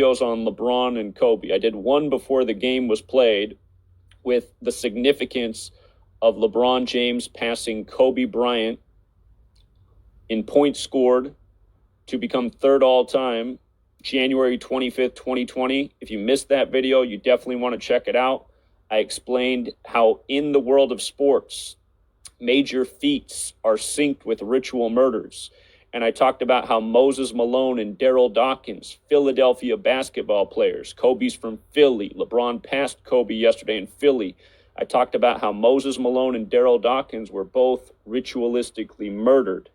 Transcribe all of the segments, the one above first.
videos on LeBron and Kobe. I did one before the game was played with the significance of LeBron James passing Kobe Bryant in points scored to become third all-time, January 25th, 2020. If you missed that video, you definitely want to check it out. I explained how in the world of sports, major feats are synced with ritual murders. And I talked about how Moses Malone and Daryl Dawkins, Philadelphia basketball players, Kobe's from Philly. LeBron passed Kobe yesterday in Philly. I talked about how Moses Malone and Daryl Dawkins were both ritualistically murdered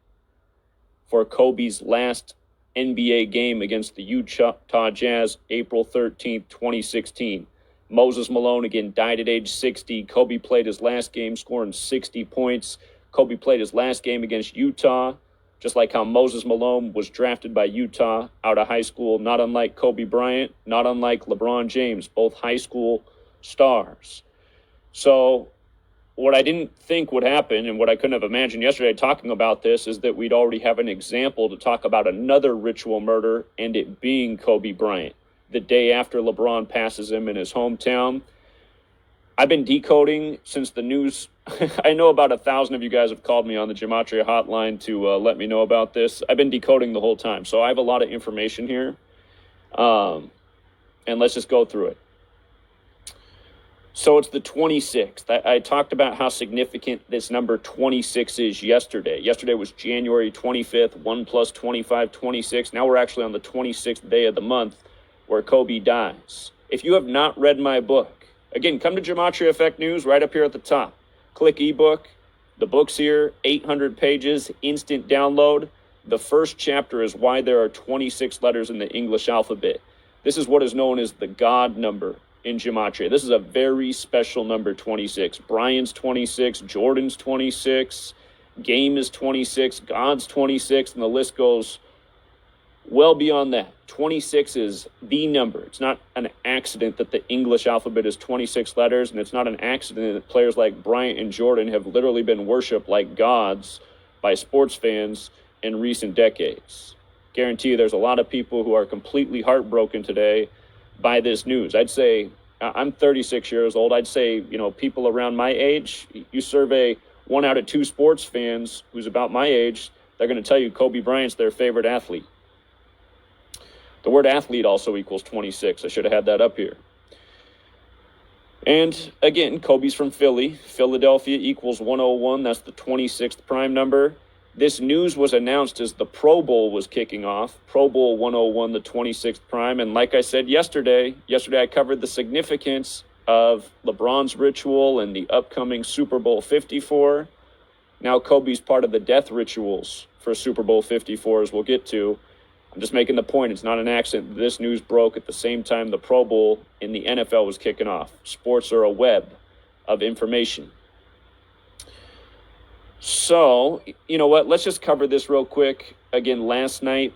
for Kobe's last NBA game against the Utah Jazz, April 13th, 2016. Moses Malone again died at age 60. Kobe played his last game scoring 60 points. Kobe played his last game against Utah, just like how Moses Malone was drafted by Utah out of high school, not unlike Kobe Bryant, not unlike LeBron James, both high school stars. So what I didn't think would happen, and what I couldn't have imagined yesterday talking about this, is that we'd already have an example to talk about another ritual murder, and it being Kobe Bryant, the day after LeBron passes him in his hometown. I've been decoding since the news. I know about 1,000 of you guys have called me on the Gematria hotline to let me know about this. I've been decoding the whole time, so I have a lot of information here. And let's just go through it. So it's the 26th. I talked about how significant this number 26 is yesterday. Yesterday was January 25th, 1 plus 25, 26. Now we're actually on the 26th day of the month where Kobe dies. If you have not read my book, again, come to Gematria Effect News right up here at the top. Click ebook. The book's here, 800 pages, instant download. The first chapter is why there are 26 letters in the English alphabet. This is what is known as the God number in Gematria. This is a very special number, 26. Brian's 26, Jordan's 26, Game is 26, God's 26, and the list goes well beyond that. 26 is the number. It's not an accident that the English alphabet is 26 letters, and it's not an accident that players like Bryant and Jordan have literally been worshipped like gods by sports fans in recent decades. Guarantee you there's a lot of people who are completely heartbroken today by this news. I'd say, I'm 36 years old. I'd say, people around my age, you survey 1 out of 2 sports fans who's about my age, they're going to tell you Kobe Bryant's their favorite athlete. The word athlete also equals 26. I should have had that up here. And again, Kobe's from Philly. Philadelphia equals 101. That's the 26th prime number. This news was announced as the Pro Bowl was kicking off. Pro Bowl 101, the 26th prime. And like I said yesterday I covered the significance of LeBron's ritual and the upcoming Super Bowl 54. Now Kobe's part of the death rituals for Super Bowl 54, as we'll get to. I'm just making the point, it's not an accident. This news broke at the same time the Pro Bowl in the NFL was kicking off. Sports are a web of information. So, you know what? Let's just cover this real quick. Again, last night.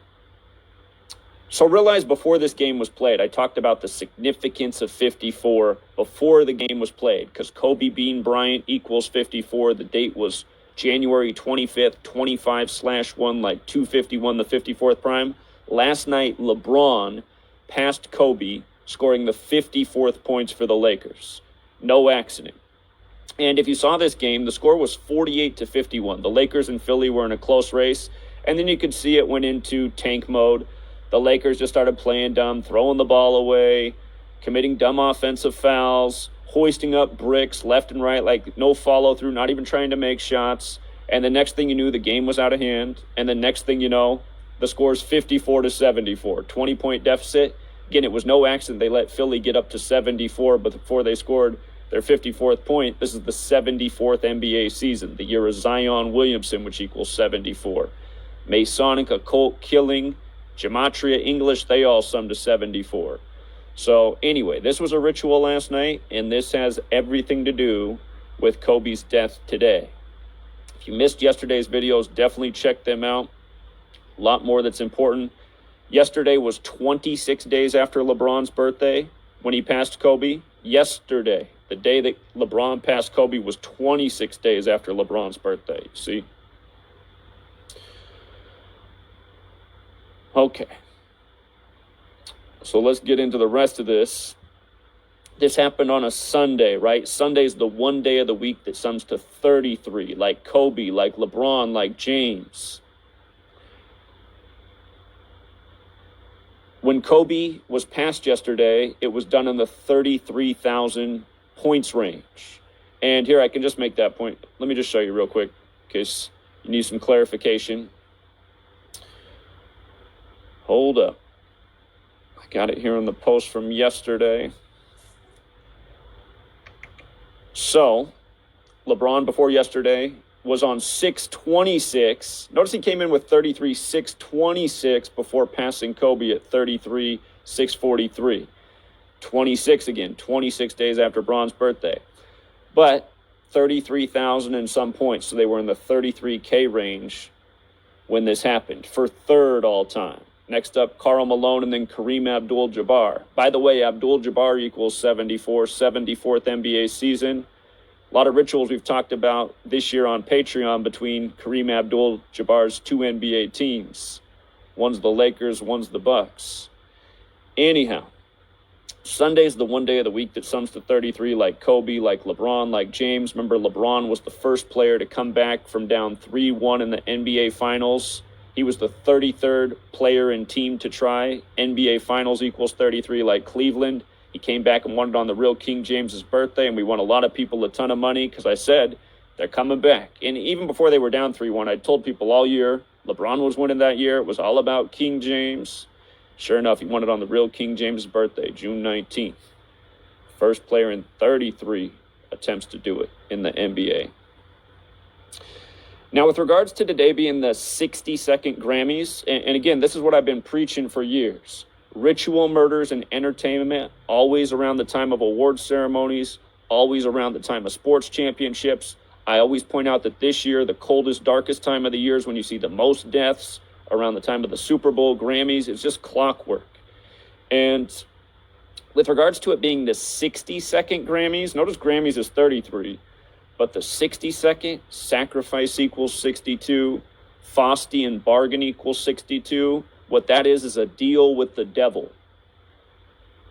So realize before this game was played, I talked about the significance of 54 before the game was played, because Kobe Bean Bryant equals 54. The date was January 25th, 25/1, like 251, the 54th prime. Last night, LeBron passed Kobe, scoring the 54th points for the Lakers. No accident. And if you saw this game, the score was 48-51. The Lakers and Philly were in a close race, and then you could see it went into tank mode. The Lakers just started playing dumb, throwing the ball away, committing dumb offensive fouls, hoisting up bricks left and right, like no follow-through, not even trying to make shots. And the next thing you knew, the game was out of hand. And the next thing you know, the score's 54-74, 20-point deficit. Again, it was no accident they let Philly get up to 74, but before they scored their 54th point, this is the 74th NBA season, the year of Zion Williamson, which equals 74. Masonic, occult, killing, Gematria, English, they all sum to 74. So anyway, this was a ritual last night, and this has everything to do with Kobe's death today. If you missed yesterday's videos, definitely check them out. A lot more that's important. Yesterday was 26 days after LeBron's birthday when he passed Kobe. Yesterday, the day that LeBron passed Kobe, was 26 days after LeBron's birthday. See? Okay. So let's get into the rest of this. This happened on a Sunday, right? Sunday's the one day of the week that sums to 33, like Kobe, like LeBron, like James. When Kobe was passed yesterday, it was done in the 33,000 points range. And here I can just make that point. Let me just show you real quick in case you need some clarification. Hold up. I got it here on the post from yesterday. So, LeBron before yesterday was on 626. Notice he came in with 33,626 before passing Kobe at 33,643. 26 again, 26 days after Bron's birthday. But 33,000 and some points, so they were in the 33K range when this happened, for third all time. Next up, Karl Malone and then Kareem Abdul-Jabbar. By the way, Abdul-Jabbar equals 74, 74th NBA season. A lot of rituals we've talked about this year on Patreon between Kareem Abdul-Jabbar's two NBA teams. One's the Lakers, one's the Bucks. Anyhow, Sunday's the one day of the week that sums to 33, like Kobe, like LeBron, like James. Remember, LeBron was the first player to come back from down 3-1 in the NBA Finals. He was the 33rd player and team to try. NBA Finals equals 33, like Cleveland. He came back and won it on the real King James's birthday, and we won a lot of people a ton of money because I said they're coming back. And even before they were down 3-1, I told people all year LeBron was winning that year. It was all about King James. Sure enough, he won it on the real King James's birthday, June 19th. First player in 33 attempts to do it in the NBA. Now, with regards to today being the 60-second Grammys, and again, this is what I've been preaching for years. Ritual murders and entertainment, always around the time of award ceremonies, always around the time of sports championships. I always point out that this year, the coldest, darkest time of the year is when you see the most deaths, around the time of the Super Bowl, Grammys. It's just clockwork. And with regards to it being the 60-second Grammys, notice Grammys is 33, but the 60-second, Sacrifice equals 62, Faustian Bargain equals 62. What that is a deal with the devil.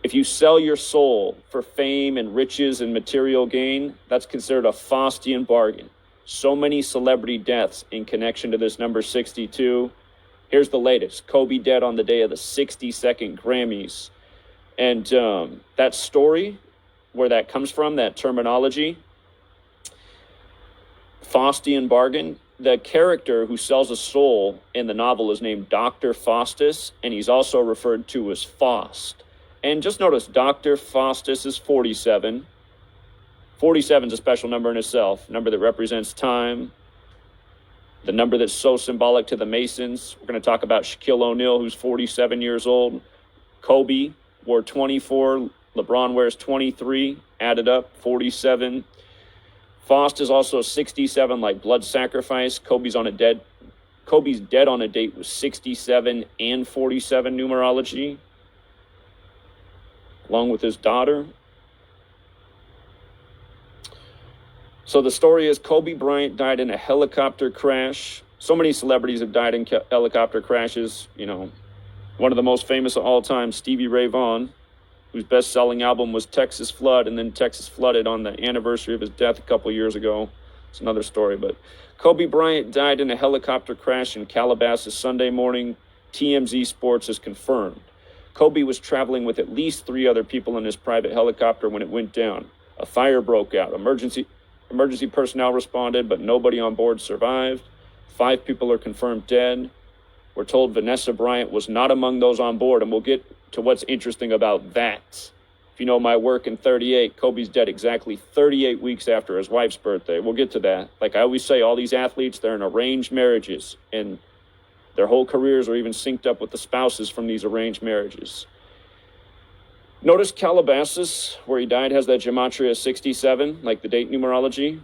If you sell your soul for fame and riches and material gain, that's considered a Faustian bargain. So many celebrity deaths in connection to this number 62. Here's the latest. Kobe dead on the day of the 60-second Grammys. And that story, where that comes from, that terminology, Faustian bargain, the character who sells a soul in the novel is named Dr. Faustus, and he's also referred to as Faust. And just notice, Dr. Faustus is 47. 47 is a special number in itself, a number that represents time, the number that's so symbolic to the Masons. We're going to talk about Shaquille O'Neal, who's 47 years old. Kobe wore 24. LeBron wears 23. Added up, 47. Faust is also 67, like blood sacrifice. Kobe's dead on a date with 67 and 47 numerology, along with his daughter. So the story is Kobe Bryant died in a helicopter crash. So many celebrities have died in helicopter crashes. You know, one of the most famous of all time, Stevie Ray Vaughan, whose best-selling album was Texas Flood, and then Texas flooded on the anniversary of his death a couple years ago. It's another story, but Kobe Bryant died in a helicopter crash in Calabasas Sunday morning. TMZ Sports has confirmed. Kobe was traveling with at least 3 other people in his private helicopter when it went down. A fire broke out. Emergency personnel responded, but nobody on board survived. 5 people are confirmed dead. We're told Vanessa Bryant was not among those on board, and we'll get to what's interesting about that. If you know my work in 38, Kobe's dead exactly 38 weeks after his wife's birthday. We'll get to that. Like I always say, all these athletes, they're in arranged marriages, and their whole careers are even synced up with the spouses from these arranged marriages. Notice Calabasas, where he died, has that Gematria 67, like the date numerology.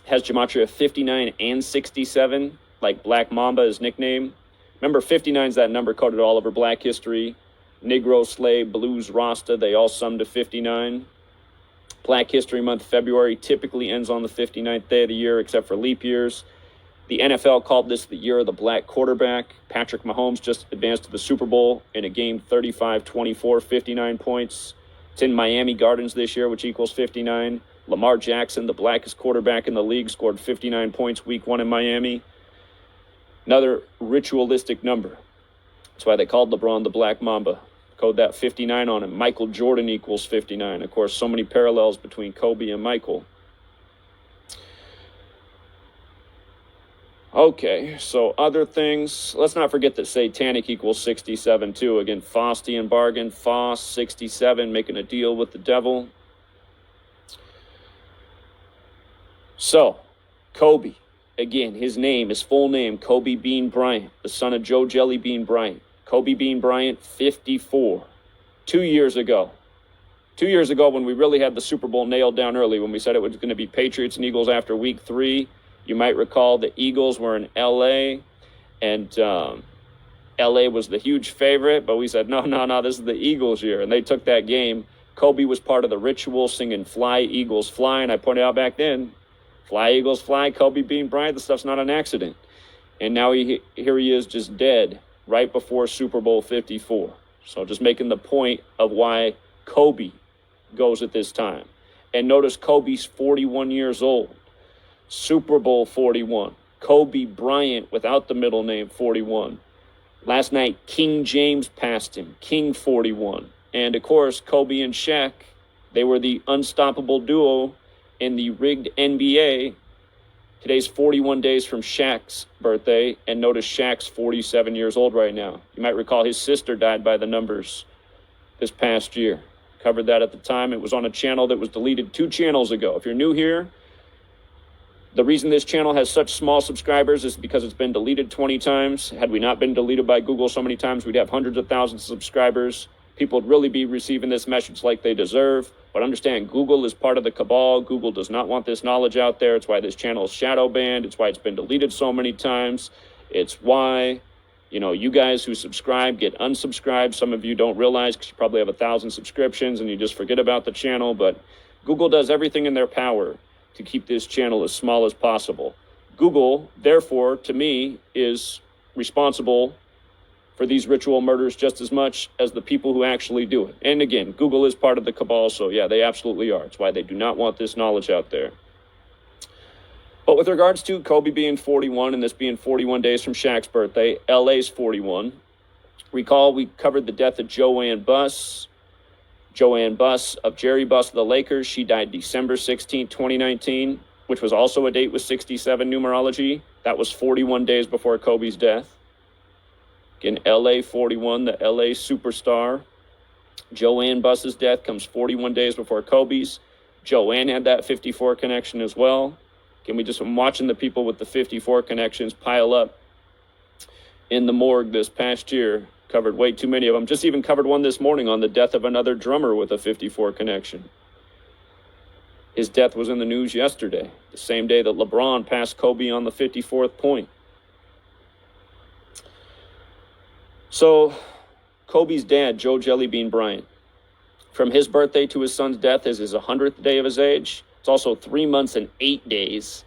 Has Gematria 59 and 67, like Black Mamba, his nickname. Remember, 59 is that number coded all over Black history. Negro, Slave, Blues, Rasta, they all sum to 59. Black History Month, February, typically ends on the 59th day of the year, except for leap years. The NFL called this the year of the black quarterback. Patrick Mahomes just advanced to the Super Bowl in a game 35-24, 59 points. It's in Miami Gardens this year, which equals 59. Lamar Jackson, the blackest quarterback in the league, scored 59 points week 1 in Miami. Another ritualistic number. That's why they called LeBron the Black Mamba. Code that 59 on him. Michael Jordan equals 59. Of course, so many parallels between Kobe and Michael. Okay, so other things. Let's not forget that Satanic equals 67 too. Again, Faustian bargain. Foss, 67, making a deal with the devil. So, Kobe. Again, his name, his full name, Kobe Bean Bryant, the son of Joe Jelly Bean Bryant. Kobe Bean Bryant, 54. 2 years ago. 2 years ago when we really had the Super Bowl nailed down early, when we said it was going to be Patriots and Eagles after week 3. You might recall the Eagles were in L.A., and L.A. was the huge favorite, but we said, no, this is the Eagles year, and they took that game. Kobe was part of the ritual singing Fly, Eagles, Fly, and I pointed out back then, Fly, Eagles, Fly, Kobe Bean Bryant, the stuff's not an accident. And now here he is just dead right before Super Bowl 54. So just making the point of why Kobe goes at this time. And notice Kobe's 41 years old. Super Bowl 41. Kobe Bryant, without the middle name, 41. Last night, King James passed him, King 41. And, of course, Kobe and Shaq, they were the unstoppable duo in the rigged NBA. Today's 41 days from Shaq's birthday, and notice Shaq's 47 years old right now. You might recall his sister died by the numbers this past year. Covered that at the time. It was on a channel that was deleted 2 channels ago. If you're new here, the reason this channel has such small subscribers is because it's been deleted 20 times. Had we not been deleted by Google so many times, we'd have hundreds of thousands of subscribers. People would really be receiving this message like they deserve. But understand, Google is part of the cabal. Google does not want this knowledge out there. It's why this channel is shadow banned. It's why it's been deleted so many times. It's why, you guys who subscribe get unsubscribed. Some of you don't realize because you probably have 1,000 subscriptions and you just forget about the channel. But Google does everything in their power to keep this channel as small as possible. Google, therefore, to me, is responsible for these ritual murders just as much as the people who actually do it. And again, Google is part of the cabal, so yeah, they absolutely are. It's why they do not want this knowledge out there. But with regards to Kobe being 41 and this being 41 days from Shaq's birthday, LA's 41. Recall we covered the death of Joanne Buss. Joanne Buss of Jerry Buss of the Lakers. She died December 16, 2019, which was also a date with 67 numerology. That was 41 days before Kobe's death. Again, LA 41, the LA superstar. Joanne Buss's death comes 41 days before Kobe's. Joanne had that 54 connection as well. I'm watching the people with the 54 connections pile up in the morgue this past year. Covered way too many of them. Just even covered one this morning on the death of another drummer with a 54 connection. His death was in the news yesterday, the same day that LeBron passed Kobe on the 54th point. So, Kobe's dad, Joe Jellybean Bryant, from his birthday to his son's death is his 100th day of his age. It's also 3 months and 8 days.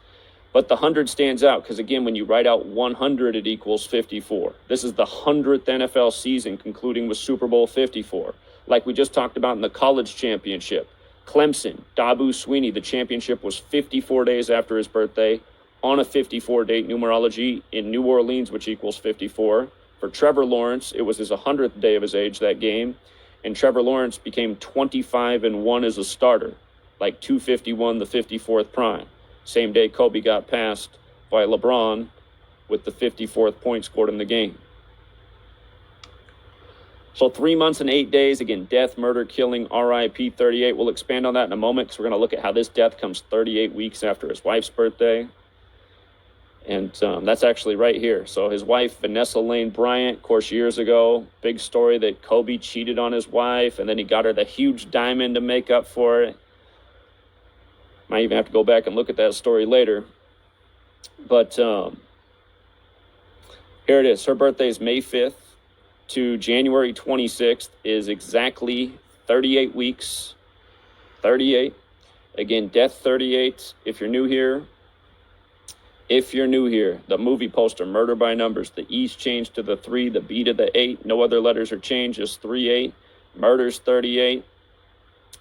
But the 100 stands out because, again, when you write out 100, it equals 54. This is the 100th NFL season, concluding with Super Bowl 54. Like we just talked about in the college championship. Clemson, Dabu Sweeney, the championship was 54 days after his birthday on a 54-date numerology in New Orleans, which equals 54. For Trevor Lawrence, it was his 100th day of his age that game. And Trevor Lawrence became 25-1 as a starter, like 251, the 54th prime. Same day Kobe got passed by LeBron with the 54th point scored in the game. So 3 months and 8 days, again, death, murder, killing, RIP 38. We'll expand on that in a moment because we're going to look at how this death comes 38 weeks after his wife's birthday. And that's actually right here. So his wife, Vanessa Lane Bryant, of course, years ago, big story that Kobe cheated on his wife, and then he got her the huge diamond to make up for it. Might even have to go back and look at that story later. But here it is. Her birthday is May 5th to January 26th is exactly 38 weeks. 38. Again, death 38. If you're new here, If you're new here, the movie poster, Murder by Numbers, the E's changed to the 3, the B to the 8. No other letters are changed, just 3-8. Murders 38.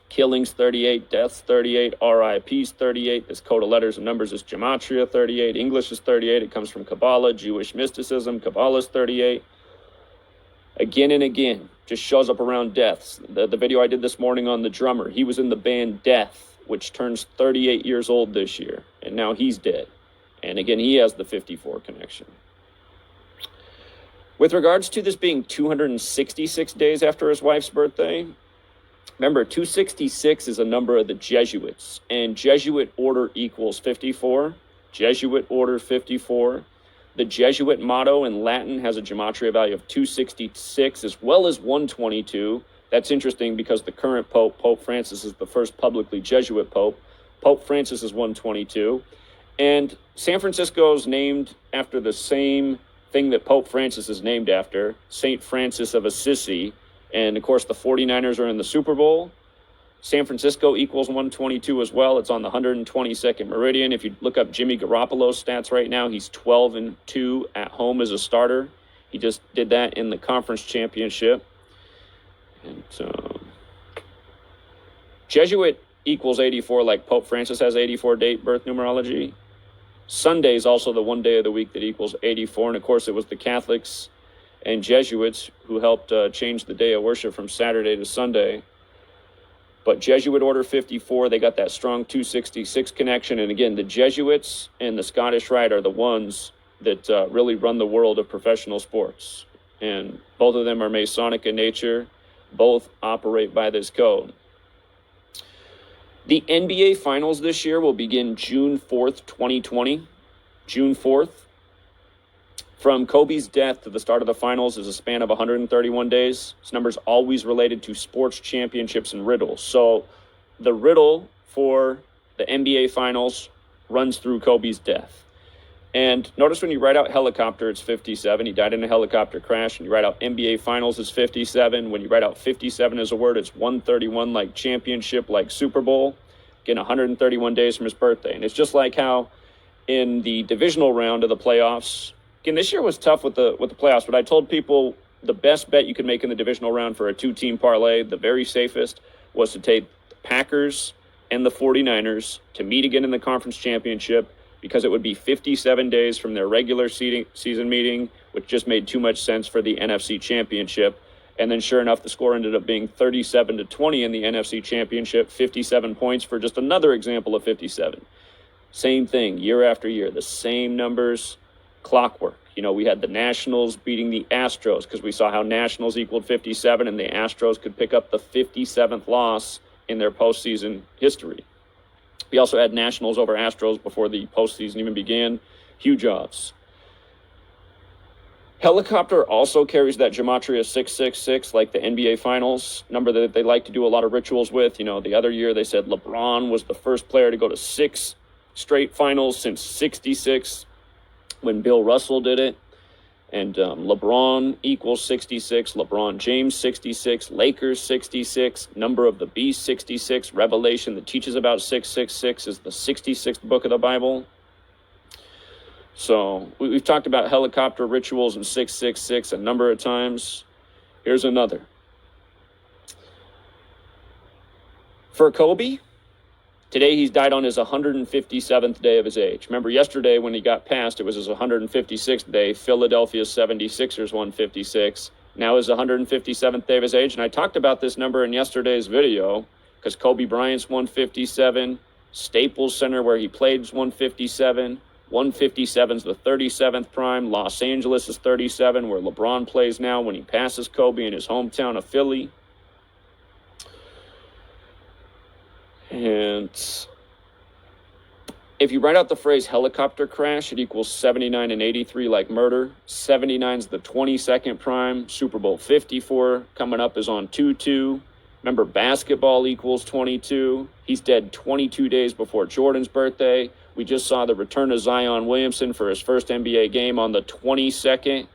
Killings 38, deaths 38, RIPs 38. This code of letters and numbers is Gematria 38. English is 38. It comes from Kabbalah, Jewish mysticism. Kabbalah is 38. Again and again, just shows up around deaths. The video I did this morning on the drummer, he was in the band Death, which turns 38 years old this year, and now he's dead. And again, he has the 54 connection. With regards to this being 266 days after his wife's birthday, remember, 266 is a number of the Jesuits, and Jesuit order equals 54. Jesuit order 54. The Jesuit motto in Latin has a gematria value of 266 as well as 122. That's interesting because the current Pope, Pope Francis, is the first publicly Jesuit Pope. Pope Francis is 122. And San Francisco is named after the same thing that Pope Francis is named after, St. Francis of Assisi. And, of course, the 49ers are in the Super Bowl. San Francisco equals 122 as well. It's on the 122nd meridian. If you look up Jimmy Garoppolo's stats right now, he's 12-2 at home as a starter. He just did that in the conference championship. And Jesuit equals 84, like Pope Francis has 84 date birth numerology. Sunday is also the one day of the week that equals 84. And, of course, it was the Catholics and Jesuits who helped change the day of worship from Saturday to Sunday. But Jesuit order 54, they got that strong 266 connection. And again, the Jesuits and the Scottish Rite are the ones that really run the world of professional sports. And both of them are Masonic in nature. Both operate by this code. The NBA Finals this year will begin June 4th, 2020. June 4th. From Kobe's death to the start of the finals is a span of 131 days. This number is always related to sports championships and riddles. So the riddle for the NBA Finals runs through Kobe's death. And notice when you write out helicopter, it's 57. He died in a helicopter crash. And you write out NBA Finals, it's 57. When you write out 57 as a word, it's 131, like championship, like Super Bowl. Again, 131 days from his birthday. And it's just like how in the divisional round of the playoffs, again, this year was tough with the playoffs, but I told people the best bet you could make in the divisional round for a two-team parlay, the very safest, was to take the Packers and the 49ers to meet again in the conference championship, because it would be 57 days from their regular season meeting, which just made too much sense for the NFC championship. And then sure enough, the score ended up being 37-20 in the NFC championship, 57 points for just another example of 57. Same thing year after year, the same numbers. Clockwork. You know, we had the Nationals beating the Astros because we saw how Nationals equaled 57 and the Astros could pick up the 57th loss in their postseason history. We also had Nationals over Astros before the postseason even began. Huge odds. Helicopter also carries that Gematria 666 like the NBA Finals, number that they like to do a lot of rituals with. You know, the other year they said LeBron was the first player to go to 6 straight finals since 66. When Bill Russell did it. And LeBron equals 66, LeBron James 66, Lakers 66, number of the beast 66, Revelation that teaches about 666 is the 66th book of the Bible. So we've talked about helicopter rituals and 666 a number of times. Here's another. For Kobe, today he's died on his 157th day of his age. Remember yesterday when he got passed, it was his 156th day. Philadelphia 76ers 156. Now is 157th day of his age. And I talked about this number in yesterday's video because Kobe Bryant's 157. Staples Center where he played is 157. 157 is the 37th prime. Los Angeles is 37 where LeBron plays now when he passes Kobe in his hometown of Philly. And if you write out the phrase helicopter crash, it equals 79 and 83 like murder. 79 is the 22nd prime. Super Bowl 54 coming up is on 2-2. Remember, basketball equals 22. He's dead 22 days before Jordan's birthday. We just saw the return of Zion Williamson for his first NBA game on the 22nd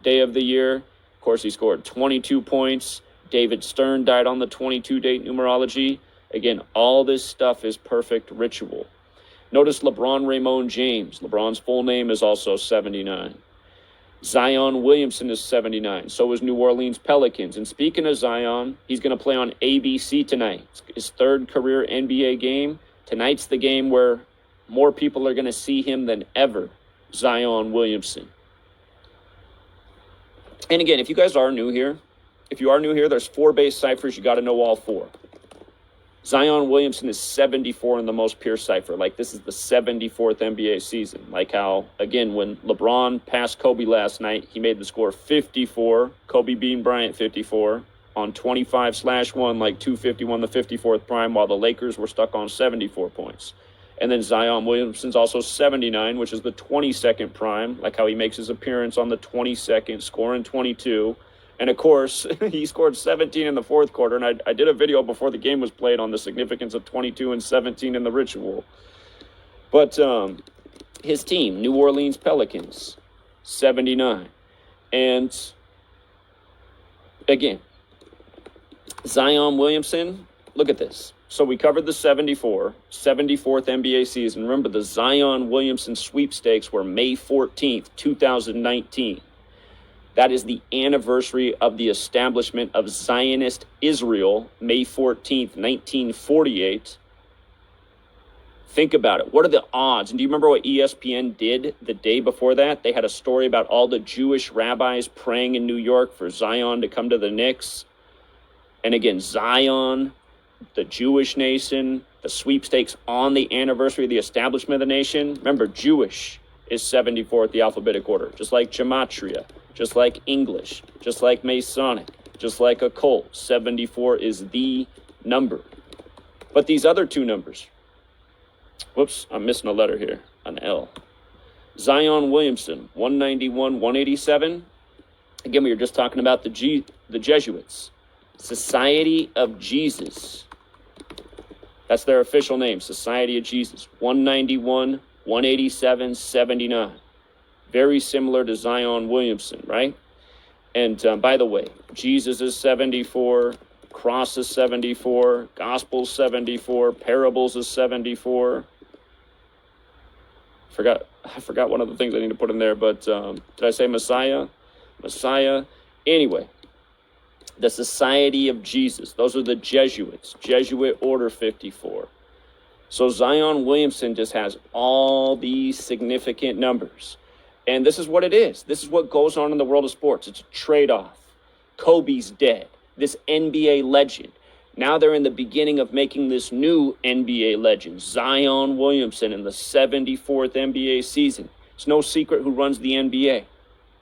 day of the year. Of course, he scored 22 points. David Stern died on the 22 date numerology. Again, all this stuff is perfect ritual. Notice LeBron Raymond James. LeBron's full name is also 79. Zion Williamson is 79. So is New Orleans Pelicans. And speaking of Zion, he's going to play on ABC tonight. It's his third career NBA game. Tonight's the game where more people are going to see him than ever. Zion Williamson. And again, if you guys are new here, there's 4 base ciphers. You got to know all 4. Zion Williamson is 74 in the most pure cipher. Like, this is the 74th NBA season. Like how, again, when LeBron passed Kobe last night, he made the score 54. Kobe beat Bryant 54 on 25/1, like 251 the 54th prime, while the Lakers were stuck on 74 points. And then Zion Williamson's also 79, which is the 22nd prime, like how he makes his appearance on the 22nd, scoring 22. And, of course, he scored 17 in the fourth quarter, and I did a video before the game was played on the significance of 22 and 17 in the ritual. But his team, New Orleans Pelicans, 79. And, again, Zion Williamson, look at this. So we covered the 74th NBA season. Remember, the Zion Williamson sweepstakes were May 14th, 2019. That is the anniversary of the establishment of Zionist Israel, May 14th, 1948. Think about it. What are the odds? And do you remember what ESPN did the day before that? They had a story about all the Jewish rabbis praying in New York for Zion to come to the Knicks. And again, Zion, the Jewish nation, the sweepstakes on the anniversary of the establishment of the nation. Remember, Jewish is 74th, the alphabetic order, just like Gematria, just like English, just like Masonic, just like occult. 74 is the number. But these other 2 numbers, whoops, I'm missing a letter here, an L. Zion Williamson, 191, 187. Again, we were just talking about the Jesuits. Society of Jesus. That's their official name, Society of Jesus. 191, 187, 79. Very similar to Zion Williamson, right? And by the way, Jesus is 74, Cross is 74, Gospel's 74, Parables is 74. I forgot one of the things I need to put in there, but did I say Messiah? Messiah. Anyway, the Society of Jesus. Those are the Jesuits. Jesuit Order 54. So Zion Williamson just has all these significant numbers. And this is what it is. This is what goes on in the world of sports. It's a trade-off. Kobe's dead. This NBA legend. Now they're in the beginning of making this new NBA legend, Zion Williamson, in the 74th NBA season. It's no secret who runs the NBA.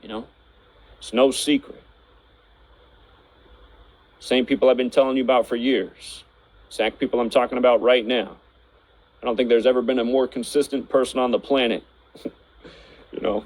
You know? It's no secret. Same people I've been telling you about for years. Exact people I'm talking about right now. I don't think there's ever been a more consistent person on the planet. You know?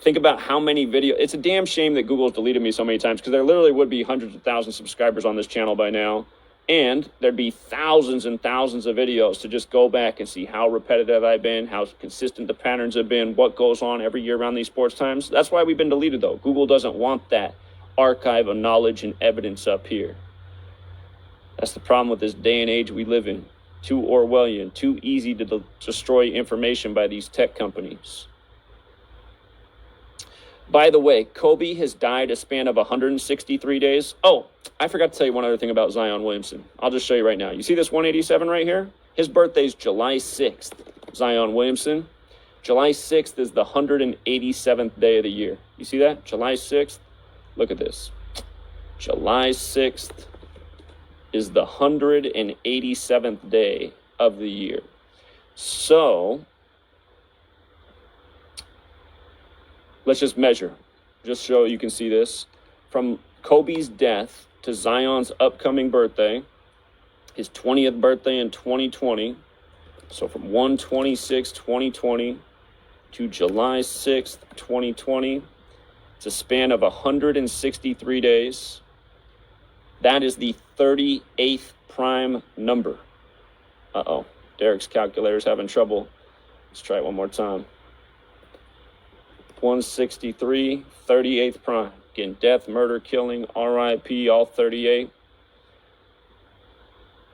Think about how many videos. It's a damn shame that Google's deleted me so many times, because there literally would be hundreds of thousands of subscribers on this channel by now. And there'd be thousands and thousands of videos to just go back and see how repetitive I've been, how consistent the patterns have been, what goes on every year around these sports times. That's why we've been deleted, though. Google doesn't want that archive of knowledge and evidence up here. That's the problem with this day and age we live in. Too Orwellian, too easy to destroy information by these tech companies. By the way, Kobe has died a span of 163 days. Oh, I forgot to tell you one other thing about Zion Williamson. I'll just show you right now. You see this 187 right here? His birthday's July 6th, Zion Williamson. July 6th is the 187th day of the year. You see that? July 6th. Look at this. July 6th is the 187th day of the year. So let's just measure, just so you can see this. From Kobe's death to Zion's upcoming birthday, his 20th birthday in 2020. So from 1/26/2020 to July 6th, 2020, it's a span of 163 days. That is the 38th prime number. Uh-oh, Derek's calculator's having trouble. Let's try it one more time. 163, 38th prime. Again, death, murder, killing, RIP, all 38.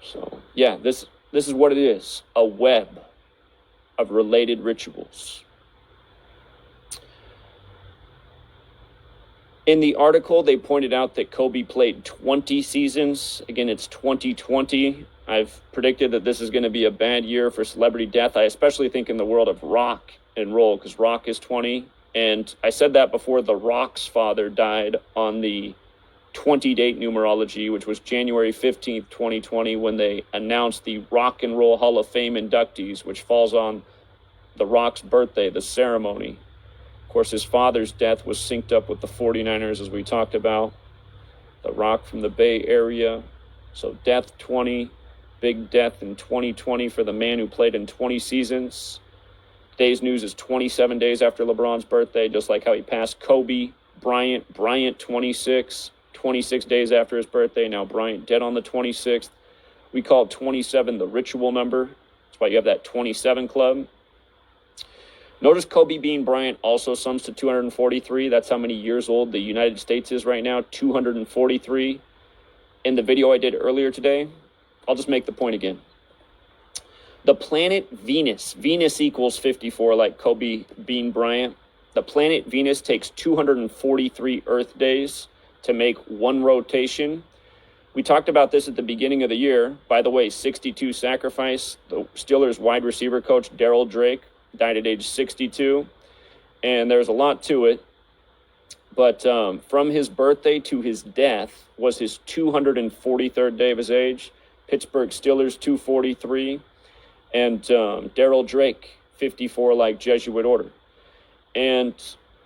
So, yeah, this is what it is. A web. of related rituals. In the article, they pointed out that Kobe played 20 seasons. Again, it's 2020. I've predicted that this is going to be a bad year for celebrity death. I especially think in the world of rock and roll, because rock is 20. And I said that before The Rock's father died on the 20-date numerology, which was January 15th, 2020, when they announced the Rock and Roll Hall of Fame inductees, which falls on The Rock's birthday, the ceremony. Of course, his father's death was synced up with the 49ers, as we talked about. The Rock from the Bay Area. So death 20, big death in 2020 for the man who played in 20 seasons. Today's news is 27 days after LeBron's birthday, just like how he passed Kobe Bryant. 26 days after his birthday. Now Bryant dead on the 26th. We call 27 the ritual number. That's why you have that 27 club. Notice Kobe Bean Bryant also sums to 243. That's how many years old the United States is right now, 243. In the video I did earlier today, I'll just make the point again. The planet Venus equals 54 like Kobe Bean Bryant. The planet Venus takes 243 Earth days to make one rotation. We talked about this at the beginning of the year. By the way, 62 sacrifice. The Steelers wide receiver coach, Daryl Drake, died at age 62, and there's a lot to it, but from his birthday to his death was his 243rd day of his age. Pittsburgh Steelers 243, and Daryl Drake 54 like Jesuit order. And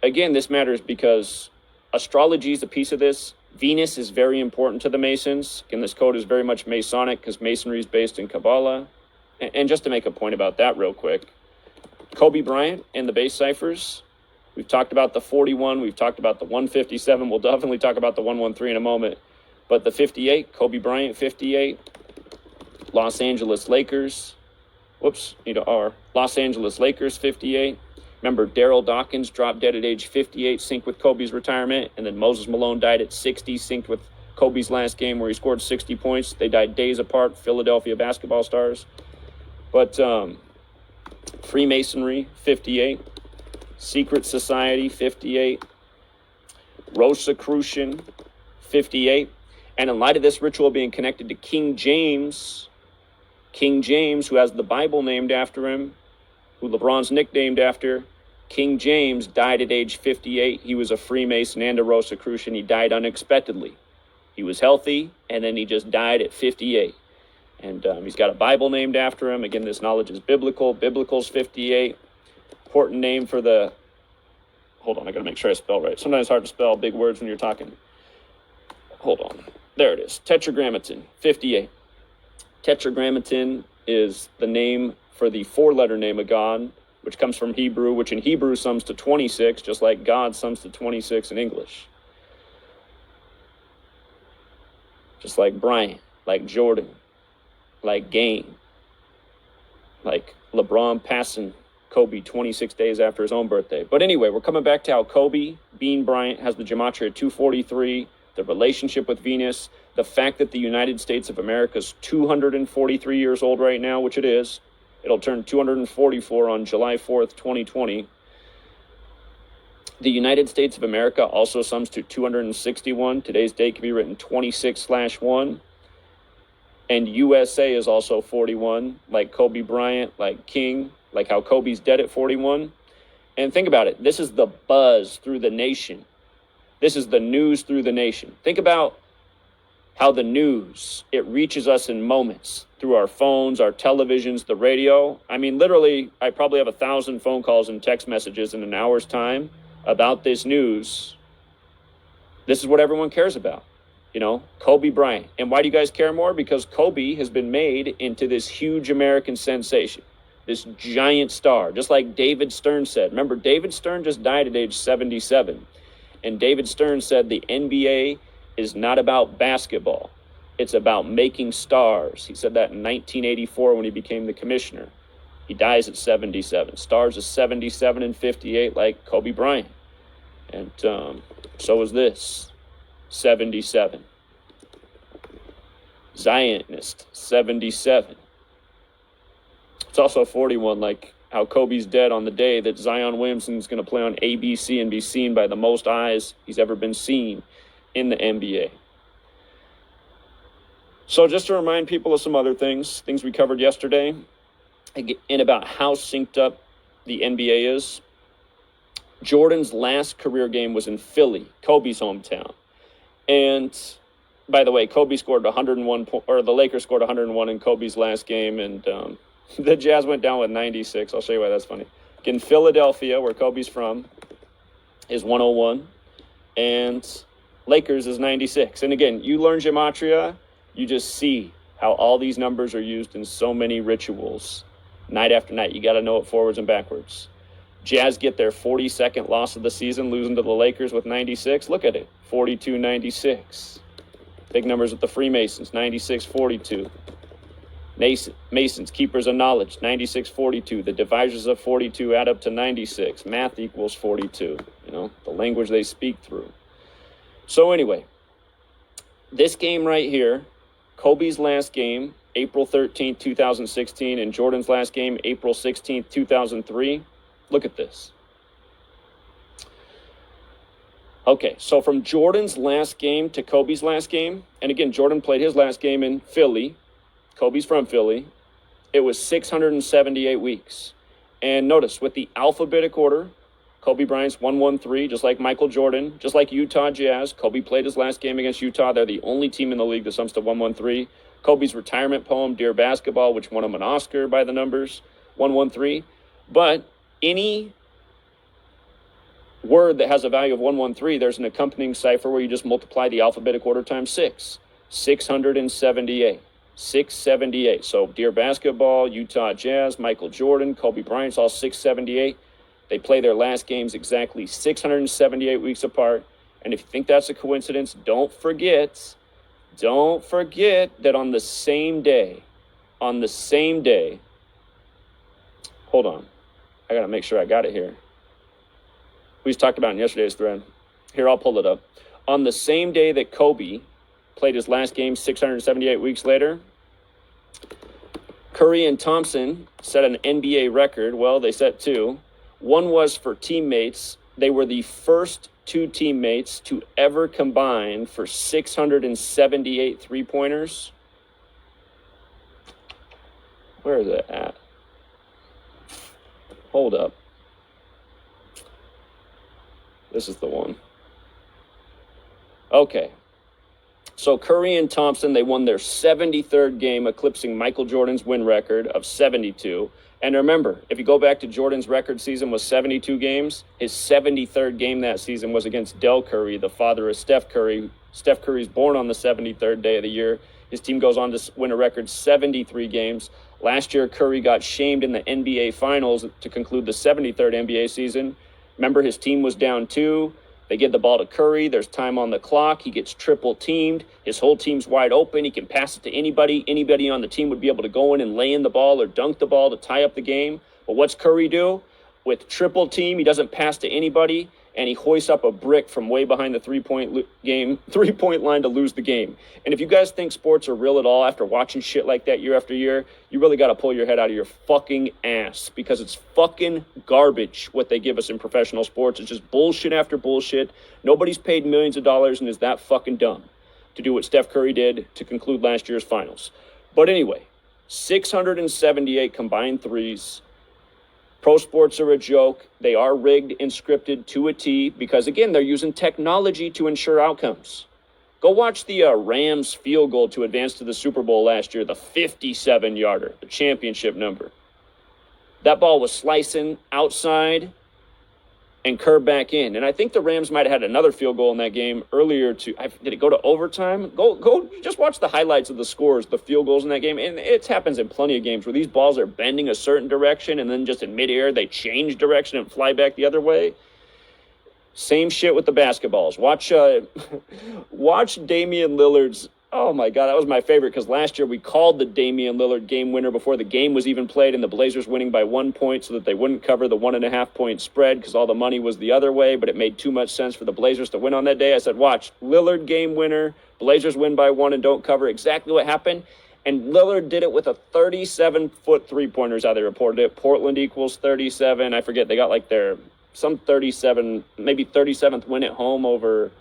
again, this matters because astrology is a piece of this. Venus is very important to the Masons. Again, this code is very much Masonic because Masonry is based in Kabbalah. And just to make a point about that real quick, Kobe Bryant and the base ciphers. We've talked about the 41. We've talked about the 157. We'll definitely talk about the 113 in a moment. But the 58, Kobe Bryant 58, Los Angeles Lakers. Los Angeles Lakers 58. Remember, Daryl Dawkins dropped dead at age 58, synced with Kobe's retirement. And then Moses Malone died at 60, synced with Kobe's last game where he scored 60 points. They died days apart, Philadelphia basketball stars. But Freemasonry, 58. Secret Society, 58. Rosicrucian, 58. And in light of this ritual being connected to King James, who has the Bible named after him, who LeBron's nicknamed after, King James died at age 58. He was a Freemason and a Rosicrucian. He died unexpectedly. He was healthy, and then he just died at 58. And he's got a Bible named after him. Again, this knowledge is biblical. Biblical's 58. Important name for the... Hold on, I got to make sure I spell right. Sometimes it's hard to spell big words when you're talking. Hold on. There it is. Tetragrammaton, 58. Tetragrammaton is the name for the four-letter name of God, which comes from Hebrew, which in Hebrew sums to 26, just like God sums to 26 in English. Just like Bryant, like Jordan, like Game, like LeBron passing Kobe 26 days after his own birthday. But anyway, we're coming back to how Kobe Bean Bryant has the Gematria 243, the relationship with Venus, the fact that the United States of America is 243 years old right now, which it is. It'll turn 244 on July 4th, 2020. The United States of America also sums to 261. Today's date can be written 26/1. And USA is also 41, like Kobe Bryant, like King, like how Kobe's dead at 41. And think about it. This is the buzz through the nation. This is the news through the nation. Think about how the news, it reaches us in moments through our phones, our televisions, the radio. I mean, literally, I probably have 1,000 phone calls and text messages in an hour's time about this news. This is what everyone cares about. You know, Kobe Bryant. And why do you guys care more? Because Kobe has been made into this huge American sensation, this giant star, just like David Stern said. Remember, David Stern just died at age 77. And David Stern said the NBA is not about basketball. It's about making stars. He said that in 1984 when he became the commissioner. He dies at 77. Stars is 77 and 58 like Kobe Bryant. And so is this. 77. Zionist, 77. It's also 41 like how Kobe's dead on the day that Zion Williamson's going to play on ABC and be seen by the most eyes he's ever been seen in the NBA. So just to remind people of some other things we covered yesterday, and about how synced up the NBA is. Jordan's last career game was in Philly, Kobe's hometown. And by the way, Kobe scored 101, or the Lakers scored 101 in Kobe's last game, and the Jazz went down with 96. I'll show you why that's funny. In Philadelphia, where Kobe's from, is 101, and Lakers is 96. And again, you learn Gematria, you just see how all these numbers are used in so many rituals, night after night. You got to know it forwards and backwards. Jazz get their 42nd loss of the season, losing to the Lakers with 96. Look at it, 42-96. Big numbers with the Freemasons, 96-42. Masons, keepers of knowledge, 96-42. The divisors of 42 add up to 96. Math equals 42, the language they speak through. So anyway, this game right here, Kobe's last game, April 13th, 2016, and Jordan's last game, April 16th, 2003. Look at this. Okay, so from Jordan's last game to Kobe's last game, and again, Jordan played his last game in Philly. Kobe's from Philly. It was 678 weeks. And notice, with the alphabetic order, Kobe Bryant's 113, just like Michael Jordan, just like Utah Jazz. Kobe played his last game against Utah. They're the only team in the league that sums to 113. Kobe's retirement poem, Dear Basketball, which won him an Oscar by the numbers, 113. But any word that has a value of 113, there's an accompanying cipher where you just multiply the alphabetic order times 6. 678. 678. So Dear Basketball, Utah Jazz, Michael Jordan, Kobe Bryant's all 678. They play their last games exactly 678 weeks apart. And if you think that's a coincidence, don't forget that on the same day, hold on, I got to make sure I got it here. We just talked about it in yesterday's thread. Here, I'll pull it up. On the same day that Kobe played his last game 678 weeks later, Curry and Thompson set an NBA record. Well, they set two. One was for teammates. They were the first two teammates to ever combine for 678 three-pointers. Where is it at? Hold up. This is the one. Okay. So Curry and Thompson, they won their 73rd game, eclipsing Michael Jordan's win record of 72. And remember, if you go back to Jordan's record season was 72 games, his 73rd game that season was against Del Curry, the father of Steph Curry. Steph Curry's born on the 73rd day of the year. His team goes on to win a record 73 games. Last year, Curry got shamed in the NBA Finals to conclude the 73rd NBA season. Remember, his team was down 2. They give the ball to Curry. There's time on the clock. He gets triple teamed. His whole team's wide open. He can pass it to anybody. Anybody on the team would be able to go in and lay in the ball or dunk the ball to tie up the game. But what's Curry do? With triple team, he doesn't pass to anybody, and he hoists up a brick from way behind the three-point line to lose the game. And if you guys think sports are real at all after watching shit like that year after year, you really got to pull your head out of your fucking ass, because it's fucking garbage what they give us in professional sports. It's just bullshit after bullshit. Nobody's paid millions of dollars and is that fucking dumb to do what Steph Curry did to conclude last year's finals. But anyway, 678 combined threes. Pro sports are a joke. They are rigged and scripted to a T because, again, they're using technology to ensure outcomes. Go watch the Rams field goal to advance to the Super Bowl last year, the 57-yarder, the championship number. That ball was slicing outside and curved back in. And I think the Rams might have had another field goal in that game earlier. Did it go to overtime? Go just watch the highlights of the scores, the field goals in that game. And it happens in plenty of games where these balls are bending a certain direction and then just in midair they change direction and fly back the other way. Same shit with the basketballs. Watch Damian Lillard's. Oh, my God, that was my favorite because last year we called the Damian Lillard game winner before the game was even played, and the Blazers winning by 1 point so that they wouldn't cover the 1.5-point spread because all the money was the other way, but it made too much sense for the Blazers to win on that day. I said, watch, Lillard game winner, Blazers win by 1 and don't cover. Exactly what happened. And Lillard did it with a 37-foot three-pointer, is how they reported it. Portland equals 37. I forget, they got like some 37, maybe 37th win at home over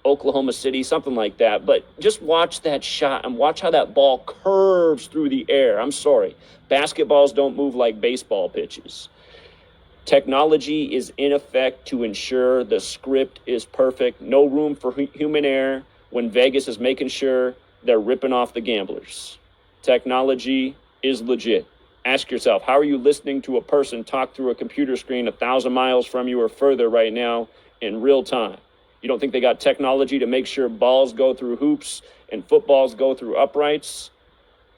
Oklahoma City, something like that. But just watch that shot and watch how that ball curves through the air. I'm sorry. Basketballs don't move like baseball pitches. Technology is in effect to ensure the script is perfect. No room for human error when Vegas is making sure they're ripping off the gamblers. Technology is legit. Ask yourself, how are you listening to a person talk through a computer screen 1,000 miles from you or further right now in real time? You don't think they got technology to make sure balls go through hoops and footballs go through uprights?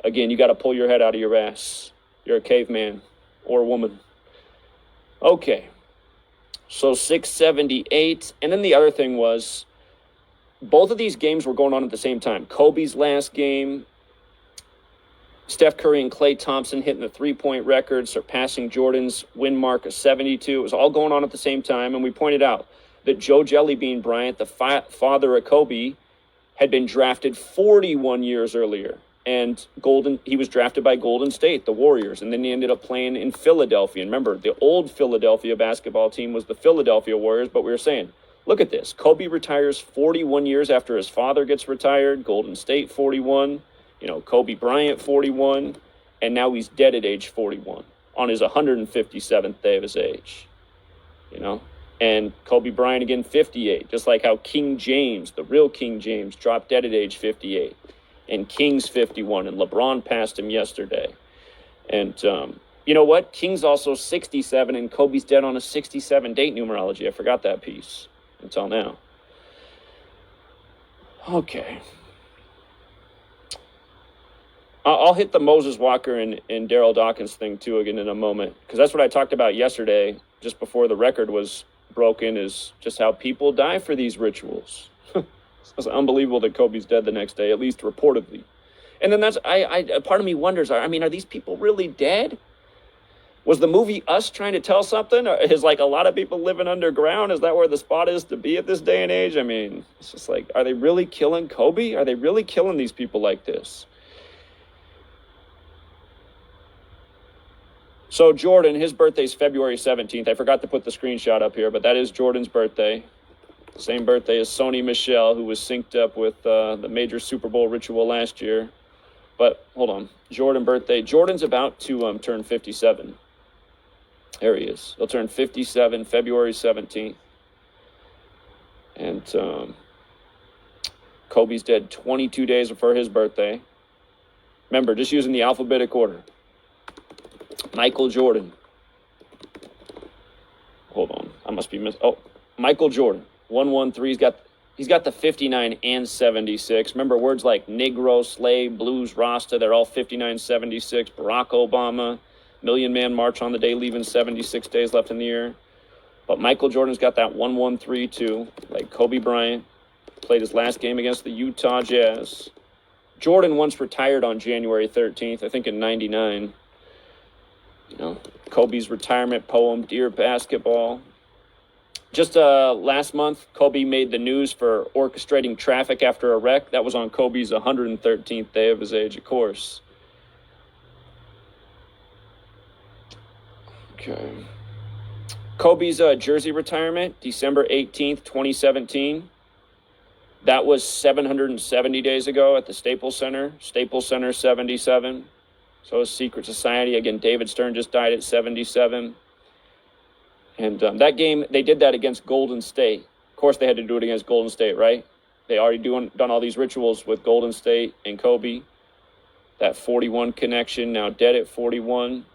Again, you got to pull your head out of your ass. You're a caveman or woman. Okay, so 678. And then the other thing was, both of these games were going on at the same time. Kobe's last game, Steph Curry and Klay Thompson hitting the three-point record, surpassing Jordan's win mark of 72. It was all going on at the same time, and we pointed out that Joe Jellybean Bryant, the father of Kobe, had been drafted 41 years earlier. And he was drafted by Golden State, the Warriors, and then he ended up playing in Philadelphia. And remember, the old Philadelphia basketball team was the Philadelphia Warriors, but we were saying, look at this. Kobe retires 41 years after his father gets retired. Golden State 41. Kobe Bryant 41. And now he's dead at age 41 on his 157th day of his age. And Kobe Bryant again 58, just like how King James, the real King James, dropped dead at age 58. And King's 51, and LeBron passed him yesterday. And you know what? King's also 67, and Kobe's dead on a 67 date numerology. I forgot that piece until now. Okay. I'll hit the Moses Walker and Daryl Dawkins thing, too, again in a moment, because that's what I talked about yesterday, just before the record was broken, is just how people die for these rituals. It's unbelievable that Kobe's dead the next day, at least reportedly. And then part of me wonders, are these people really dead? Was the movie Us trying to tell something? Or is like a lot of people living underground? Is that where the spot is to be at this day and age? It's just like, are they really killing Kobe? Are they really killing these people like this? So Jordan, his birthday's February 17th. I forgot to put the screenshot up here, but that is Jordan's birthday. Same birthday as Sony Michel, who was synced up with the major Super Bowl ritual last year. But hold on, Jordan birthday. Jordan's about to turn 57. There he is. He'll turn 57 February 17th. And Kobe's dead 22 days before his birthday. Remember, just using the alphabetic order. Michael Jordan. Hold on, I must be Michael Jordan. 113. He's got the 59 and 76. Remember words like Negro, Slave, Blues, Rasta. They're all 59, 76. Barack Obama, Million Man March on the day, leaving 76 days left in the year. But Michael Jordan's got that 113 too. Like Kobe Bryant played his last game against the Utah Jazz. Jordan once retired on January 13th, I think in 99. Kobe's retirement poem, Dear Basketball. Just last month, Kobe made the news for orchestrating traffic after a wreck. That was on Kobe's 113th day of his age, of course. Okay. Kobe's jersey retirement, December 18th, 2017. That was 770 days ago at the Staples Center. Staples Center, 77. So his Secret Society. Again, David Stern just died at 77. And that game, they did that against Golden State. Of course, they had to do it against Golden State, right? They already done all these rituals with Golden State and Kobe. That 41 connection, now dead at 41.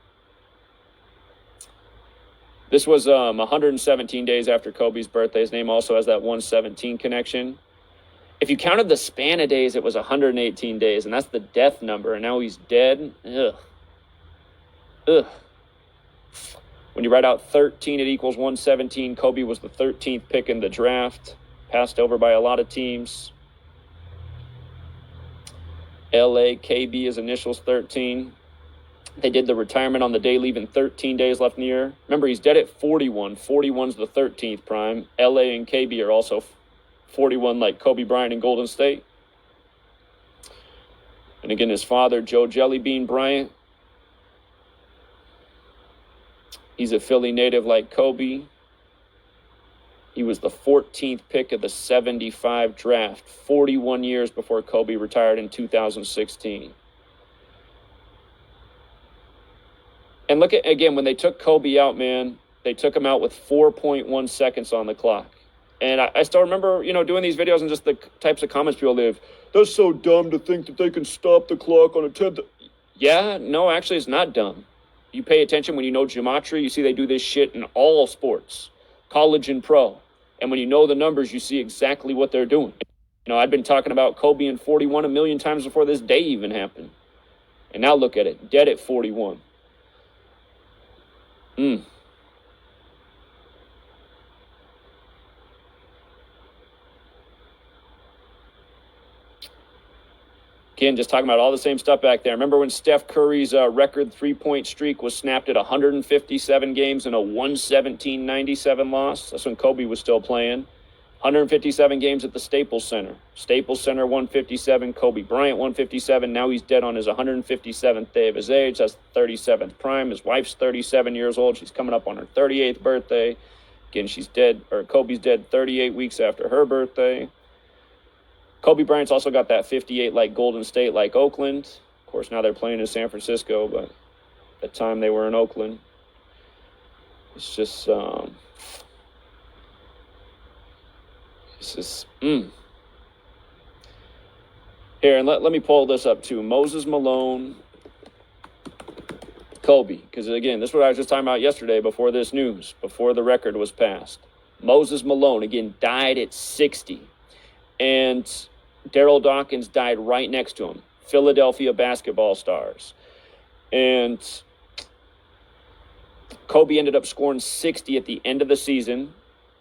This was 117 days after Kobe's birthday. His name also has that 117 connection. If you counted the span of days, it was 118 days, and that's the death number, and now he's dead. Ugh. When you write out 13, it equals 117. Kobe was the 13th pick in the draft, passed over by a lot of teams. LA, KB, his initials 13. They did the retirement on the day, leaving 13 days left in the year. Remember, he's dead at 41. 41's the 13th prime. LA and KB are also 41 like Kobe Bryant and Golden State. And again, his father, Joe Jellybean Bryant, he's a Philly native like Kobe. He was the 14th pick of the 75 draft, 41 years before Kobe retired in 2016. And look at, again, when they took Kobe out, man, they took him out with 4.1 seconds on the clock. And I still remember, doing these videos and just the types of comments people leave. That's so dumb to think that they can stop the clock on a 10th. Yeah, no, actually, it's not dumb. You pay attention when you know Gematria, you see they do this shit in all sports, college and pro. And when you know the numbers, you see exactly what they're doing. I'd been talking about Kobe in 41 a million times before this day even happened. And now look at it, dead at 41. Again, just talking about all the same stuff back there. Remember when Steph Curry's record three-point streak was snapped at 157 games in a 117-97 loss? That's when Kobe was still playing. 157 games at the Staples Center. Staples Center 157, Kobe Bryant 157. Now he's dead on his 157th day of his age. That's 37th prime. His wife's 37 years old. She's coming up on her 38th birthday. Again, she's dead, or Kobe's dead 38 weeks after her birthday. Kobe Bryant's also got that 58 like Golden State, like Oakland. Of course, now they're playing in San Francisco, but at the time they were in Oakland. It's just, Here, and let me pull this up too. Moses Malone, Kobe, because again, this is what I was just talking about yesterday before this news, before the record was passed. Moses Malone, again, died at 60. And Daryl Dawkins died right next to him. Philadelphia basketball stars. And Kobe ended up scoring 60 at the end of the season.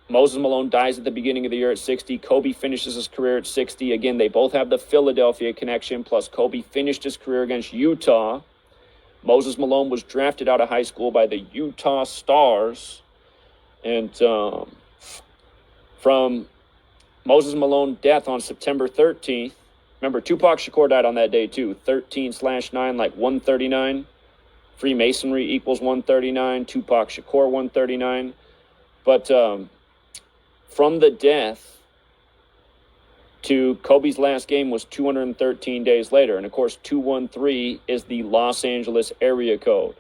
Moses Malone dies at the beginning of the year at 60. Kobe finishes his career at 60. Again, they both have the Philadelphia connection, plus Kobe finished his career against Utah. Moses Malone was drafted out of high school by the Utah Stars. And from Moses Malone death on September 13th. Remember, Tupac Shakur died on that day too. 13/9, like 139. Freemasonry equals 139. Tupac Shakur 139. But from the death to Kobe's last game was 213 days later. And of course, 213 is the Los Angeles area code.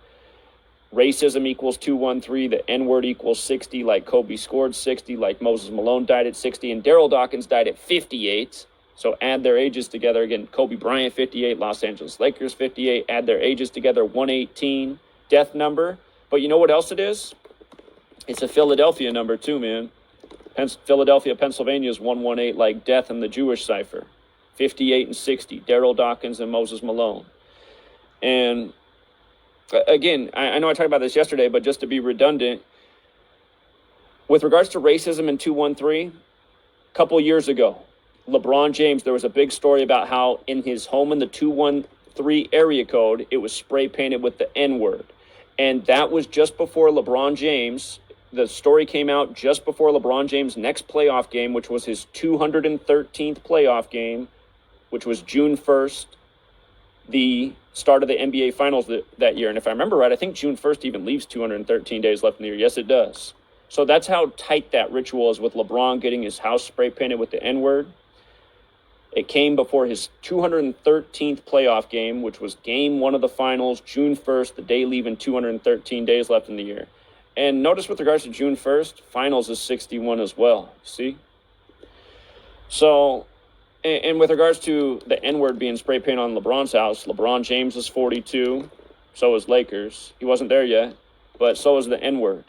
Racism equals 213. The N-word equals 60, like Kobe scored 60, like Moses Malone died at 60, and Daryl Dawkins died at 58. So add their ages together. Again, Kobe Bryant, 58, Los Angeles Lakers, 58. Add their ages together, 118 death number. But you know what else it is? It's a Philadelphia number too, man. Philadelphia, Pennsylvania is 118, like death in the Jewish cipher. 58 and 60, Daryl Dawkins and Moses Malone. And again, I know I talked about this yesterday, but just to be redundant, with regards to racism in 213, a couple years ago, LeBron James, there was a big story about how in his home in the 213 area code, it was spray painted with the N-word. And that was just before LeBron James, the story came out just before LeBron James' next playoff game, which was his 213th playoff game, which was June 1st, the start of the NBA Finals that year. And if I remember right, I think June 1st even leaves 213 days left in the year. Yes, it does. So that's how tight that ritual is with LeBron getting his house spray painted with the N-word. It came before his 213th playoff game, which was game one of the finals, June 1st, the day leaving 213 days left in the year. And notice with regards to June 1st, finals is 61 as well. See? So, and with regards to the N-word being spray painted on LeBron's house, LeBron James is 42. So is Lakers. He wasn't there yet. But so is the N-word,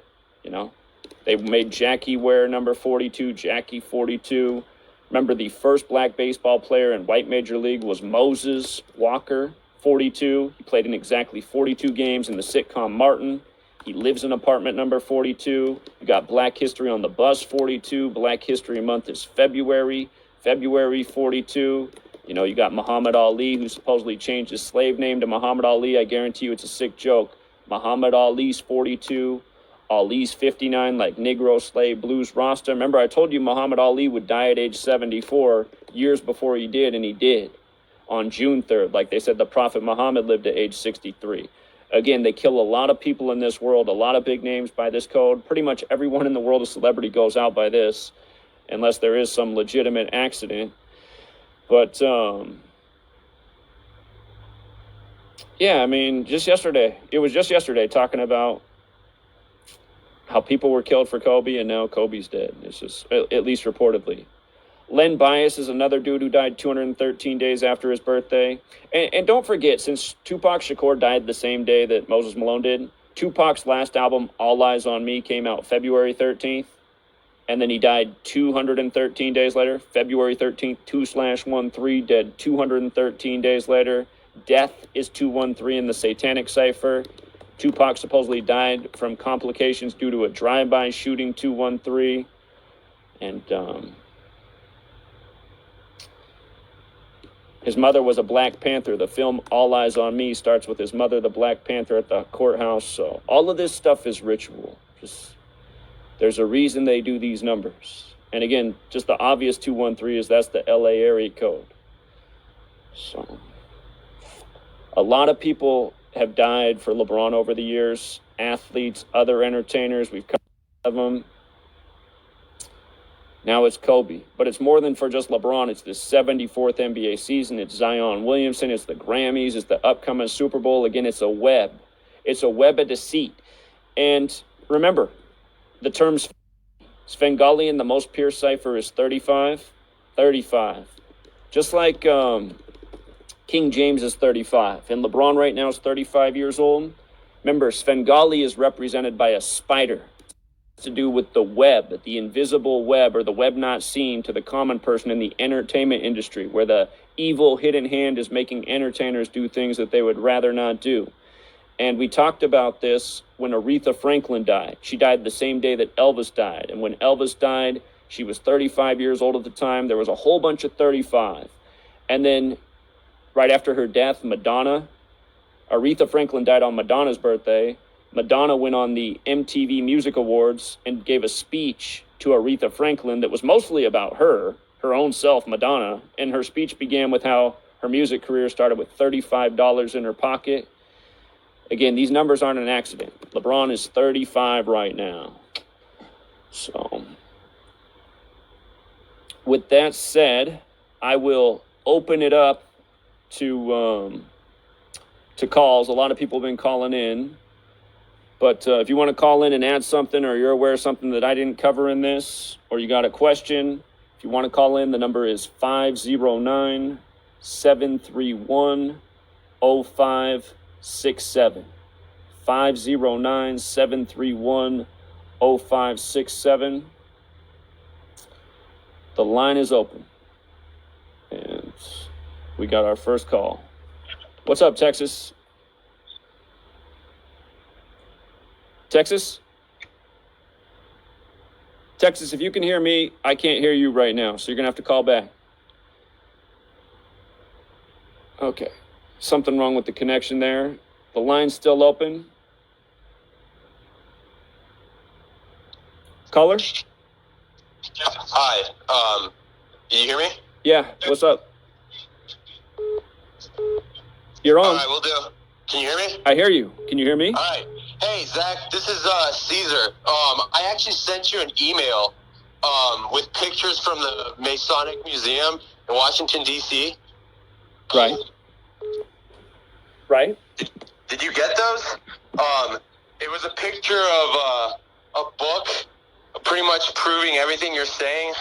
They made Jackie wear number 42, Jackie 42. Remember, the first black baseball player in white major league was Moses Walker, 42. He played in exactly 42 games in the sitcom Martin. He lives in apartment number 42. You got Black History on the Bus, 42. Black History Month is February 42. You got Muhammad Ali, who supposedly changed his slave name to Muhammad Ali. I guarantee you it's a sick joke. Muhammad Ali's 42. Ali's 59, like Negro Slave Blues Rasta. Remember, I told you Muhammad Ali would die at age 74 years before he did, and he did. on June 3rd. Like they said, the Prophet Muhammad lived to age 63. Again, they kill a lot of people in this world, a lot of big names by this code. Pretty much everyone in the world of celebrity goes out by this, unless there is some legitimate accident. But, yeah, I mean, it was just yesterday talking about how people were killed for Kobe, and now Kobe's dead. It's just, at least reportedly. Len Bias is another dude who died 213 days after his birthday. And don't forget, since Tupac Shakur died the same day that Moses Malone did, Tupac's last album, All Eyes on Me, came out February 13th. And then he died 213 days later. February 13th, 2/13, dead 213 days later. Death is 213 in the Satanic Cipher. Tupac supposedly died from complications due to a drive-by shooting 213. And, his mother was a Black Panther. The film All Eyes on Me starts with his mother, the Black Panther, at the courthouse. So all of this stuff is ritual. There's a reason they do these numbers. And again, just the obvious 213 is that's the LA area code. So a lot of people have died for LeBron over the years. Athletes, other entertainers, we've covered of them. Now it's Kobe. But it's more than for just LeBron. It's the 74th NBA season. It's Zion Williamson. It's the Grammys. It's the upcoming Super Bowl. Again, it's a web. It's a web of deceit. And remember, the term Svengalian, the most pure cipher, is 35. 35. Just like King James is 35. And LeBron right now is 35 years old. Remember, Svengali is represented by a spider. To do with the web, the invisible web, or the web not seen to the common person in the entertainment industry, where the evil hidden hand is making entertainers do things that they would rather not do. And we talked about this when Aretha Franklin died. She died the same day that Elvis died. And when Elvis died, she was 35 years old at the time. There was a whole bunch of 35. And then right after her death, Aretha Franklin died on Madonna's birthday. Madonna went on the MTV Music Awards and gave a speech to Aretha Franklin that was mostly about her own self, Madonna. And her speech began with how her music career started with $35 in her pocket. Again, these numbers aren't an accident. LeBron is 35 right now. So, with that said, I will open it up to calls. A lot of people have been calling in. But if you want to call in and add something, or you're aware of something that I didn't cover in this, or you got a question, if you want to call in, the number is 509-731-0567. 509-731-0567. The line is open. And we got our first call. What's up, Texas? Texas, if you can hear me, I can't hear you right now, so you're going to have to call back. Okay, something wrong with the connection there. The line's still open. Caller? Hi, can you hear me? Yeah, what's up? You're on. All right, we'll do. Can you hear me? I hear you. Can you hear me? All right. Hey, Zach, this is Caesar. I actually sent you an email with pictures from the Masonic Museum in Washington, D.C. Right. Right. Did you get those? It was a picture of a book pretty much proving everything you're saying.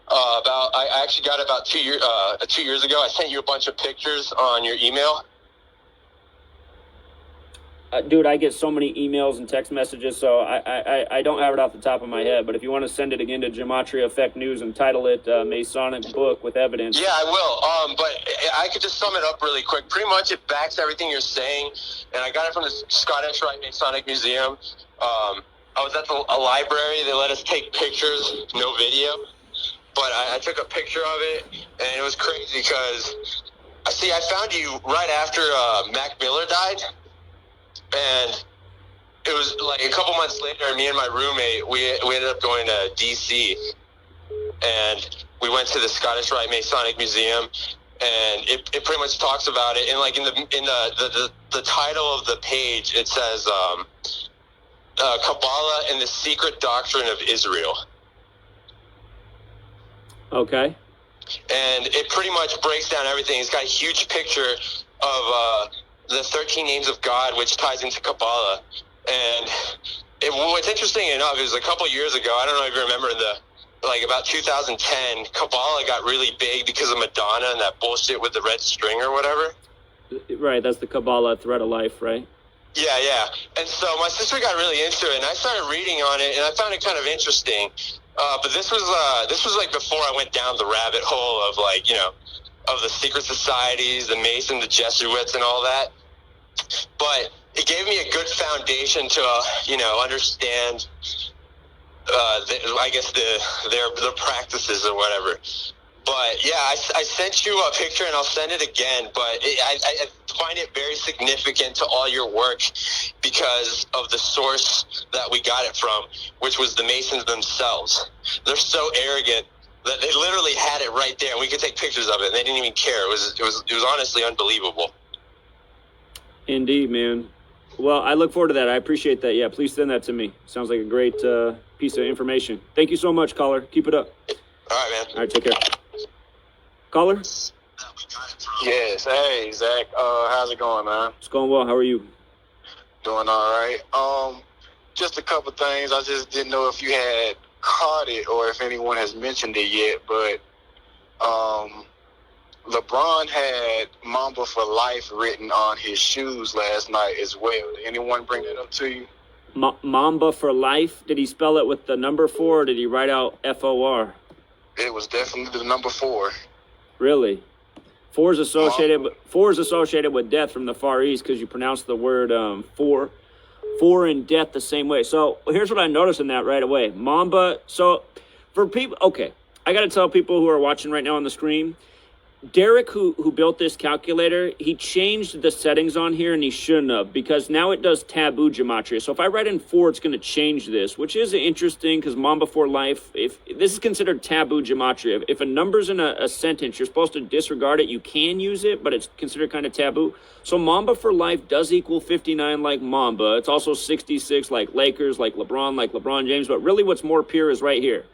I actually got it about 2 years ago. I sent you a bunch of pictures on your email. Dude, I get so many emails and text messages, so I don't have it off the top of my head. But if you want to send it again to Gematria Effect News and title it Masonic Book with Evidence. Yeah, I will. But I could just sum it up really quick. Pretty much it backs everything you're saying. And I got it from the Scottish Rite Masonic Museum. I was at a library. They let us take pictures, no video. But I took a picture of it, and it was crazy because, I found you right after Mac Miller died. And it was like a couple months later, me and my roommate, we ended up going to D.C. And we went to the Scottish Rite Masonic Museum. and it pretty much talks about it. And like in the title of the page, it says Kabbalah and the Secret Doctrine of Israel. Okay. And it pretty much breaks down everything. It's got a huge picture of the 13 names of God, which ties into Kabbalah. And what's interesting enough is a couple years ago, I don't know if you remember, about 2010, Kabbalah got really big because of Madonna and that bullshit with the red string or whatever. Right, that's the Kabbalah Thread of Life, right? Yeah. And so my sister got really into it, and I started reading on it, and I found it kind of interesting. But this was like before I went down the rabbit hole of of the secret societies, the Masons, the Jesuits, and all that. But it gave me a good foundation to understand their practices or whatever. But yeah, I sent you a picture, and I'll send it again. But I find it very significant to all your work because of the source that we got it from, which was the Masons themselves. They're so arrogant that they literally had it right there, and we could take pictures of it, and they didn't even care. It was honestly unbelievable. Indeed, man. Well, I look forward to that. I appreciate that. Yeah, please send that to me. Sounds like a great piece of information. Thank you so much, caller. Keep it up. All right, man. All right, take care. Caller? Yes. Hey, Zach. How's it going, man? It's going well. How are you? Doing all right. Just a couple things. I just didn't know if you had caught it or if anyone has mentioned it yet, but LeBron had Mamba for Life written on his shoes last night as well. Did anyone bring that up to you? Mamba for Life? Did he spell it with the number 4, or did he write out FOR? It was definitely the number 4. Really? 4 is associated with death from the Far East because you pronounce the word four and death the same way. So here's what I noticed in that right away. Mamba. So for people, okay, I got to tell people who are watching right now on the screen, Derek, who built this calculator, he changed the settings on here, and he shouldn't have, because now it does taboo gematria. So if I write in 4, it's going to change this, which is interesting because Mamba for Life, if this is considered taboo gematria. If a number's in a sentence, you're supposed to disregard it. You can use it, but it's considered kind of taboo. So Mamba for Life does equal 59 like Mamba. It's also 66 like Lakers, like LeBron James. But really what's more pure is right here.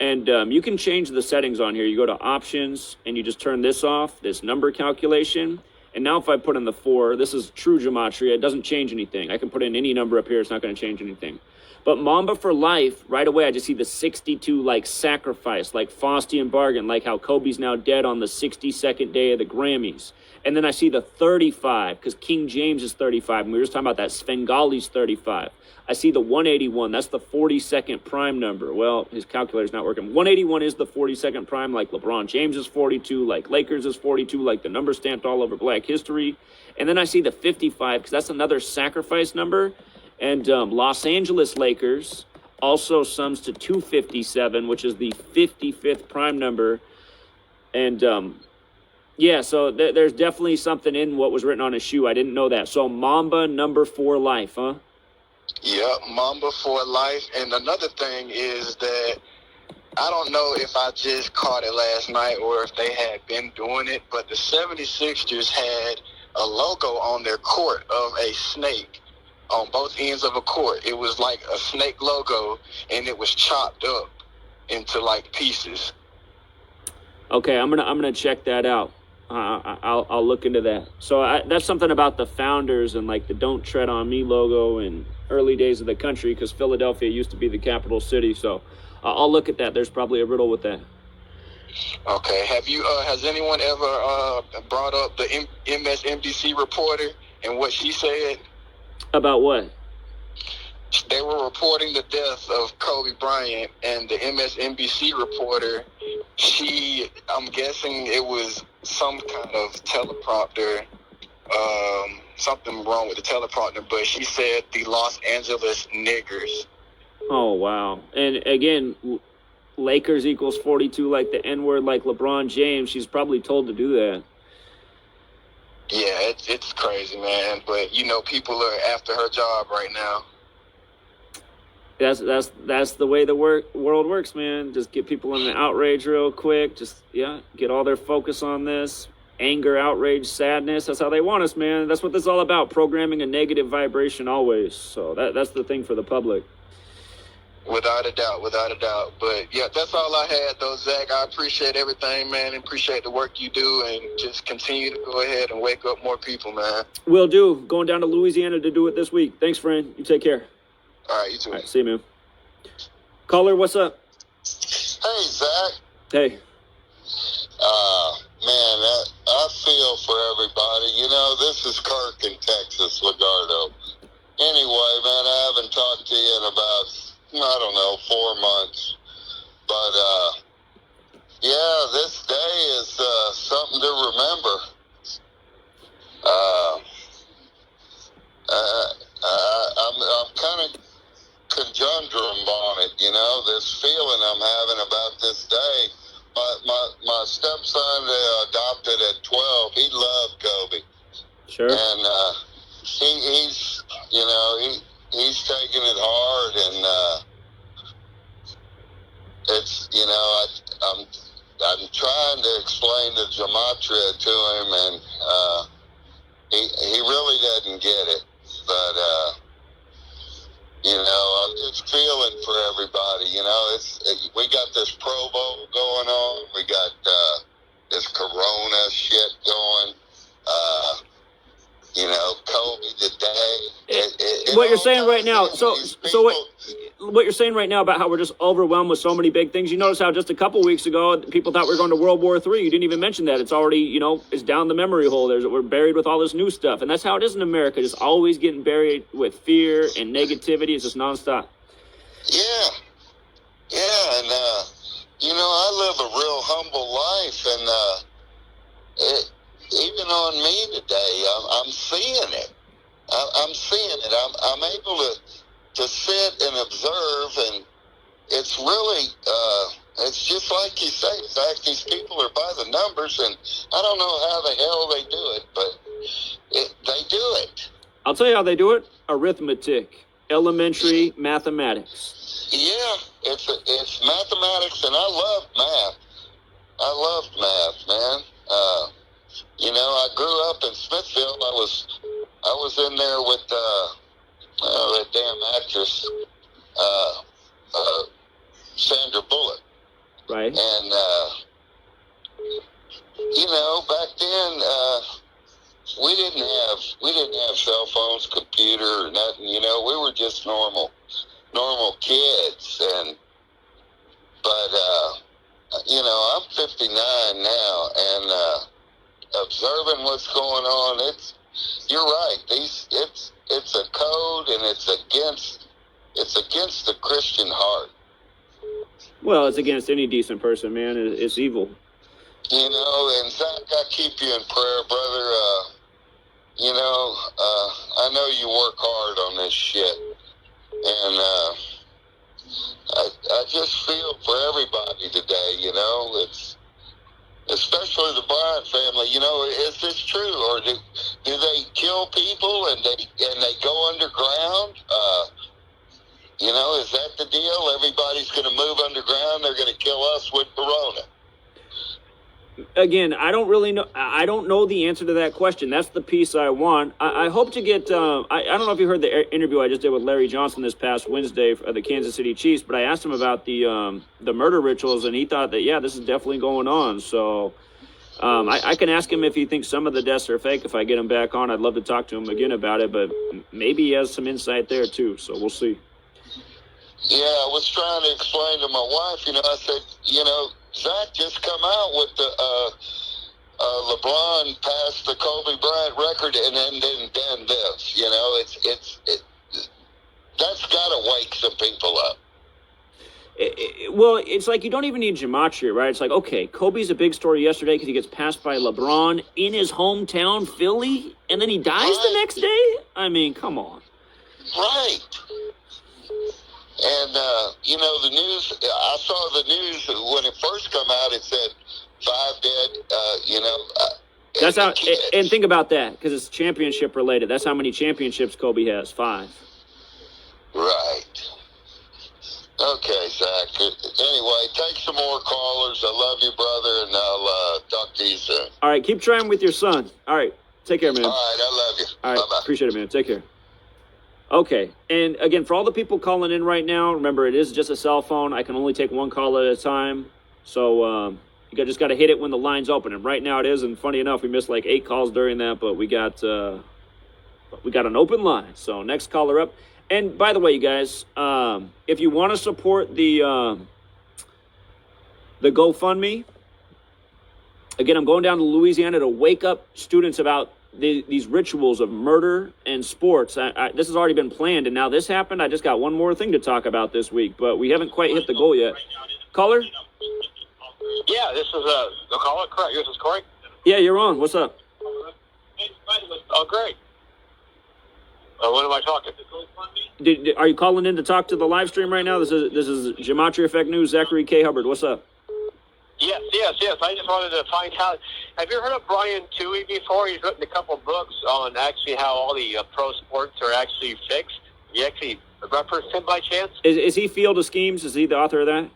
And you can change the settings on here. You go to options and you just turn this off, this number calculation. And now if I put in the 4, this is true gematria. It doesn't change anything. I can put in any number up here. It's not going to change anything. But Mamba for Life, right away, I just see the 62 like sacrifice, like Faustian bargain, like how Kobe's now dead on the 62nd day of the Grammys. And then I see the 35, because King James is 35. And we were just talking about that. Svengali's 35. I see the 181. That's the 42nd prime number. Well, his calculator's not working. 181 is the 42nd prime, like LeBron James is 42, like Lakers is 42, like the number stamped all over Black history. And then I see the 55, because that's another sacrifice number. And Los Angeles Lakers also sums to 257, which is the 55th prime number. And yeah, so there's definitely something in what was written on his shoe. I didn't know that. So Mamba number 4 Life, huh? Yep, Mamba for Life. And another thing is that I don't know if I just caught it last night or if they had been doing it, but the 76ers had a logo on their court of a snake on both ends of a court. It was like a snake logo, and it was chopped up into like pieces. Okay, I'm gonna check that out. I'll look into that. So that's something about the founders and like the "Don't Tread on Me" logo in early days of the country, because Philadelphia used to be the capital city. So I'll look at that. There's probably a riddle with that. Okay. Have you? Has anyone ever brought up the MSNBC reporter and what she said? About what? They were reporting the death of Kobe Bryant, and the MSNBC reporter, I'm guessing it was some kind of teleprompter, something wrong with the teleprompter, but she said the Los Angeles niggers. Oh, wow. And again, Lakers equals 42 like the N-word like LeBron James. She's probably told to do that. Yeah, it's crazy, man. But, people are after her job right now. That's the way the world works, man. Just get people in the outrage real quick. Just, get all their focus on this. anger, outrage, sadness. That's how they want us, man. That's what this is all about, programming a negative vibration always. So that's the thing for the public. Without a doubt, without a doubt. But, yeah, that's all I had, though, Zach. I appreciate everything, man, and appreciate the work you do, and just continue to go ahead and wake up more people, man. Will do. Going down to Louisiana to do it this week. Thanks, friend. You take care. All right, you too. All right, see you, man. Caller, what's up? Hey, Zach. Hey. Man, I feel for everybody. You know, this is Kirk in Texas, Legardo. Anyway, man, I haven't talked to you in about, I don't know, 4 months. But, yeah, this day is something to remember. I'm kind of conundrum on it, you know, this feeling I'm having about this day. My stepson adopted at 12. He loved Kobe. Sure. And he's, you know, he's taking it hard, and it's, you know, I'm trying to explain the Gematria to him, and he really doesn't get it. But you know, I'm just feeling for everybody. You know, we got this Pro Bowl going on. We got this Corona shit going. You know, Kobe today. What you're saying right now, what you're saying right now about how we're just overwhelmed with so many big things. You notice how just a couple weeks ago people thought we were going to World War III. You didn't even mention that. It's already, you know, it's down the memory hole. We're buried with all this new stuff, and that's how it is in America. Just always getting buried with fear and negativity. It's just nonstop. Yeah, and you know, I live a real humble life, and even on me today, I'm seeing it. I'm seeing it. I'm able to sit and observe, and it's really, it's just like you say, Zach, these people are by the numbers, and I don't know how the hell they do it, but they do it. I'll tell you how they do it. Arithmetic, elementary mathematics. Yeah, it's mathematics, and I love math. I loved math, man. You know, I grew up in Smithfield. I was in there with that damn actress, Sandra Bullock. Right. And you know, back then we didn't have cell phones, computer, or nothing. You know, we were just normal kids. But you know, I'm 59 now, and observing what's going on, you're right. It's a code, and it's against the Christian heart. Well, it's against any decent person, man. It's evil. You know, and Zach, I keep you in prayer, brother. You know, I know you work hard on this shit, and I just feel for everybody today. You know, it's especially the Bryant family. You know, is this true, or do they kill people and they go underground? You know, is that the deal? Everybody's going to move underground. They're going to kill us with Corona. Again, I don't really know. I don't know the answer to that question. That's the piece I want. I hope to get. I don't know if you heard the interview I just did with Larry Johnson this past Wednesday for the Kansas City Chiefs, but I asked him about the murder rituals, and he thought that this is definitely going on. So I can ask him if he thinks some of the deaths are fake. If I get him back on, I'd love to talk to him again about it. But maybe he has some insight there too. So we'll see. Yeah, I was trying to explain to my wife. You know, I said, you know, Zach just come out with the LeBron passed the Kobe Bryant record, and then this. You know, that's got to wake some people up. Well, it's like you don't even need Gematria, right? It's like, okay, Kobe's a big story yesterday because he gets passed by LeBron in his hometown, Philly, and then he dies the next day? I mean, come on. Right. And, you know, the news, I saw the news when it first come out, it said 5 dead, you know. That's how, and think about that, because it's championship related. That's how many championships Kobe has, 5. Right. Okay, Zach. Anyway, take some more callers. I love you, brother, and I'll talk to you soon. All right, keep trying with your son. All right, take care, man. All right, I love you. All right, Bye-bye. appreciate it, man. Take care. Okay, and again, for all the people calling in right now, remember it is just a cell phone. I can only take one call at a time, so you just got to hit it when the line's open. And right now it is. And funny enough, we missed like 8 calls during that, but we got an open line. So next caller up. And by the way, you guys, if you want to support the GoFundMe, again, I'm going down to Louisiana to wake up students about these rituals of murder and sports. This has already been planned, and now this happened. I just got one more thing to talk about this week, but we haven't quite hit the goal yet. Caller? Yeah, this is the caller. Correct. This is Corey. Yeah, you're on. What's up? Oh, great. What am I talking? Are you calling in to talk to the live stream right now? This is Gematria Effect News. Zachary K. Hubbard. What's up? Yes. I just wanted to find out. Have you heard of Brian Toohey before? He's written a couple books on actually how all the pro sports are actually fixed. You actually referenced him by chance? Is he Field of Schemes? Is he the author of that?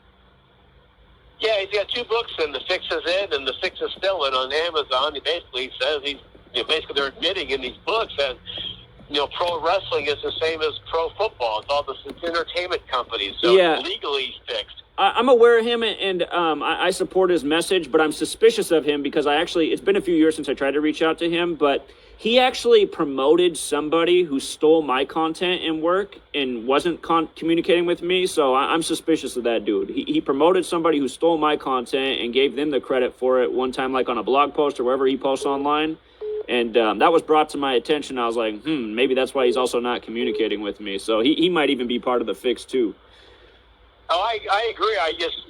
Yeah, he's got 2 books, and The Fix is In and The Fix is Still In on Amazon. He basically says basically they're admitting in these books that pro wrestling is the same as pro football. It's all it's entertainment companies, so it's legally fixed. I'm aware of him, and I support his message, but I'm suspicious of him because it's been a few years since I tried to reach out to him, but he actually promoted somebody who stole my content and work and wasn't communicating with me, so I'm suspicious of that dude. He promoted somebody who stole my content and gave them the credit for it one time, like on a blog post or wherever he posts online, and that was brought to my attention. I was like, maybe that's why he's also not communicating with me, so he might even be part of the fix, too. Oh, I agree.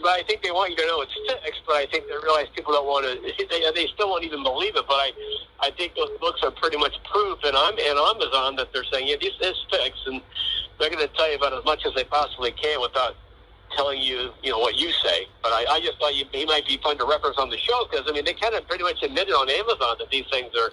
But I think they want you to know it's fixed. But I think they realize people don't want to. They still won't even believe it. But I think those books are pretty much proof, and I'm and Amazon that they're saying this is fixed, and they're going to tell you about as much as they possibly can without telling you, what you say. But I just thought he might be fun to reference on the show because they kind of pretty much admitted on Amazon that these things are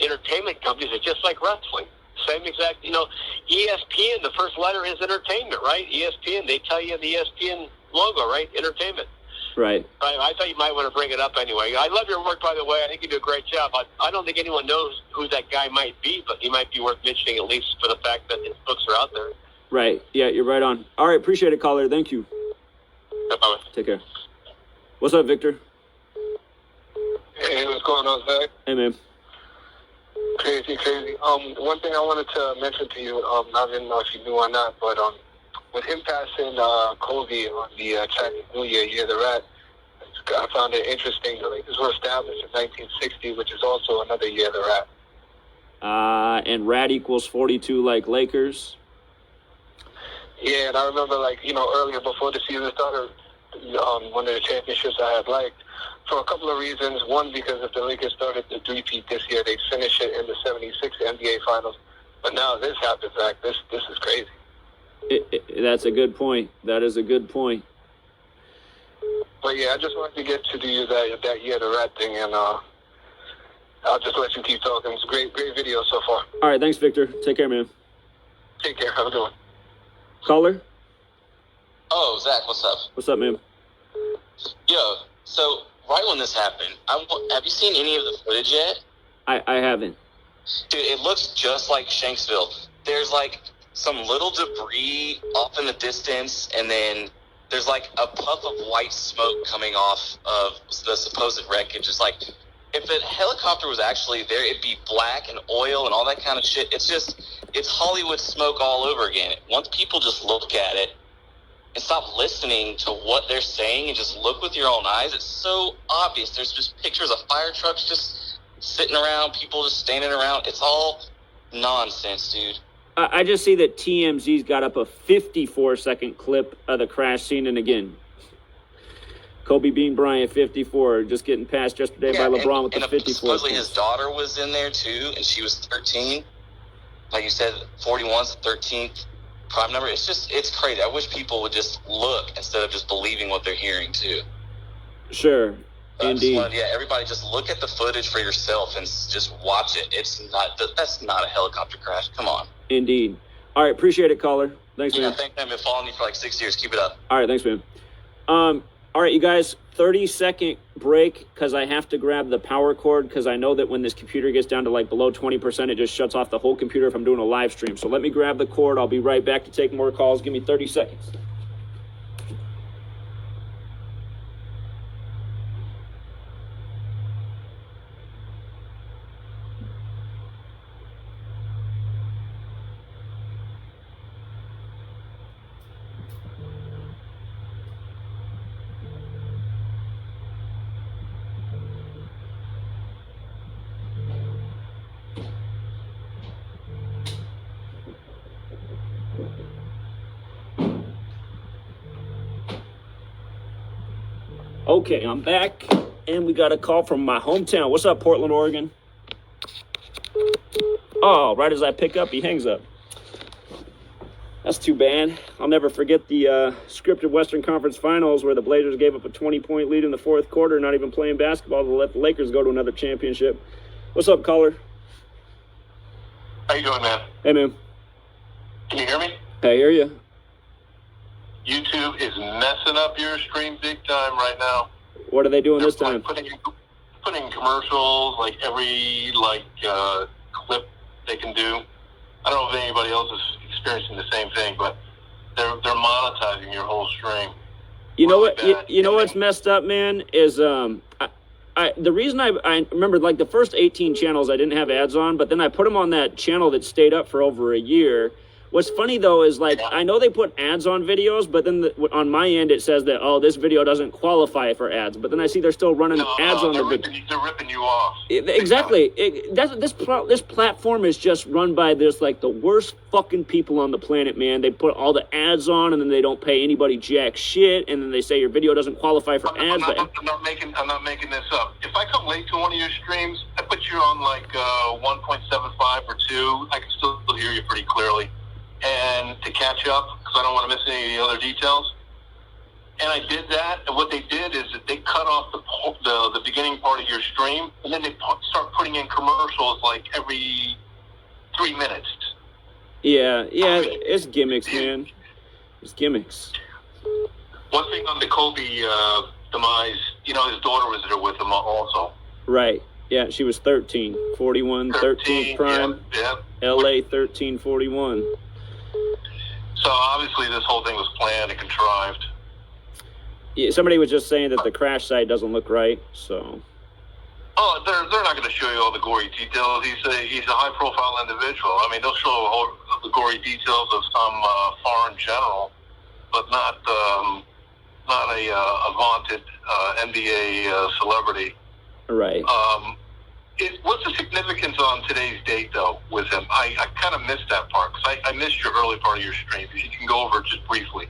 entertainment companies. Are just like wrestling. Same exact, ESPN, the first letter is entertainment, right? ESPN, they tell you in the ESPN logo, right? Entertainment. Right. I thought you might want to bring it up anyway. I love your work, by the way. I think you do a great job. I don't think anyone knows who that guy might be, but he might be worth mentioning, at least for the fact that his books are out there. Right. Yeah, you're right on. All right, appreciate it, caller. Thank you. Bye-bye. Take care. What's up, Victor? Hey, what's going on, Zach? Hey, man. Crazy. One thing I wanted to mention to you, I didn't know if you knew or not, but with him passing Kobe on the Chinese New Year of the Rat, I found it interesting. The Lakers were established in 1960, which is also another year of the Rat. And Rat equals 42 like Lakers. Yeah, and I remember, earlier before the season started, one of the championships I had liked, for a couple of reasons. One, because if the Lakers started the three-peat this year, they'd finish it in the 76 NBA Finals. But now this happens, Zach. This is crazy. That's a good point. That is a good point. But, yeah, I just wanted to get to you that year the Rat thing, and I'll just let you keep talking. It's a great video so far. All right, thanks, Victor. Take care, man. Take care. Have a good one. Caller? Oh, Zach, what's up? What's up, man? Yo, so right when this happened, have you seen any of the footage yet? I haven't. Dude, it looks just like Shanksville. There's some little debris off in the distance, and then there's a puff of white smoke coming off of the supposed wreckage. It's if the helicopter was actually there, it'd be black and oil and all that kind of shit. It's Hollywood smoke all over again. Once people just look at it and stop listening to what they're saying and just look with your own eyes, it's so obvious. There's just pictures of fire trucks just sitting around, people just standing around. It's all nonsense, dude. I just see that TMZ's got up a 54-second clip of the crash scene, and again, Kobe Bean Bryant, 54, just getting passed yesterday by LeBron with the 54. Supposedly his daughter was in there too, and she was 13. Like you said, 41's the 13th prime number. It's crazy. I wish people would just look instead of just believing what they're hearing too. Sure. Indeed. Everybody just look at the footage for yourself and just watch it. That's not a helicopter crash. Come on. Indeed. All right, appreciate it, caller. Thanks, man. Yeah, thanks, man. I've been following you for like 6 years. Keep it up. All right, thanks, man. All right, you guys, 30-second break because I have to grab the power cord because I know that when this computer gets down to like below 20%, it just shuts off the whole computer if I'm doing a live stream. So let me grab the cord. I'll be right back to take more calls. Give me 30 seconds. Okay, I'm back, and we got a call from my hometown. What's up, Portland, Oregon? Oh, right as I pick up, he hangs up. That's too bad. I'll never forget the scripted Western Conference Finals where the Blazers gave up a 20-point lead in the fourth quarter, not even playing basketball to let the Lakers go to another championship. What's up, caller? How you doing, man? Hey, man. Can you hear me? I hear you. YouTube is messing up your stream big time right now. What are they doing this time? Putting commercials, like every clip they can do. I don't know if anybody else is experiencing the same thing, but they're monetizing your whole stream. You know Really what? bad. You know what's messed up, man, is the reason I remember like the first 18 channels I didn't have ads on, but then I put them on that channel that stayed up for over a year. What's funny though is like I know they put ads on videos, but then on my end it says that this video doesn't qualify for ads. But then I see they're still running ads on the video. They're ripping you off. Exactly. This platform is just run by the worst fucking people on the planet, man. They put all the ads on and then they don't pay anybody jack shit, and then they say your video doesn't qualify for ads. I'm not making this up. If I come late to one of your streams, I put you on 1.75 or 2. I can still hear you pretty clearly. And to catch up, because I don't want to miss any of the other details. And I did that, and what they did is that they cut off the beginning part of your stream, and then they start putting in commercials like every 3 minutes. Yeah, it's gimmicks, man. It's gimmicks. One thing on the Kobe demise, his daughter was there with him also. Right. Yeah, she was 13, 41, 13th prime. Yeah. LA 1341. So obviously this whole thing was planned and contrived. Yeah, somebody was just saying that the crash site doesn't look right, so. Oh, they're not going to show you all the gory details. He's a high-profile individual. I mean, they'll show the gory details of some foreign general, but not a vaunted NBA celebrity. Right. What's the significance on today's date, though, with him? I kind of missed that part because I missed your early part of your stream. If you can go over it just briefly.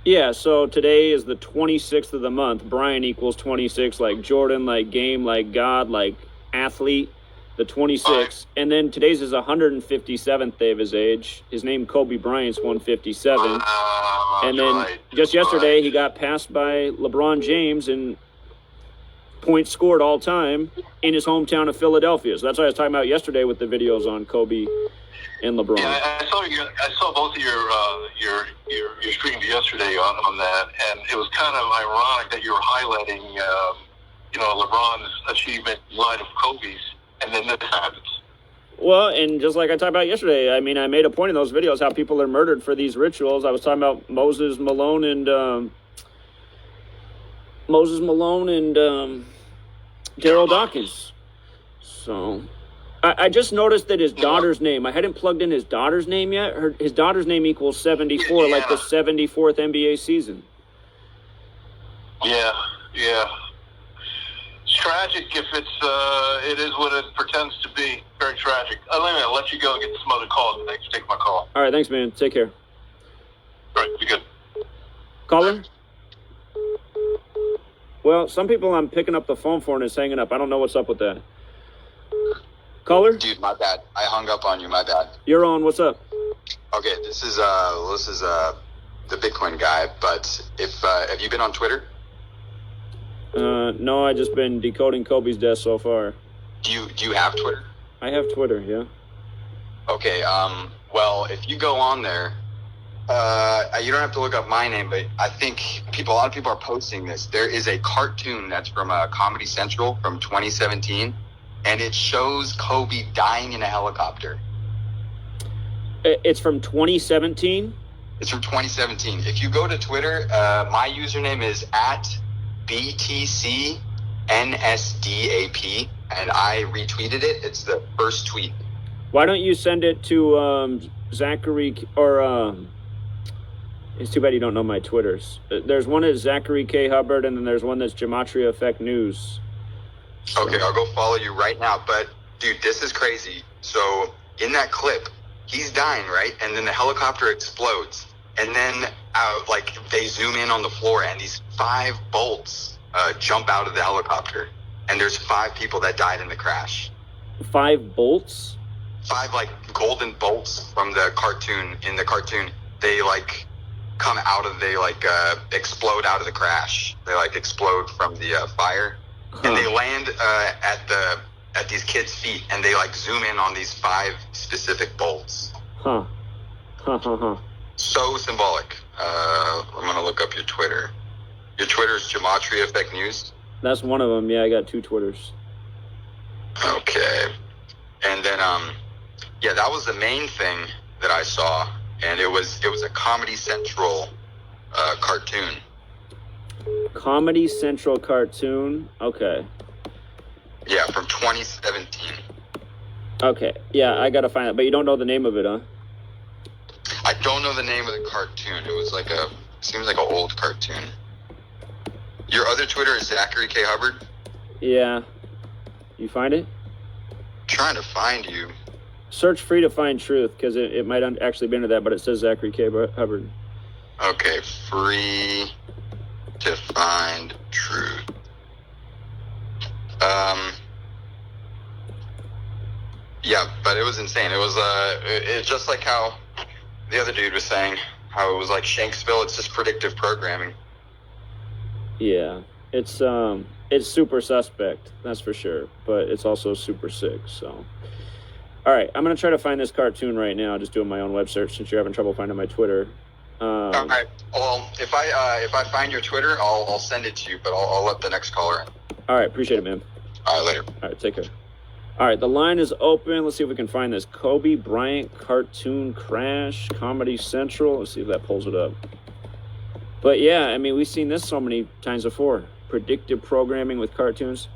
Yeah, so today is the 26th of the month. Brian equals 26, like Jordan, like game, like God, like athlete, the 26th. Right. And then today's his 157th day of his age. His name, Kobe Bryant's 157. And then just yesterday, he got passed by LeBron James in points scored all time in his hometown of Philadelphia. So that's what I was talking about yesterday with the videos on Kobe and LeBron. Yeah, I saw both of your streams yesterday on that, and it was kind of ironic that you were highlighting LeBron's achievement in light of Kobe's, and then this happens. Well, and just like I talked about yesterday, I mean, I made a point in those videos how people are murdered for these rituals. I was talking about Moses Malone and Gerald Dawkins. So I just noticed that his daughter's name, I hadn't plugged in his daughter's name yet. His daughter's name equals 74, like the 74th NBA season. Yeah. It's tragic if it is what it pretends to be. Very tragic. I'll let you go and get some other calls. Thanks for taking my call. All right, thanks, man. Take care. All right, be good. Caller? Well, some people I'm picking up the phone for and it's hanging up. I don't know what's up with that. Caller? Dude, my bad. I hung up on you. My bad. You're on. What's up? Okay, this is the Bitcoin guy. But have you been on Twitter? No, I just been decoding Kobe's death so far. Do you have Twitter? I have Twitter, yeah. Okay. Well, if you go on there, you don't have to look up my name, but I think a lot of people are posting this. There is a cartoon that's from Comedy Central from 2017, and it shows Kobe dying in a helicopter. It's from 2017? It's from 2017. If you go to Twitter, my username is at BTCNSDAP, and I retweeted it. It's the first tweet. Why don't you send it to Zachary or it's too bad you don't know my Twitters. There's one that's Zachary K. Hubbard, and then there's one that's Gematria Effect News. So. Okay, I'll go follow you right now. But, dude, this is crazy. So, in that clip, he's dying, right? And then the helicopter explodes. And then, they zoom in on the floor, and these 5 bolts jump out of the helicopter. And there's 5 people that died in the crash. 5 bolts? 5, golden bolts from the cartoon. In the cartoon, they, come out of, explode out of the crash. They, explode from the fire. Huh. And they land at these kids' feet, and they, zoom in on these 5 specific bolts. Huh. So symbolic. I'm going to look up your Twitter. Your Twitter is Gematria Effect News? That's one of them. Yeah, I got 2 Twitters. Okay. And then, that was the main thing that I saw. And it was a Comedy Central cartoon. Comedy Central cartoon? Okay. Yeah, from 2017. Okay. Yeah, I got to find it. But you don't know the name of it, huh? I don't know the name of the cartoon. It was seems like an old cartoon. Your other Twitter is Zachary K. Hubbard? Yeah. You find it? I'm trying to find you. Search Free to Find Truth, because it might actually be under that, but it says Zachary K. Hubbard. Okay, Free to Find Truth. Yeah, but it was insane. It was it's just like how the other dude was saying, how it was like Shanksville. It's just predictive programming. Yeah, it's super suspect, that's for sure, but it's also super sick. So, all right, I'm gonna try to find this cartoon right now. Just doing my own web search since you're having trouble finding my Twitter. All right. Well, if I find your Twitter, I'll send it to you, but I'll let the next caller in. All right, appreciate it, man. All right, later. All right, take care. All right, the line is open. Let's see if we can find this Kobe Bryant cartoon crash, Comedy Central. Let's see if that pulls it up. But yeah, I mean, we've seen this so many times before. Predictive programming with cartoons.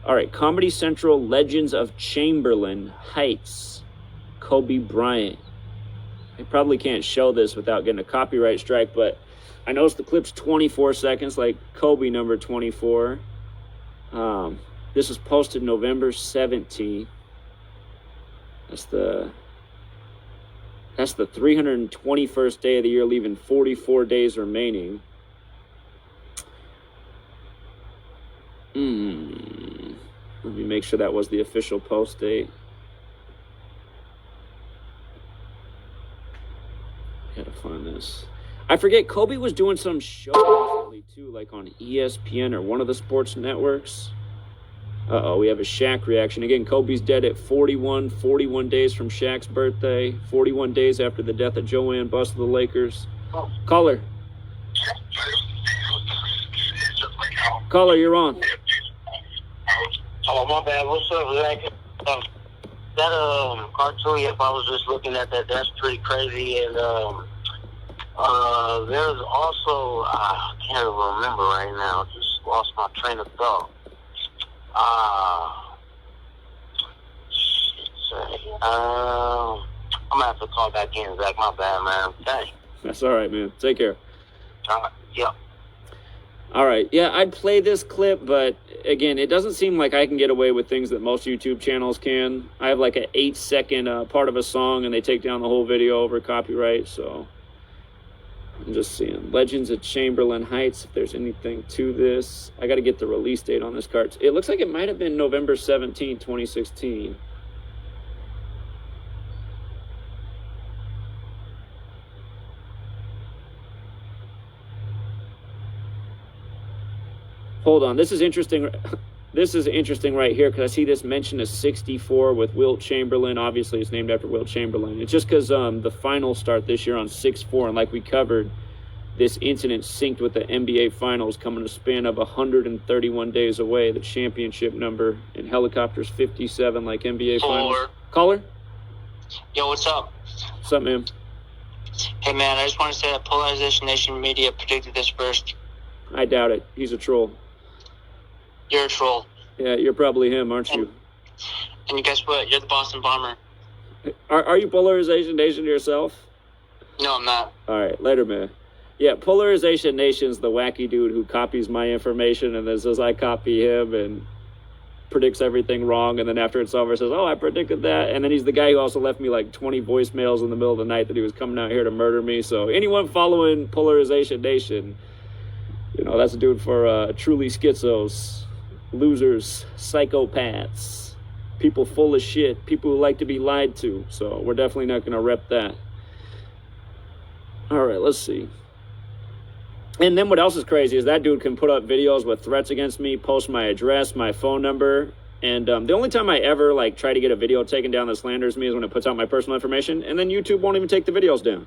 All right, Comedy Central, Legends of Chamberlain Heights, Kobe Bryant. I probably can't show this without getting a copyright strike, but I noticed the clip's 24 seconds, like Kobe number 24. This was posted November 17th. That's the 321st day of the year, leaving 44 days remaining. Let me make sure that was the official post date. Gotta find this. I forget, Kobe was doing some show recently too, like on ESPN or one of the sports networks. We have a Shaq reaction. Again, Kobe's dead at 41 days from Shaq's birthday, 41 days after the death of Joanne Buss of the Lakers. Caller. Caller, you're on. Oh, my bad. What's up, Zach? That cartoon, if I was just looking at that, that's pretty crazy. And there's also, I can't remember right now, just lost my train of thought. I'm gonna have to call back in, Zach. My bad, man. Dang. That's all right, man. Take care. Yeah. All right. Yeah, I'd play this clip, but again, it doesn't seem like I can get away with things that most YouTube channels can. I have like an 8-second part of a song, and they take down the whole video over copyright, so I'm just seeing. Legends of Chamberlain Heights, if there's anything to this. I got to get the release date on this card. It looks like it might have been November 17, 2016. Hold on, this is interesting. this is interesting right here because I see this mentioned as 64 with Wilt Chamberlain. Obviously, it's named after Wilt Chamberlain. It's just because the finals start this year on 6-4, and like we covered, this incident synced with the NBA Finals coming a span of 131 days away. The championship number in helicopters 57, like NBA Finals. Caller? Yo, what's up? What's up, man? Hey, man, I just want to say that Polarization Nation Media predicted this first. I doubt it. He's a troll. You're a troll. Yeah, you're probably him, aren't you? And guess what? You're the Boston Bomber. Are you Polarization Nation yourself? No, I'm not. All right, later, man. Yeah, Polarization Nation's the wacky dude who copies my information and then says I copy him and predicts everything wrong. And then after it's over, says, oh, I predicted that. And then he's the guy who also left me like 20 voicemails in the middle of the night that he was coming out here to murder me. So anyone following Polarization Nation, you know, that's a dude for truly schizos, losers, psychopaths, people full of shit, people who like to be lied to. So we're definitely not going to rep that. All right, let's see. And then what else is crazy is that dude can put up videos with threats against me, post my address, my phone number. And the only time I ever like try to get a video taken down that slanders me is when it puts out my personal information. And then YouTube won't even take the videos down.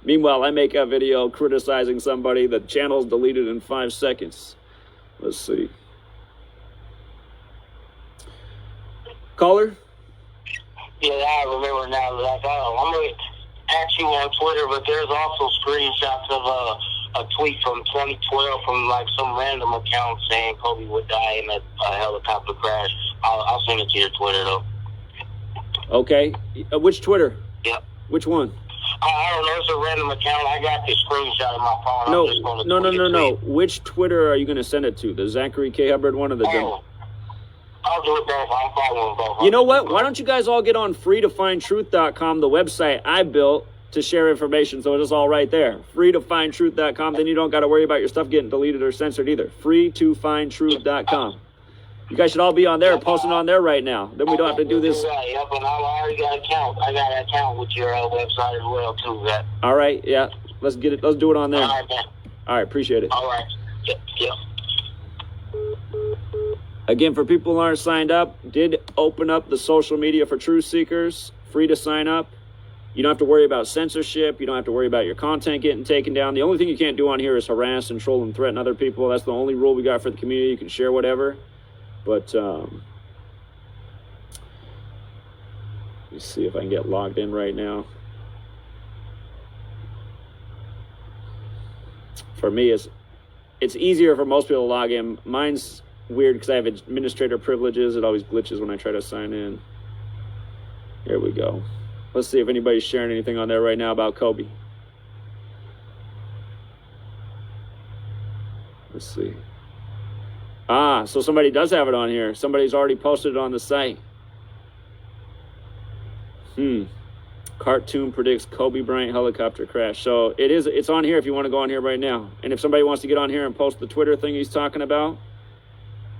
Meanwhile, I make a video criticizing somebody, the channel's deleted in 5 seconds. Let's see. Caller? Yeah, I remember now. Like, I'm going to ask you on Twitter, but there's also screenshots of a tweet from 2012 from like some random account saying Kobe would die in a helicopter crash. I'll send it to your Twitter though. Okay. Which Twitter? Yep. Which one? I don't know. It's a random account. I got the screenshot of my phone. No. Which Twitter are you going to send it to? The Zachary K. Hubbard one or the... I'll do it both. I'm following both. You know what? Why don't you guys all get on freetofindtruth.com, the website I built to share information, so it's all right there. Freetofindtruth.com. Then you don't got to worry about your stuff getting deleted or censored either. Freetofindtruth.com. You guys should all be on there, posting on there right now. Then we don't have to do this. Yep, and I already got an account. I got an account with your website as well, too. That. All right, yeah. Let's get it. Let's do it on there. All right, man. All right, appreciate it. All right. Yep. Again, for people who aren't signed up, did open up the social media for truth seekers. Free to sign up. You don't have to worry about censorship. You don't have to worry about your content getting taken down. The only thing you can't do on here is harass and troll and threaten other people. That's the only rule we got for the community. You can share whatever. But let me see if I can get logged in right now. For me, it's easier for most people to log in. Mine's weird because I have administrator privileges. It always glitches when I try to sign in. Here we go. Let's see if anybody's sharing anything on there right now about Kobe. Let's see. Ah, so somebody does have it on here. Somebody's already posted it on the site. Cartoon predicts Kobe Bryant helicopter crash. So it's on here if you want to go on here right now. And if somebody wants to get on here and post the Twitter thing he's talking about,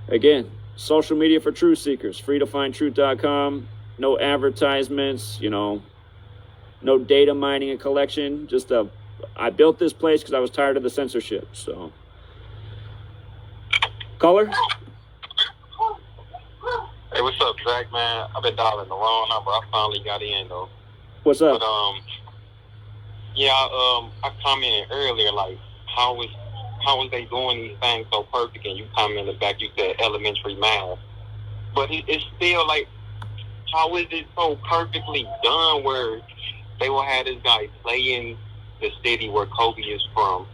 again, social media for truth seekers, freetofindtruth.com. No advertisements, no data mining and collection. Just I built this place because I was tired of the censorship. So, caller. Hey, what's up, Zach? Man, I've been dialing the wrong number. I finally got in though. What's up? But I commented earlier like how was they doing these things so perfect, and you commented back. You said elementary math, but it's still like. How is it so perfectly done where they will have this guy play in the city where Kobe is from?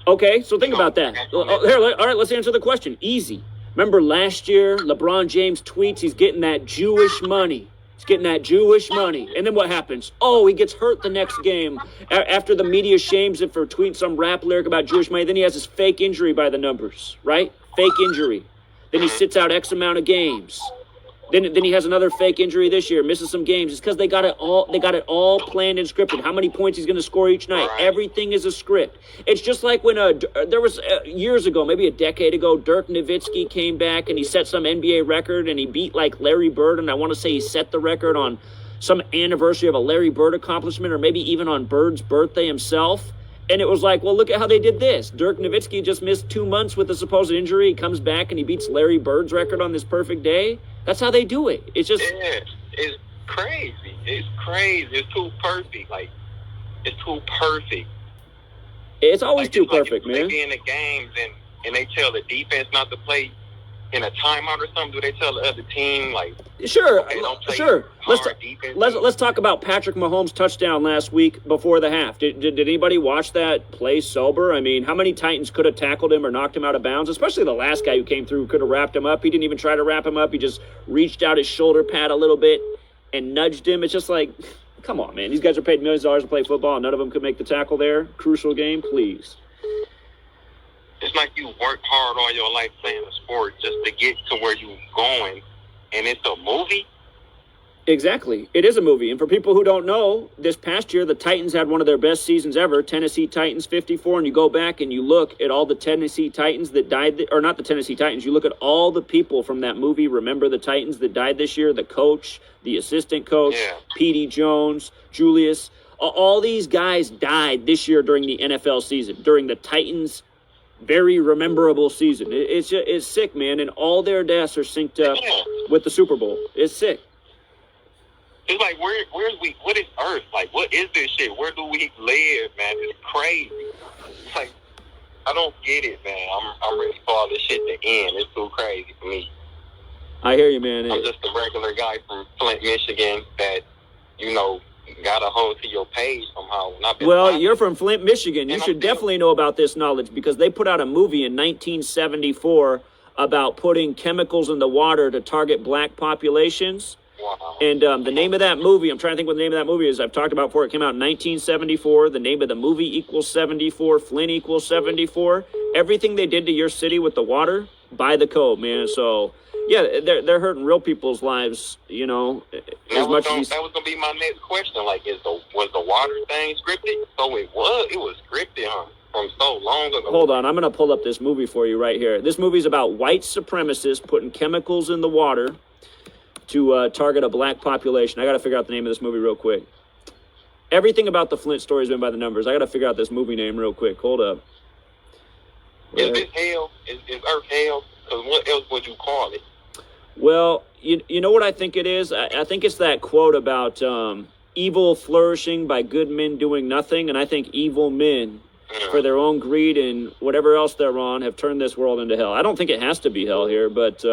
Okay, so think about that. All right, let's answer the question. Easy. Remember last year, LeBron James tweets he's getting that Jewish money. He's getting that Jewish money. And then what happens? Oh, he gets hurt the next game. After the media shames him for tweeting some rap lyric about Jewish money, then he has his fake injury by the numbers, right? Fake injury. Then he sits out X amount of games. Then he has another fake injury this year, misses some games. It's because they got it all planned and scripted. How many points he's going to score each night? Right. Everything is a script. It's just like when there was years ago, maybe a decade ago, Dirk Nowitzki came back and he set some NBA record and he beat like Larry Bird, and I want to say he set the record on some anniversary of a Larry Bird accomplishment, or maybe even on Bird's birthday himself. And it was like, well, look at how they did this. Dirk Nowitzki just missed 2 months with a supposed injury. He comes back and he beats Larry Bird's record on this perfect day. That's how they do it. It's just... Yeah, it's crazy. It's crazy. It's too perfect. Like, it's too perfect. It's always like, too it's like perfect, if man. They be in the games and they tell the defense not to play in a timeout or something. Do they tell the other team, like, sure, okay, don't play sure. hard defense? Let's talk about Patrick Mahomes' touchdown last week before the half. Did anybody watch that play sober? I mean, how many Titans could have tackled him or knocked him out of bounds? Especially the last guy who came through could have wrapped him up. He didn't even try to wrap him up. He just reached out his shoulder pad a little bit and nudged him. It's just like, come on, man. These guys are paid millions of dollars to play football, and none of them could make the tackle there. Crucial game, please. It's like you worked hard all your life playing a sport just to get to where you're going, and it's a movie? Exactly. It is a movie. And for people who don't know, this past year, the Titans had one of their best seasons ever, Tennessee Titans 54, and you go back and you look at all the Tennessee Titans that died, or not the Tennessee Titans, you look at all the people from that movie, Remember the Titans, that died this year, the coach, the assistant coach, Petey Jones, Julius, all these guys died this year during the NFL season, during the Titans' very rememberable season. It's sick, man, and all their deaths are synced up with the Super Bowl. It's sick. It's like, what is Earth? Like, what is this shit? Where do we live, man? It's crazy. It's like, I don't get it, man. I'm ready for all this shit to end. It's too crazy for me. I hear you, man. I'm just a regular guy from Flint, Michigan that, got a hold to your page somehow. Well, you're from Flint, Michigan. You should definitely know about this knowledge because they put out a movie in 1974 about putting chemicals in the water to target black populations. Wow. And the name of that movie, I'm trying to think what the name of that movie is. I've talked about before. It came out in 1974. The name of the movie equals 74. Flint equals 74. Everything they did to your city with the water, by the code, man. So, yeah, they're hurting real people's lives, as much as... That was going to be my next question. Like, was the water thing scripted? So it was scripted, huh? From so long ago. Hold on, I'm going to pull up this movie for you right here. This movie's about white supremacists putting chemicals in the water to target a black population. I got to figure out the name of this movie real quick. Everything about the Flint story has been by the numbers. I got to figure out this movie name real quick. Hold up. Is this hell? Is Earth hell? Because what else would you call it? Well, you know what I think it is? I think it's that quote about evil flourishing by good men doing nothing. And I think evil men, for their own greed and whatever else they're on, have turned this world into hell. I don't think it has to be hell here, but...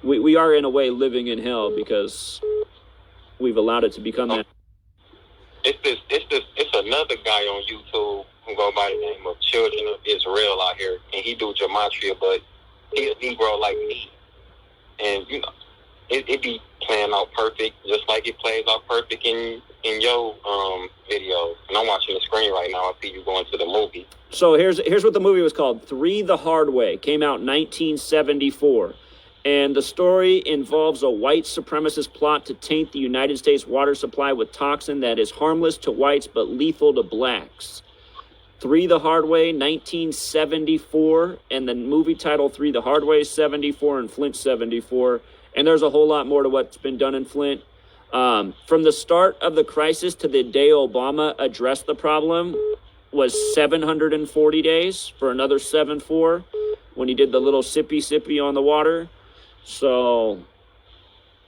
We are, in a way, living in hell because we've allowed it to become that. It's another guy on YouTube who go by the name of Children of Israel out here, and he do Gematria, but he a Negro like me. And, it be playing out perfect, just like it plays out perfect in your videos. And I'm watching the screen right now. I see you going to the movie. So here's what the movie was called. 3 the Hard Way. Came out in 1974. And the story involves a white supremacist plot to taint the United States water supply with toxin that is harmless to whites but lethal to blacks. 3 the Hard Way, 1974, and the movie title 3 the Hard Way, 74, and Flint, 74. And there's a whole lot more to what's been done in Flint. From the start of the crisis to the day Obama addressed the problem was 740 days for another 7-4 when he did the little sippy on the water. So,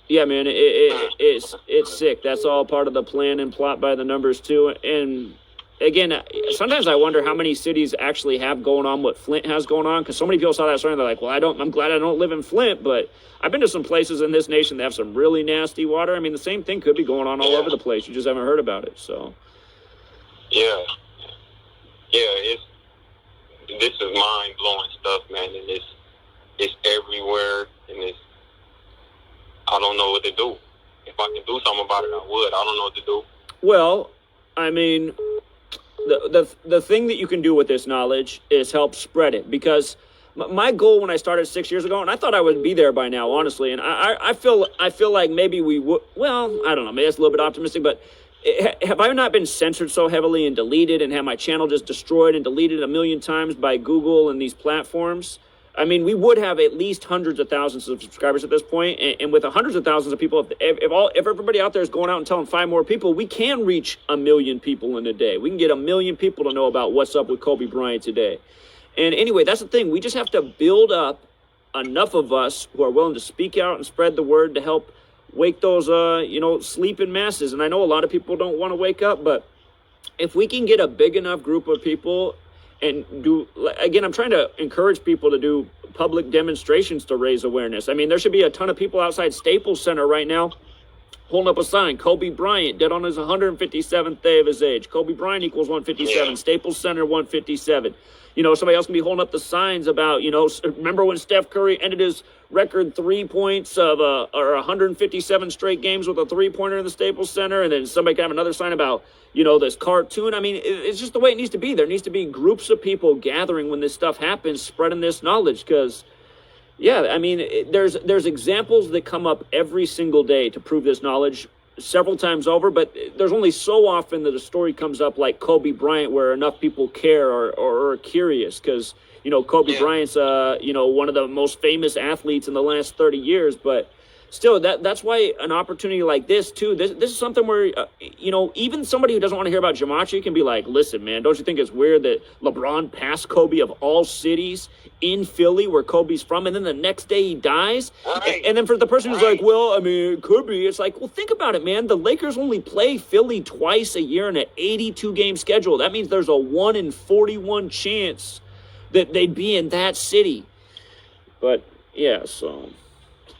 yeah, man, it's sick. That's all part of the plan and plot by the numbers, too. And, again, sometimes I wonder how many cities actually have going on what Flint has going on, because so many people saw that story and they're like, well, I'm glad I don't live in Flint, but I've been to some places in this nation that have some really nasty water. I mean, the same thing could be going on all over the place. You just haven't heard about it, so. Yeah, this is mind-blowing stuff, man, and it's everywhere, and I don't know what to do. If I can do something about it, I would. I don't know what to do. Well, I mean, the thing that you can do with this knowledge is help spread it, because my goal when I started 6 years ago, and I thought I would be there by now, honestly, and I feel like maybe we would, well, I don't know, maybe that's a little bit optimistic, but have I not been censored so heavily and deleted and have my channel just destroyed and deleted a million times by Google and these platforms? I mean, we would have at least hundreds of thousands of subscribers at this point, and with hundreds of thousands of people, if everybody out there is going out and telling 5 more people, we can reach 1 million people in a day. We can get 1 million people to know about what's up with Kobe Bryant today. And anyway, that's the thing. We just have to build up enough of us who are willing to speak out and spread the word to help wake those, sleeping masses. And I know a lot of people don't want to wake up, but if we can get a big enough group of people and do, again, I'm trying to encourage people to do public demonstrations to raise awareness. I mean, there should be a ton of people outside Staples Center right now holding up a sign, Kobe Bryant, dead on his 157th day of his age. Kobe Bryant equals 157, Yeah. Staples Center 157. Somebody else can be holding up the signs about, remember when Steph Curry ended his record 3 points of or 157 straight games with a 3-pointer in the Staples Center, and then somebody can have another sign about, this cartoon. I mean, it's just the way it needs to be. There needs to be groups of people gathering when this stuff happens, spreading this knowledge, because yeah, I mean, there's examples that come up every single day to prove this knowledge several times over, but there's only so often that a story comes up like Kobe Bryant where enough people care or are curious, because, Kobe Bryant's, one of the most famous athletes in the last 30 years, but still, that's why an opportunity like this, too, this is something where, even somebody who doesn't want to hear about Gematria can be like, listen, man, don't you think it's weird that LeBron passed Kobe of all cities in Philly, where Kobe's from, and then the next day he dies? Right. And then for the person who's like, well, I mean, it could be, it's like, well, think about it, man. The Lakers only play Philly twice a year in an 82-game schedule. That means there's a 1 in 41 chance that they'd be in that city. But, yeah, so...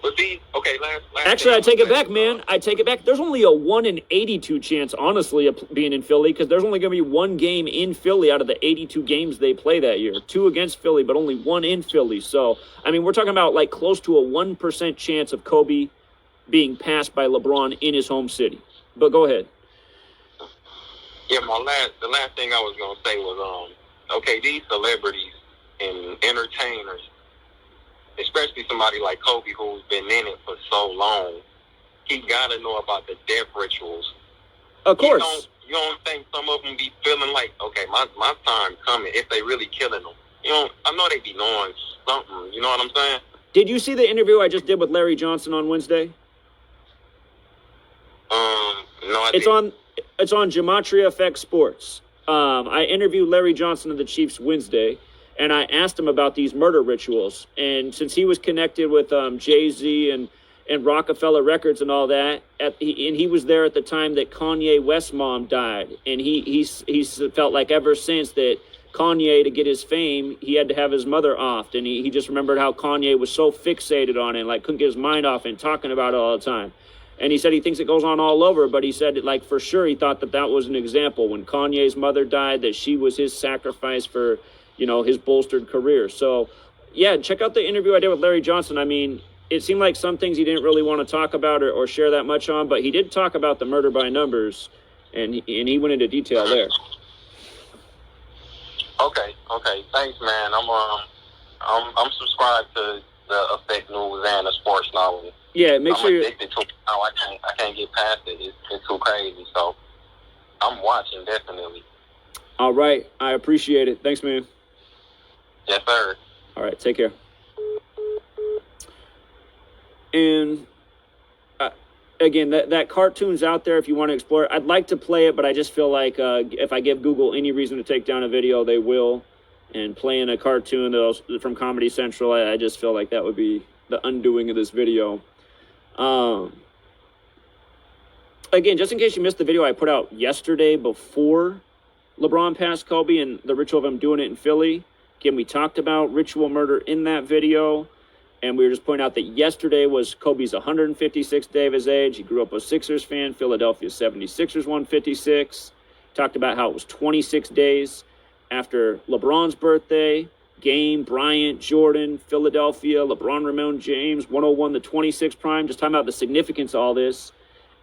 But these, okay, last Actually, I thing take it I'll back, say, man. I take it back. There's only a 1 in 82 chance, honestly, of being in Philly, because there's only going to be 1 game in Philly out of the 82 games they play that year. 2 against Philly, but only 1 in Philly. So, I mean, we're talking about like close to a 1% chance of Kobe being passed by LeBron in his home city. But go ahead. Yeah, the last thing I was gonna say was, okay, these celebrities and entertainers, especially somebody like Kobe who's been in it for so long, he gotta know about the death rituals. Of course. You don't think some of them be feeling like, okay, my time coming if they really killing them? I know they be knowing something. You know what I'm saying? Did you see the interview I just did with Larry Johnson on Wednesday? No, I It's didn't. It's on Gematria Effect Sports. I interviewed Larry Johnson of the Chiefs Wednesday, and I asked him about these murder rituals. And since he was connected with Jay-Z and Rockefeller Records and all that, and he was there at the time that Kanye West's mom died, and he's felt like ever since that Kanye, to get his fame, he had to have his mother offed, and he just remembered how Kanye was so fixated on it, like couldn't get his mind off and talking about it all the time. And he said he thinks it goes on all over, but he said, like, for sure he thought that was an example. When Kanye's mother died, that she was his sacrifice for, his bolstered career. So, yeah, check out the interview I did with Larry Johnson. I mean, it seemed like some things he didn't really want to talk about or share that much on, but he did talk about the murder by numbers, and he went into detail there. Okay, thanks, man. I'm subscribed to the Effect News and the Sports Knowledge. Yeah, make sure I'm you. addicted to it now. I can't get past it. It's too crazy. So I'm watching definitely. All right, I appreciate it. Thanks, man. Yes, sir. All right, take care. And again, that cartoon's out there if you want to explore it. I'd like to play it, but I just feel like if I give Google any reason to take down a video, they will. And playing a cartoon from Comedy Central, I just feel like that would be the undoing of this video. Again, just in case you missed the video I put out yesterday before LeBron passed Kobe and the ritual of him doing it in Philly. Again, we talked about ritual murder in that video, and we were just pointing out that yesterday was Kobe's 156th day of his age. He grew up a Sixers fan, Philadelphia 76ers 156. Talked about how it was 26 days after LeBron's birthday. Game, Bryant, Jordan, Philadelphia, LeBron, Ramon James, 101 to 26 prime. Just talking about the significance of all this.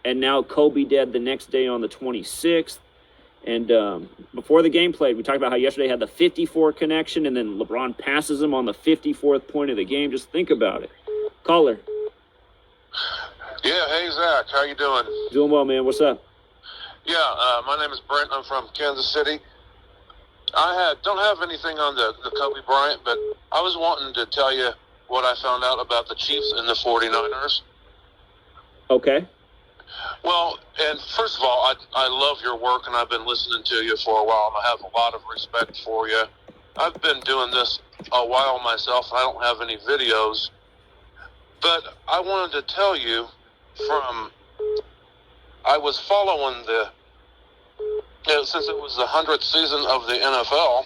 And now Kobe dead the next day on the 26th. And before the game played, we talked about how yesterday had the 54 connection, and then LeBron passes him on the 54th point of the game. Just think about it. Caller. Yeah, hey Zach, how you doing? Doing well, man. What's up? Yeah, my name is Brent. I'm from Kansas City. don't have anything on the Kobe Bryant, but I was wanting to tell you what I found out about the Chiefs and the 49ers. Okay. Well, and first of all, I love your work, and I've been listening to you for a while, and I have a lot of respect for you. I've been doing this a while myself, and I don't have any videos. But I wanted to tell you I was following since it was the 100th season of the NFL,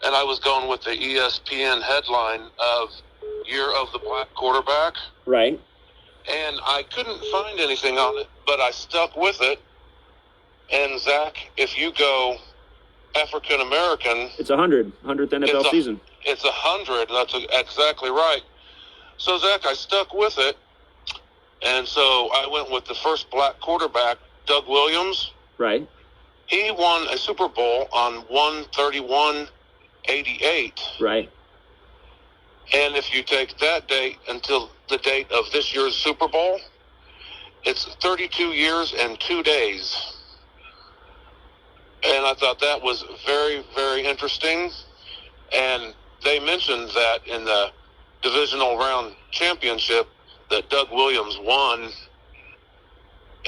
and I was going with the ESPN headline of Year of the Black Quarterback. Right. And I couldn't find anything on it, but I stuck with it. And Zach, if you go African American, it's 100th NFL season. It's 100. That's exactly right. So Zach, I stuck with it, and so I went with the first black quarterback, Doug Williams. Right. He won a Super Bowl on 1/31/88. Right. And if you take that date until the date of this year's Super Bowl, it's 32 years and 2 days. And I thought that was very, very interesting. And they mentioned that in the divisional round championship that Doug Williams won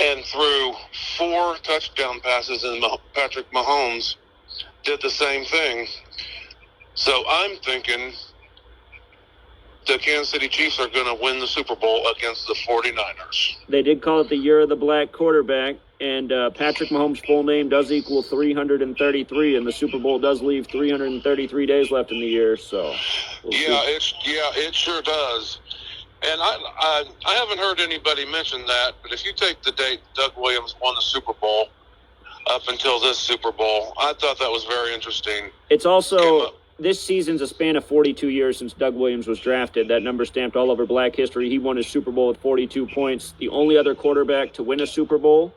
and threw 4 touchdown passes, and Patrick Mahomes did the same thing. So I'm thinking the Kansas City Chiefs are going to win the Super Bowl against the 49ers. They did call it the Year of the Black Quarterback, and Patrick Mahomes' full name does equal 333, and the Super Bowl does leave 333 days left in the year. So, it sure does. And I haven't heard anybody mention that, but if you take the date Doug Williams won the Super Bowl up until this Super Bowl, I thought that was very interesting. It's also, this season's a span of 42 years since Doug Williams was drafted. That number stamped all over Black history. He won his Super Bowl with 42 points. The only other quarterback to win a Super Bowl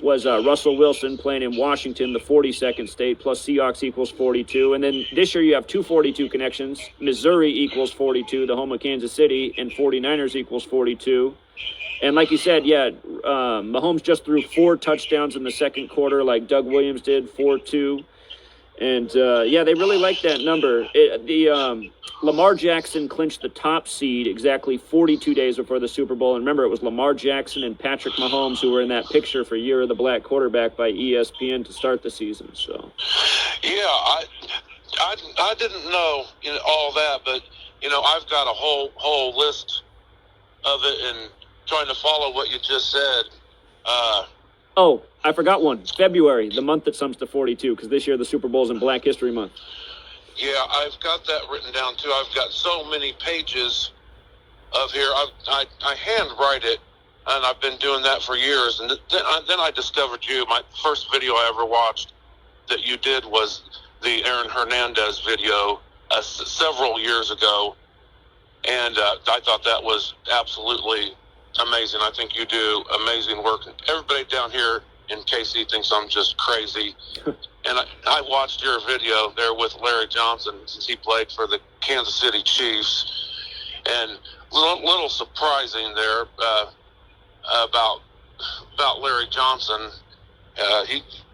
was Russell Wilson playing in Washington, the 42nd state, plus Seahawks equals 42. And then this year you have two 42 connections. Missouri equals 42, the home of Kansas City, and 49ers equals 42. And like you said, Mahomes just threw 4 touchdowns in the second quarter like Doug Williams did, 4-2. And, they really like that number. Lamar Jackson clinched the top seed exactly 42 days before the Super Bowl. And remember, it was Lamar Jackson and Patrick Mahomes who were in that picture for Year of the Black Quarterback by ESPN to start the season. So, yeah, I didn't know all that, but, I've got a whole list of it and trying to follow what you just said. Oh, I forgot one. February, the month that sums to 42, because this year the Super Bowl's in Black History Month. Yeah, I've got that written down, too. I've got so many pages of here. I handwrite it, and I've been doing that for years. And then I discovered you. My first video I ever watched that you did was the Aaron Hernandez video several years ago. And I thought that was absolutely amazing. I think you do amazing work. Everybody down here in KC thinks I'm just crazy. And I watched your video there with Larry Johnson since he played for the Kansas City Chiefs. And little surprising there about Larry Johnson.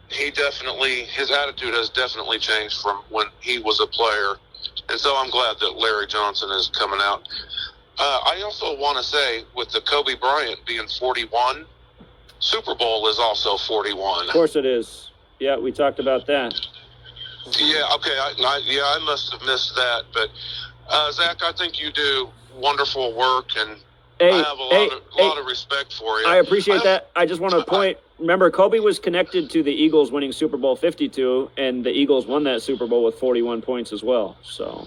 He definitely, his attitude has definitely changed from when he was a player. And so I'm glad that Larry Johnson is coming out. I also want to say, with the Kobe Bryant being 41, Super Bowl is also 41. Of course it is. Yeah, we talked about that. Yeah, okay. I must have missed that. But, Zach, I think you do wonderful work, and I have a lot of respect for you. I appreciate that. I just want to point, remember, Kobe was connected to the Eagles winning Super Bowl 52, and the Eagles won that Super Bowl with 41 points as well. So,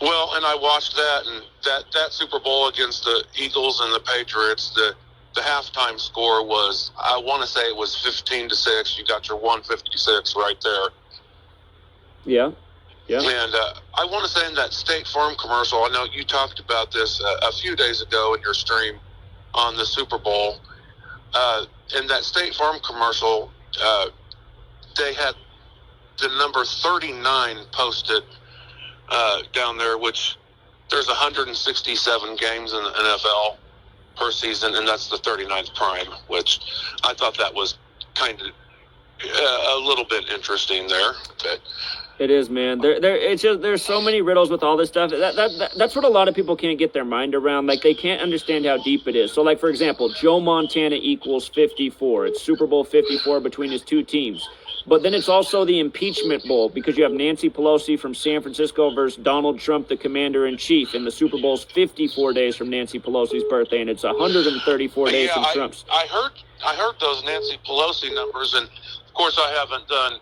well, and I watched that, and that Super Bowl against the Eagles and the Patriots, the halftime score was, I want to say it was 15-6. You got your 156 right there. Yeah. Yeah. And I want to say in that State Farm commercial, I know you talked about this a few days ago in your stream on the Super Bowl. In that State Farm commercial, they had the number 39 posted down there, which there's 167 games in the NFL per season, and that's the 39th prime, which I thought that was kind of a little bit interesting there. But It is, man. It's just there's so many riddles with all this stuff. That's what a lot of people can't get their mind around. Like they can't understand how deep it is. So, like for example, Joe Montana equals 54. It's Super Bowl 54 between his two teams. But then it's also the impeachment bowl because you have Nancy Pelosi from San Francisco versus Donald Trump, the commander in chief, and the Super Bowl's 54 days from Nancy Pelosi's birthday, and it's 134 days from Trump's. I heard those Nancy Pelosi numbers, and of course I haven't done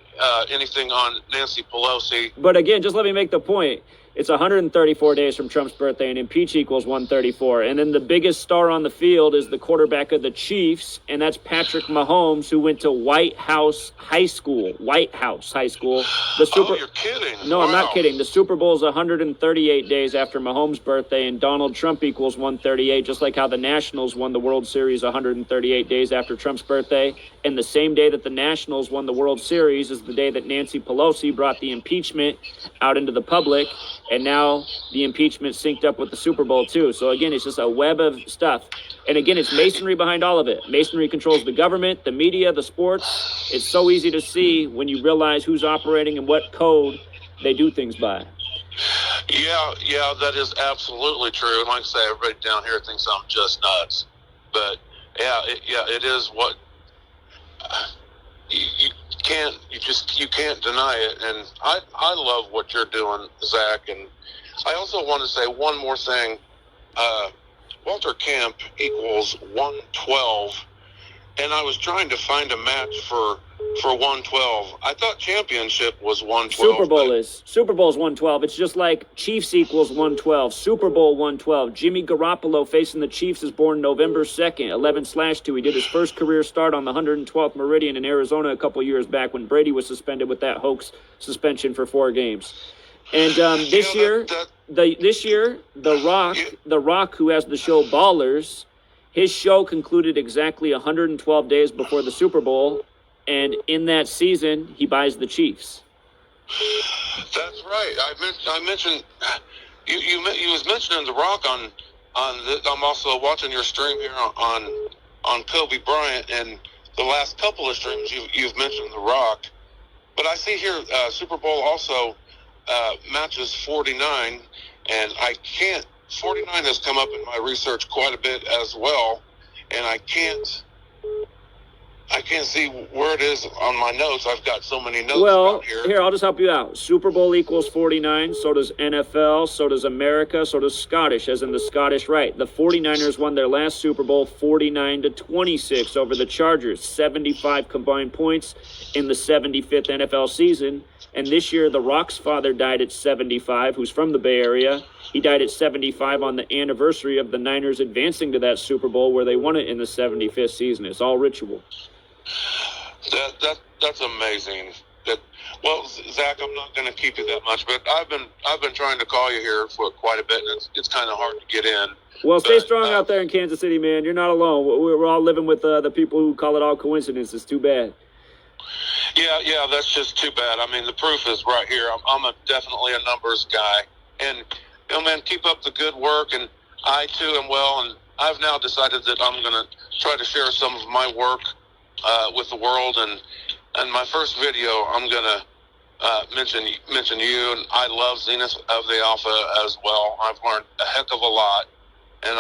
anything on Nancy Pelosi. But again, just let me make the point. It's 134 days from Trump's birthday, and impeach equals 134. And then the biggest star on the field is the quarterback of the Chiefs, and that's Patrick Mahomes, who went to White House High School. White House High School. Oh, you're kidding. No, wow. I'm not kidding. The Super Bowl is 138 days after Mahomes' birthday, and Donald Trump equals 138, just like how the Nationals won the World Series 138 days after Trump's birthday. And the same day that the Nationals won the World Series is the day that Nancy Pelosi brought the impeachment out into the public. And now the impeachment synced up with the Super Bowl, too. So, again, it's just a web of stuff. And, again, it's masonry behind all of it. Masonry controls the government, the media, the sports. It's so easy to see when you realize who's operating and what code they do things by. Yeah, that is absolutely true. And like I say, everybody down here thinks I'm just nuts. But, it is what you can't deny it. And I love what you're doing, Zach. And I also want to say one more thing. Walter Camp equals 112, and I was trying to find a match for 112. I thought championship was 112. Super Bowl is 112. It's just like Chiefs equals 112. Super Bowl 112. Jimmy Garoppolo facing the Chiefs is born November 2nd, 11/2. He did his first career start on the 112th Meridian in Arizona a couple years back when Brady was suspended with that hoax suspension for 4 games. And this year, The Rock, who has the show Ballers, his show concluded exactly 112 days before the Super Bowl. And in that season, he buys the Chiefs. That's right. I mentioned you was mentioning The Rock on I'm also watching your stream here on Kobe Bryant, and the last couple of streams you've mentioned The Rock. But I see here Super Bowl also matches 49, and 49 has come up in my research quite a bit as well, and I can't see where it is on my notes. I've got so many notes Well, here. Here, I'll just help you out. Super Bowl equals 49, so does NFL, so does America, so does Scottish, as in the Scottish Rite. The 49ers won their last Super Bowl 49-26 over the Chargers, 75 combined points in the 75th NFL season. And this year, The Rock's father died at 75, who's from the Bay Area. He died at 75 on the anniversary of the Niners advancing to that Super Bowl where they won it in the 75th season. It's all ritual. That's amazing. Well, Zach, I'm not going to keep you that much, but I've been trying to call you here for quite a bit, and it's kind of hard to get in. Well, stay strong out there in Kansas City, man. You're not alone. We're all living with the people who call it all coincidence. It's too bad. Yeah, that's just too bad. I mean, the proof is right here. I'm definitely a numbers guy, and man, keep up the good work. And I too am well, and I've now decided that I'm going to try to share some of my work with the world. And my first video, I'm going to mention you, and I love Zenith of the Alpha as well. I've learned a heck of a lot, and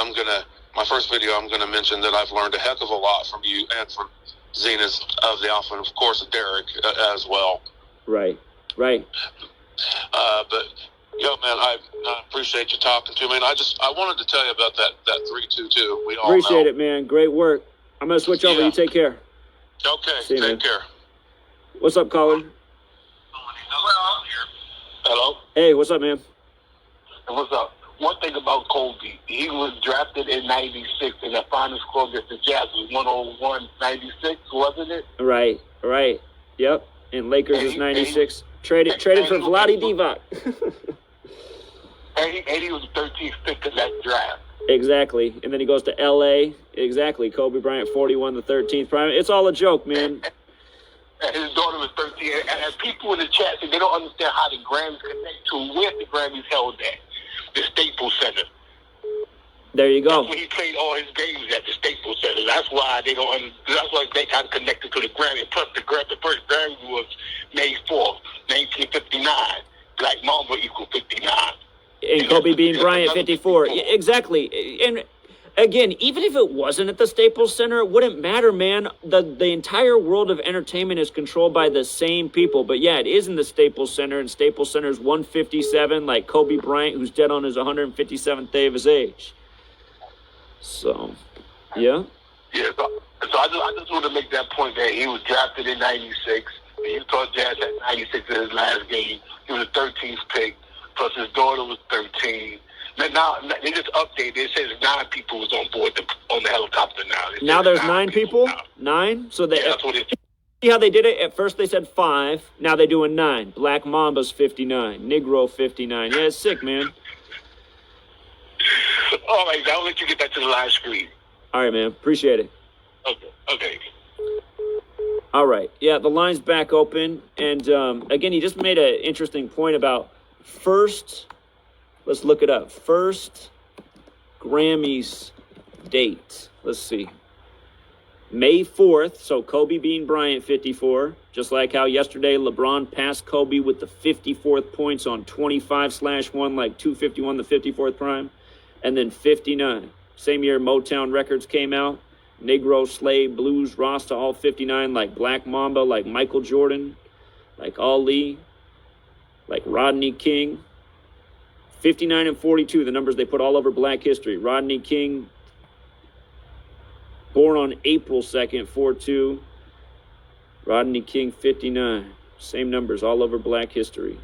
my first video, I'm going to mention that I've learned a heck of a lot from you and from Zenith of the Alpha, and of course Derek as well. Right. But man, I appreciate you talking to me, and I wanted to tell you about that 322. We all appreciate it, man. Great work. I'm gonna switch over. You take care. Okay, see you, take man. care. What's up, caller? Hello? Hey, what's up, man? What's up? One thing about Kobe, he was drafted in 96, and the final score against the Jazz was 101-96, wasn't it? Right. Yep. And Lakers is 96. Traded for Vlade Divac. and he was the 13th pick in that draft. Exactly. And then he goes to L.A. Exactly. Kobe Bryant, 41, the 13th prime. It's all a joke, man. And his daughter was 13. And people in the chat say they don't understand how the Grammys connect to where the Grammys held at. The Staples Center. There you go. That's where he played all his games at the Staples Center. That's why they don't. That's why they got connected to the Grammy. Plus, the first Grammy was May 4th, 1959. Black Mamba equal 59. And Kobe Bean Bryant, 54. Exactly. And again, even if it wasn't at the Staples Center, it wouldn't matter, man. The entire world of entertainment is controlled by the same people. But yeah, it is in the Staples Center, and Staples Center is 157, like Kobe Bryant, who's dead on his 157th day of his age. So, yeah. Yeah, so I just want to make that point that he was drafted in 96. The Utah Jazz had 96 in his last game. He was the 13th pick, plus his daughter was 13. Now they just updated. It says 9 people was on board on the helicopter now. Now there's 9 people? Now. 9? So they, yeah, that's what it is. See how they did it? At first they said 5. Now they're doing 9. Black Mamba's 59. Negro 59. Yeah, it's sick, man. All right, I'll let you get back to the live screen. All right, man. Appreciate it. Okay. All right. Yeah, the line's back open. And, again, he just made an interesting point about first, let's look it up, first Grammys date. Let's see. May 4th, so Kobe Bean Bryant, 54. Just like how yesterday LeBron passed Kobe with the 54th points on 25/1, like 251, the 54th prime. And then 59. Same year Motown Records came out. Negro, Slave, Blues, Rasta, all 59, like Black Mamba, like Michael Jordan, like Ali, like Rodney King. 59 and 42, the numbers they put all over Black history. Rodney King, born on April 2nd, 4-2. Rodney King, 59. Same numbers all over Black history.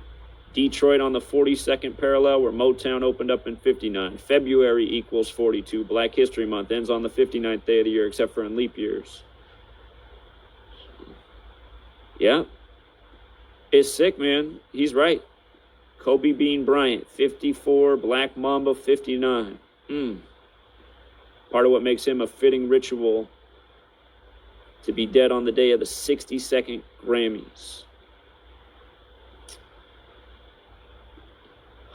Detroit on the 42nd parallel, where Motown opened up in 59. February equals 42. Black History Month ends on the 59th day of the year, except for in leap years. Yeah. It's sick, man. He's right. Kobe Bean Bryant, 54. Black Mamba, 59. Part of what makes him a fitting ritual to be dead on the day of the 62nd Grammys.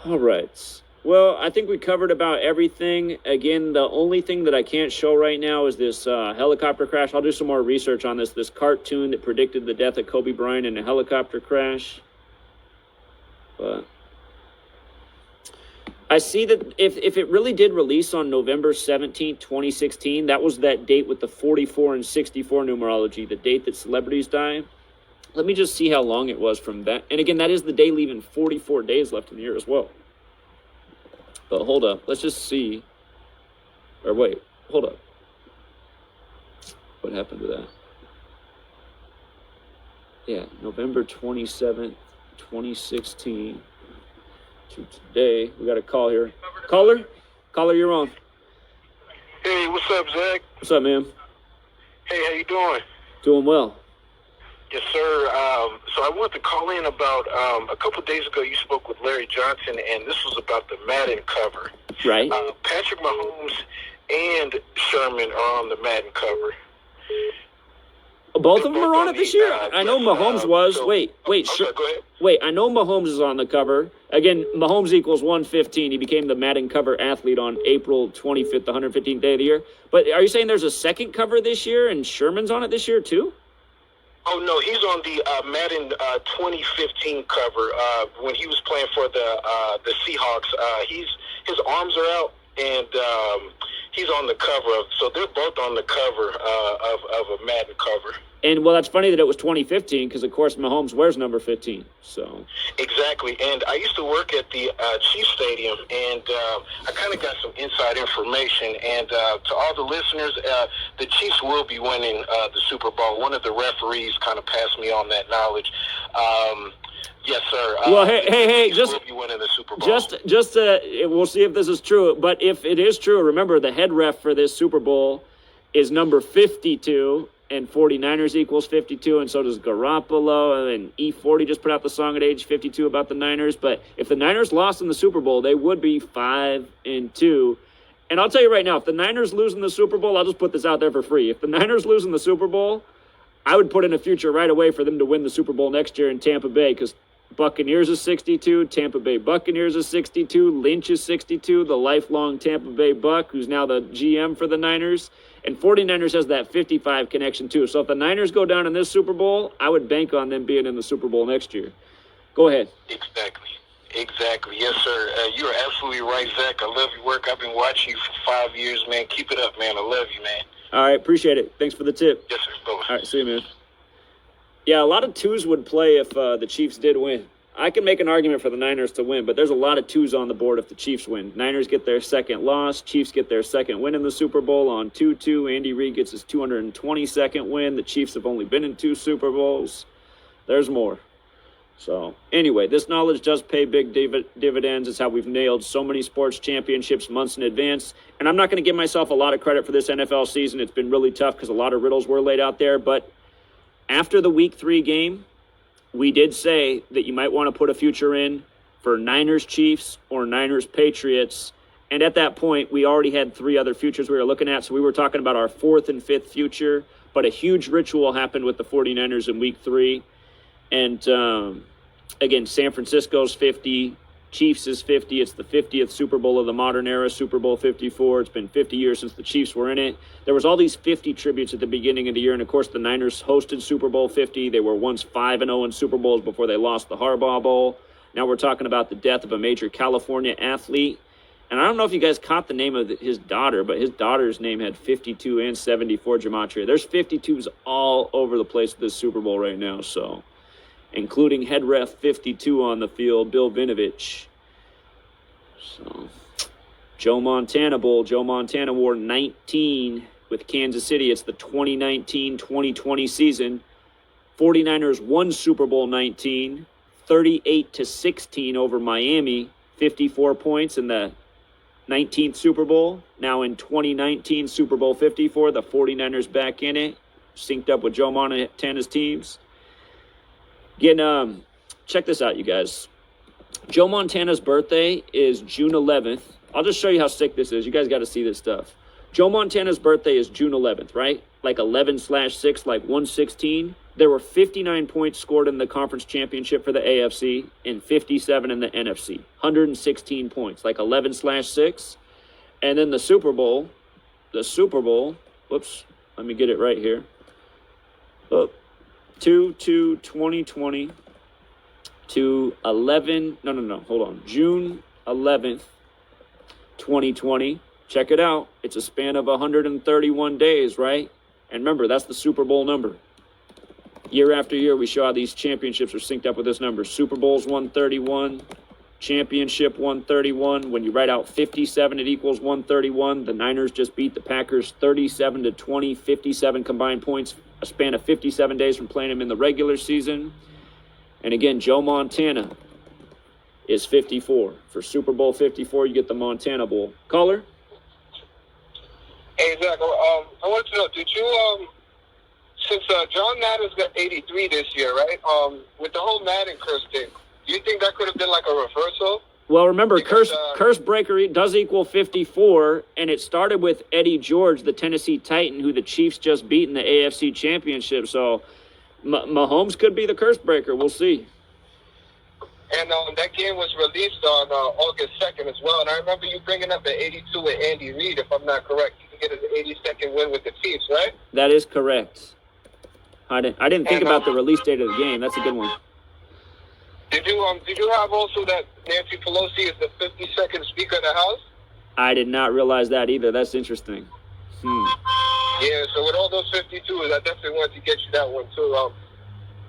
All right. Well, I think we covered about everything. Again, the only thing that I can't show right now is this helicopter crash. I'll do some more research on this cartoon that predicted the death of Kobe Bryant in a helicopter crash. But I see that if it really did release on November 17th, 2016, that was that date with the 44 and 64 numerology, the date that celebrities die. Let me just see how long it was from that. And again, that is the day leaving 44 days left in the year as well. But hold up. Let's just see. Or wait. Hold up. What happened to that? Yeah, November 27th, 2016 to today. We got a call here. Caller? Caller, you're on. Hey, what's up, Zach? What's up, man? Hey, how you doing? Doing well. Yes, sir. So I wanted to call in about a couple of days ago. You spoke with Larry Johnson, and this was about the Madden cover. Right. Patrick Mahomes and Sherman are on the Madden cover. Both of them are on it this year? I know Mahomes was. So, wait. Go ahead. Wait, I know Mahomes is on the cover. Again, Mahomes equals 115. He became the Madden cover athlete on April 25th, the 115th day of the year. But are you saying there's a second cover this year and Sherman's on it this year too? Oh, no, he's on the Madden 2015 cover when he was playing for the Seahawks. His arms are out, and he's on the cover. So they're both on the cover of a Madden cover. And, well, that's funny that it was 2015 because, of course, Mahomes wears number 15. So Exactly. And I used to work at the Chiefs Stadium, and I kind of got some inside information. And to all the listeners, the Chiefs will be winning the Super Bowl. One of the referees kind of passed me on that knowledge. Yes, sir. Well, hey, just will be winning the Super Bowl. We'll see if this is true. But if it is true, remember the head ref for this Super Bowl is number 52. And 49ers equals 52, and so does Garoppolo. And E40 just put out the song at age 52 about the Niners. But if the Niners lost in the Super Bowl, they would be 5-2. And I'll tell you right now, if the Niners lose in the Super Bowl, I'll just put this out there for free. If the Niners lose in the Super Bowl, I would put in a future right away for them to win the Super Bowl next year in Tampa Bay, because Buccaneers is 62. Tampa Bay Buccaneers is 62. Lynch is 62, the lifelong Tampa Bay Buck, who's now the GM for the Niners. And 49ers has that 55 connection, too. So if the Niners go down in this Super Bowl, I would bank on them being in the Super Bowl next year. Go ahead. Exactly. Yes, sir. You're absolutely right, Zach. I love your work. I've been watching you for 5 years, man. Keep it up, man. I love you, man. All right, appreciate it. Thanks for the tip. Yes, sir. Bye-bye. All right, see you, man. Yeah, a lot of twos would play if the Chiefs did win. I can make an argument for the Niners to win, but there's a lot of twos on the board if the Chiefs win. Niners get their second loss. Chiefs get their second win in the Super Bowl on 2-2. Andy Reid gets his 222nd win. The Chiefs have only been in 2 Super Bowls. There's more. So, anyway, this knowledge does pay big dividends. It's how we've nailed so many sports championships months in advance. And I'm not going to give myself a lot of credit for this NFL season. It's been really tough because a lot of riddles were laid out there. But after the Week 3 game, we did say that you might want to put a future in for Niners-Chiefs or Niners-Patriots. And at that point, we already had 3 other futures we were looking at. So we were talking about our 4th and 5th future. But a huge ritual happened with the 49ers in Week 3. And, again, San Francisco's 50, Chiefs is 50. It's the 50th Super Bowl of the modern era, Super Bowl 54. It's been 50 years since the Chiefs were in it. There was all these 50 tributes at the beginning of the year, and, of course, the Niners hosted Super Bowl 50. They were once 5-0 in Super Bowls before they lost the Harbaugh Bowl. Now we're talking about the death of a major California athlete. And I don't know if you guys caught the name of his daughter, but his daughter's name had 52 and 74 Gematria. There's 52s all over the place at this Super Bowl right now, so... including head ref 52 on the field, Bill Vinovich. So, Joe Montana Bowl. Joe Montana wore 19 with Kansas City. It's the 2019-2020 season. 49ers won Super Bowl 19, 38-16 over Miami, 54 points in the 19th Super Bowl. Now in 2019 Super Bowl 54, the 49ers back in it, synced up with Joe Montana's teams. Again, check this out, you guys. Joe Montana's birthday is June 11th. I'll just show you how sick this is. You guys got to see this stuff. Joe Montana's birthday is June 11th, right? Like 11/6, like 116. There were 59 points scored in the conference championship for the AFC and 57 in the NFC. 116 points, like 11/6. And then the Super Bowl, whoops, let me get it right here. 2/2/2020 to 11, hold on. June 11th, 2020. Check it out. It's a span of 131 days, right? And remember, that's the Super Bowl number. Year after year, we show how these championships are synced up with this number. Super Bowl's 131, championship 131. When you write out 57, it equals 131. The Niners just beat the Packers 37-20, 57 combined points, a span of 57 days from playing them in the regular season. And again, Joe Montana is 54. For Super Bowl 54, you get the Montana Bowl. Caller? Hey, Zach, I wanted to know, did you, since John Madden's got 83 this year, right? With the whole Madden curse thing, do you think that could have been like a reversal? Well, remember, curse breaker does equal 54, and it started with Eddie George, the Tennessee Titan, who the Chiefs just beat in the AFC Championship. So Mahomes could be the curse breaker. We'll see. And that game was released on August 2nd as well. And I remember you bringing up the 82 with Andy Reid, if I'm not correct. You can get his 82nd win with the Chiefs, right? That is correct. I didn't think about the release date of the game. That's a good one. Did you have also that Nancy Pelosi is the 52nd Speaker of the House? I did not realize that either. That's interesting. Yeah, so with all those 52s, I definitely wanted to get you that one too.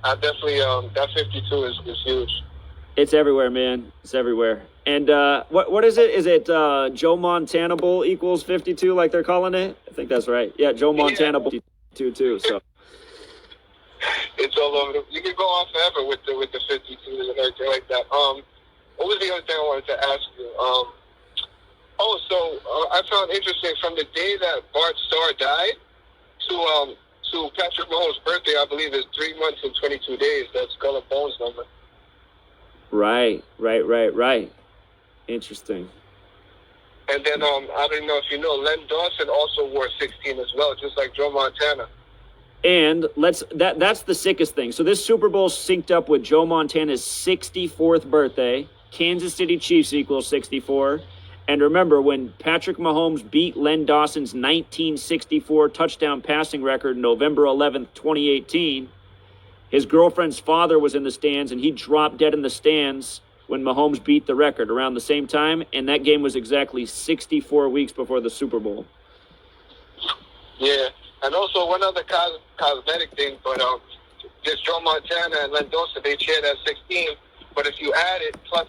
I definitely that 52 is huge. It's everywhere, man. It's everywhere. And what is it? Is it Joe Montana Bowl equals 52, like they're calling it? I think that's right. Yeah, Joe Montana Bowl 52 too. So it's all over. You can go on forever with the 52s and everything like that. What was the other thing I wanted to ask you? I found interesting from the day that Bart Starr died to Patrick Mahomes' birthday. I believe is 3 months and 22 days. That's Skull and Bones number. Right. Interesting. And then I don't know if you know, Len Dawson also wore 16 as well, just like Joe Montana. And that's the sickest thing. So this Super Bowl synced up with Joe Montana's 64th birthday. Kansas City Chiefs equals 64. And remember, when Patrick Mahomes beat Len Dawson's 1964 touchdown passing record November 11th, 2018, his girlfriend's father was in the stands, and he dropped dead in the stands when Mahomes beat the record around the same time. And that game was exactly 64 weeks before the Super Bowl. Yeah. And also one other cosmetic thing, but this Joe Montana and Mendoza, they share that 16. But if you add it plus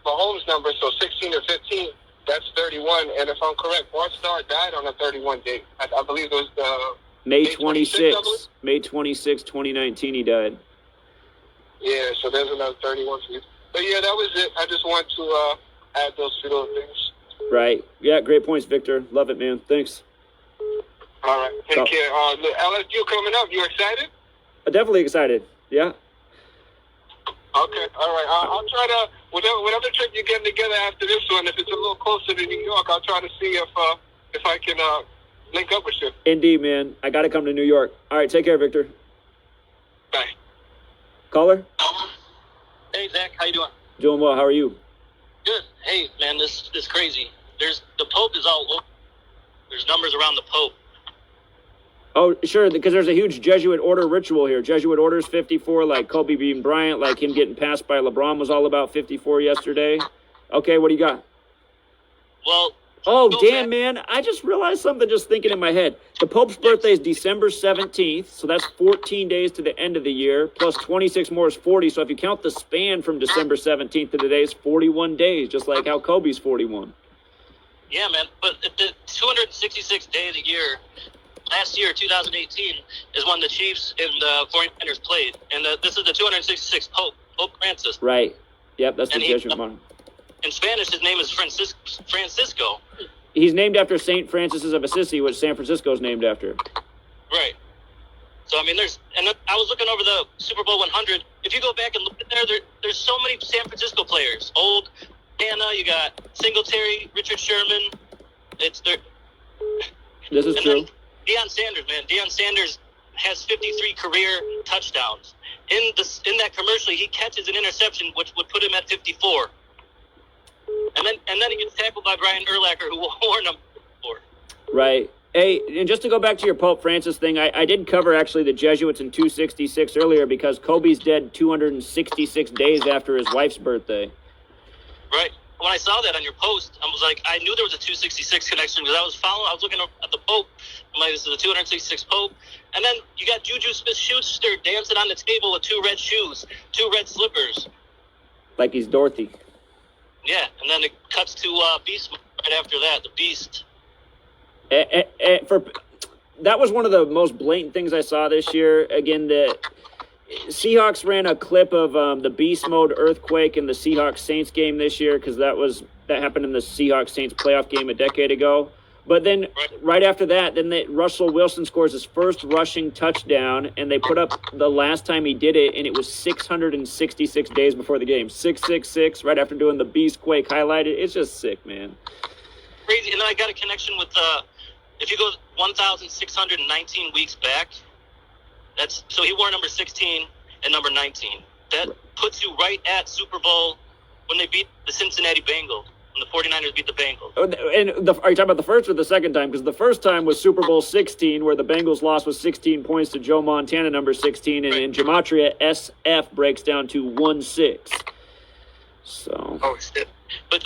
Mahomes' number, so 16 or 15, that's 31. And if I'm correct, Bart Starr died on a 31 date. I believe it was May 26, May 26, 2019, he died. Yeah, so there's another 31 for you. But yeah, that was it. I just want to add those two little things. Right. Yeah, great points, Victor. Love it, man. Thanks. All right. Take care. LSU coming up. You excited? Definitely excited. Yeah. Okay. All right. I'll try to, whatever trip you're getting together after this one, if it's a little closer to New York, I'll try to see if I can link up with you. Indeed, man. I got to come to New York. All right. Take care, Victor. Bye. Caller? Hey, Zach. How you doing? Doing well. How are you? Good. Hey, man, this is crazy. The Pope is all over. There's numbers around the Pope. Oh, sure, because there's a huge Jesuit order ritual here. Jesuit orders 54, like Kobe beating Bryant, like him getting passed by LeBron was all about 54 yesterday. Okay, what do you got? Well... Oh, damn, man. I just realized something just thinking in my head. The Pope's birthday is December 17th, so that's 14 days to the end of the year, plus 26 more is 40. So if you count the span from December 17th to today, it's 41 days, just like how Kobe's 41. Yeah, man. But the 266th day of the year, last year, 2018, is when the Chiefs and the 49ers played. And this is the 266th Pope, Pope Francis. Right. Yep, that's the Jesuit model. In Spanish, his name is Francisco. He's named after St. Francis of Assisi, which San Francisco is named after. Right. So, I mean, I was looking over the Super Bowl 100. If you go back and look at there's so many San Francisco players. Old Hannah, you got Singletary, Richard Sherman. This is true. Deion Sanders, man. Deion Sanders has 53 career touchdowns. In that commercial, he catches an interception, which would put him at 54. And then he gets tackled by Brian Urlacher, who wore number 4. Right. Hey, and just to go back to your Pope Francis thing, I did cover actually the Jesuits in 266 earlier because Kobe's dead 266 days after his wife's birthday. Right. When I saw that on your post, I was like, I knew there was a 266 connection because I was looking at the Pope. I'm like, this is the 266 Pope. And then you got Juju Smith-Schuster dancing on the table with 2 red shoes, 2 red slippers. Like he's Dorothy. Yeah, and then it cuts to Beast right after that, the Beast. That was one of the most blatant things I saw this year. Again, the Seahawks ran a clip of the Beast Mode Earthquake in the Seahawks-Saints game this year because that happened in the Seahawks-Saints playoff game a decade ago. But then right after that, Russell Wilson scores his first rushing touchdown, and they put up the last time he did it, and it was 666 days before the game. 666, right after doing the Beast Quake highlighted. It's just sick, man. Crazy. And then I got a connection with, if you go 1,619 weeks back, so he wore number 16 and number 19. That puts you right at Super Bowl when they beat the Cincinnati Bengals. When the 49ers beat the Bengals. And are you talking about the first or the second time? Because the first time was Super Bowl 16, where the Bengals lost with 16 points to Joe Montana, number 16, and in Gematria, SF breaks down to 1-6. So. Oh, shit. But,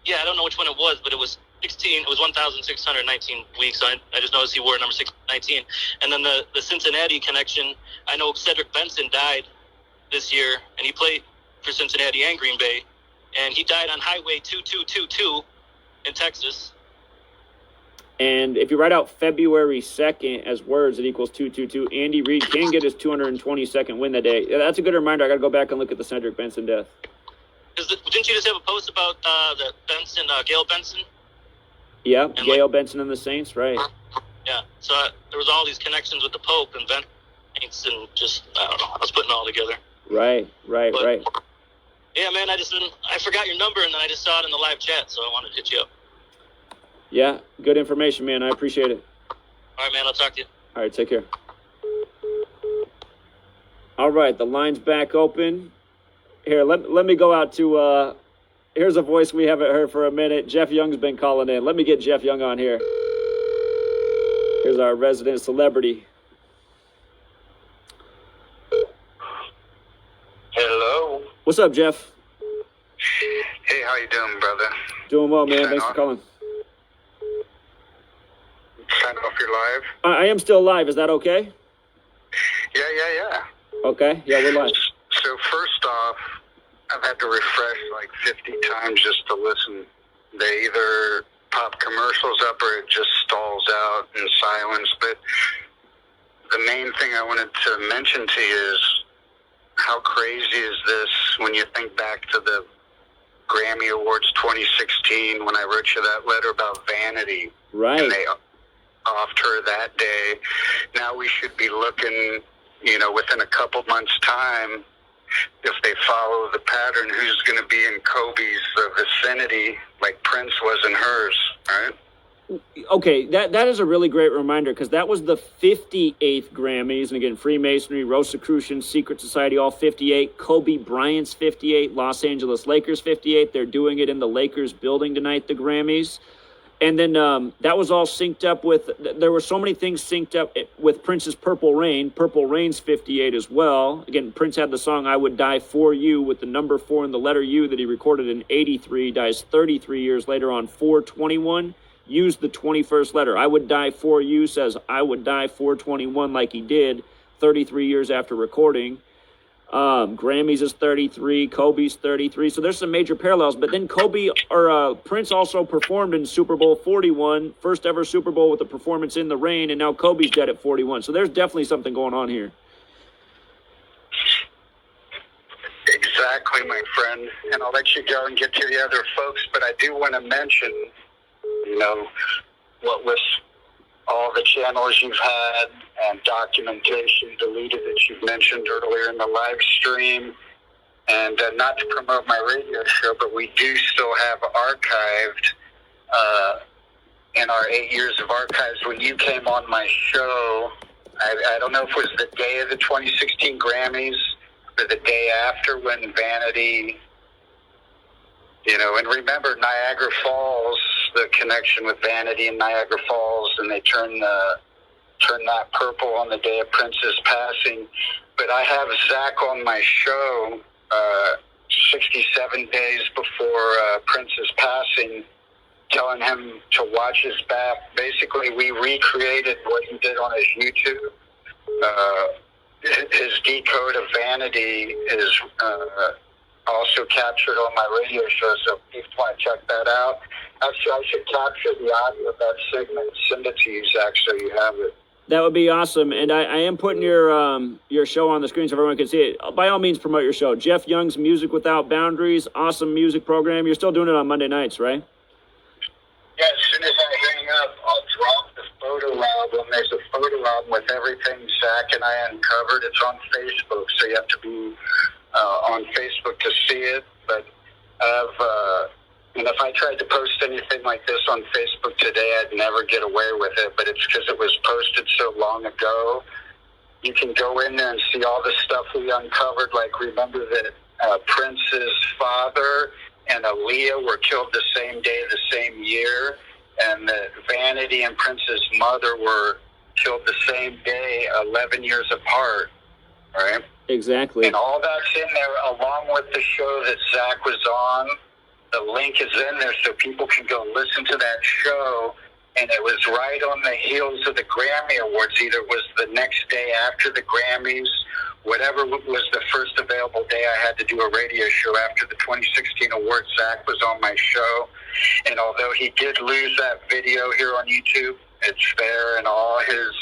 yeah, I don't know which one it was, but it was 16. It was 1,619 weeks. So I just noticed he wore number 19. And then the Cincinnati connection, I know Cedric Benson died this year, and he played for Cincinnati and Green Bay. And he died on Highway 2222 in Texas. And if you write out February 2nd as words, it equals 222. Andy Reid can get his 222nd win that day. Yeah, that's a good reminder. I got to go back and look at the Cedric Benson death. Didn't you just have a post about the Benson, Gail Benson? Yeah, Gail Benson and the Saints, right. Yeah, so there was all these connections with the Pope and Saints, and just, I don't know, I was putting it all together. Right. Yeah, man, I forgot your number, and then I just saw it in the live chat, so I wanted to hit you up. Yeah, good information, man. I appreciate it. All right, man, I'll talk to you. All right, take care. All right, the line's back open. Here, let me go out to, here's a voice we haven't heard for a minute. Jeff Young's been calling in. Let me get Jeff Young on here. Here's our resident celebrity. Hello. What's up, Jeff? Hey, how you doing, brother? Doing well, man. Sign Thanks for off. calling. Sign off your live. I am still live. Is that okay? Yeah. Okay. Yeah, we're live. So first off, I've had to refresh like 50 times just to listen. They either pop commercials up or it just stalls out in silence. But the main thing I wanted to mention to you is how crazy is this when you think back to the Grammy Awards 2016 when I wrote you that letter about Vanity. Right. And they offed her that day. Now we should be looking, within a couple months' time, if they follow the pattern, who's going to be in Kobe's vicinity like Prince was in hers, right? Okay, that is a really great reminder because that was the 58th Grammys. And again, Freemasonry, Rosicrucian, Secret Society, all 58. Kobe Bryant's 58. Los Angeles Lakers 58. They're doing it in the Lakers building tonight, the Grammys. And then that was all synced up with, there were so many things synced up with Prince's Purple Rain. Purple Rain's 58 as well. Again, Prince had the song I Would Die For You with the number 4 and the letter U that he recorded in 83, dies 33 years later on 4/21. Used the 21st letter. I Would Die For You says I Would Die 4/21 like he did 33 years after recording. Grammys is 33, Kobe's 33. So there's some major parallels. But then Prince also performed in Super Bowl 41, first ever Super Bowl with a performance in the rain, and now Kobe's dead at 41. So there's definitely something going on here. Exactly, my friend. And I'll let you go and get to the other folks, but I do want to mention, what with all the channels you've had and documentation deleted that you've mentioned earlier in the live stream, and not to promote my radio show, but we do still have archived in our 8 years of archives when you came on my show. I don't know if it was the day of the 2016 Grammys or the day after when Vanity, and remember Niagara Falls, the connection with Vanity and Niagara Falls, and they turned that purple on the day of Prince's passing. But I have Zach on my show 67 days before Prince's passing, telling him to watch his back. Basically, we recreated what he did on his YouTube. His decode of Vanity is also captured on my radio show, so if you want to check that out. Actually, I should capture the audio of that segment, send it to you, Zach, so you have it. That would be awesome. And I am putting your show on the screen so everyone can see it. By all means, promote your show. Jeff Young's Music Without Boundaries, awesome music program. You're still doing it on Monday nights, right? Yeah, as soon as I hang up, I'll drop the photo album. There's a photo album with everything Zach and I uncovered. It's on Facebook, so you have to be on Facebook to see it. But and if I tried to post anything like this on Facebook today, I'd never get away with it. But it's because it was posted so long ago. You can go in there and see all the stuff we uncovered. Like, remember that Prince's father and Aaliyah were killed the same day, the same year, and that Vanity and Prince's mother were killed the same day, 11 years apart, right? Exactly. And all that's in there, along with the show that Zach was on. The link is in there so people can go listen to that show. And it was right on the heels of the Grammy Awards. Either it was the next day after the Grammys, whatever was the first available day I had to do a radio show after the 2016 awards. Zach was on my show. And although he did lose that video here on YouTube, it's there and all his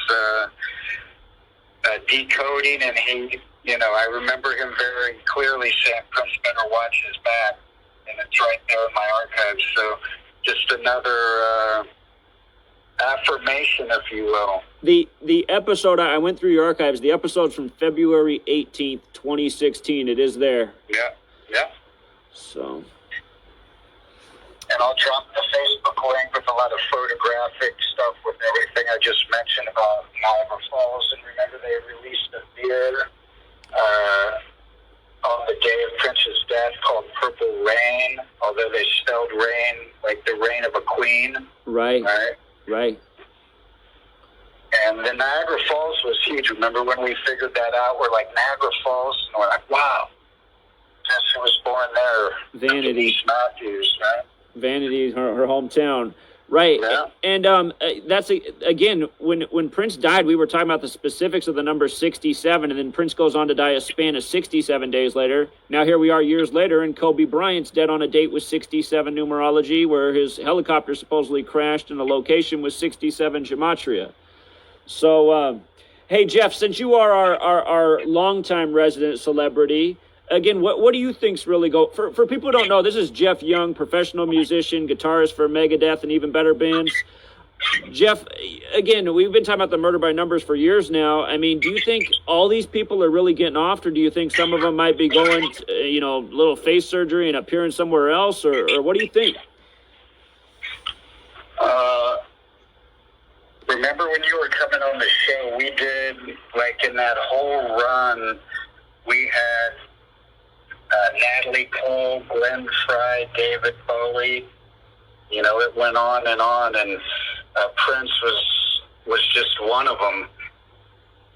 decoding. And he, I remember him very clearly saying, Prince better watch his back. And it's right there in my archives. So just another affirmation, if you will. The episode, I went through your archives, the episode's from February 18th, 2016. It is there. Yeah. So. And I'll drop the Facebook link with a lot of photographic stuff with everything I just mentioned about Niagara Falls. And remember, they released a beer although they spelled reign like the reign of a queen. Right. Right. Right. And the Niagara Falls was huge. Remember when we figured that out? We're like, Niagara Falls, and we're like, wow. Guess who was born there? Vanity. Denise Matthews, right? Vanity, her hometown. Right. Yeah. And that's, again, when Prince died, we were talking about the specifics of the number 67, and then Prince goes on to die a span of 67 days later. Now here we are years later, and Kobe Bryant's dead on a date with 67 numerology, where his helicopter supposedly crashed, and the location was 67 Gematria. So, hey, Jeff, since you are our longtime resident celebrity, again, what do you think's really for people who don't know, this is Jeff Young, professional musician, guitarist for Megadeth and even better bands. Jeff, again, we've been talking about the murder by numbers for years now. I mean, do you think all these people are really getting off, or do you think some of them might be going, little face surgery and appearing somewhere else, or what do you think? Remember when you were coming on the show, we did, like, in that whole run, we had Natalie Cole, Glenn Frey, David Bowie. It went on, and Prince was just one of them.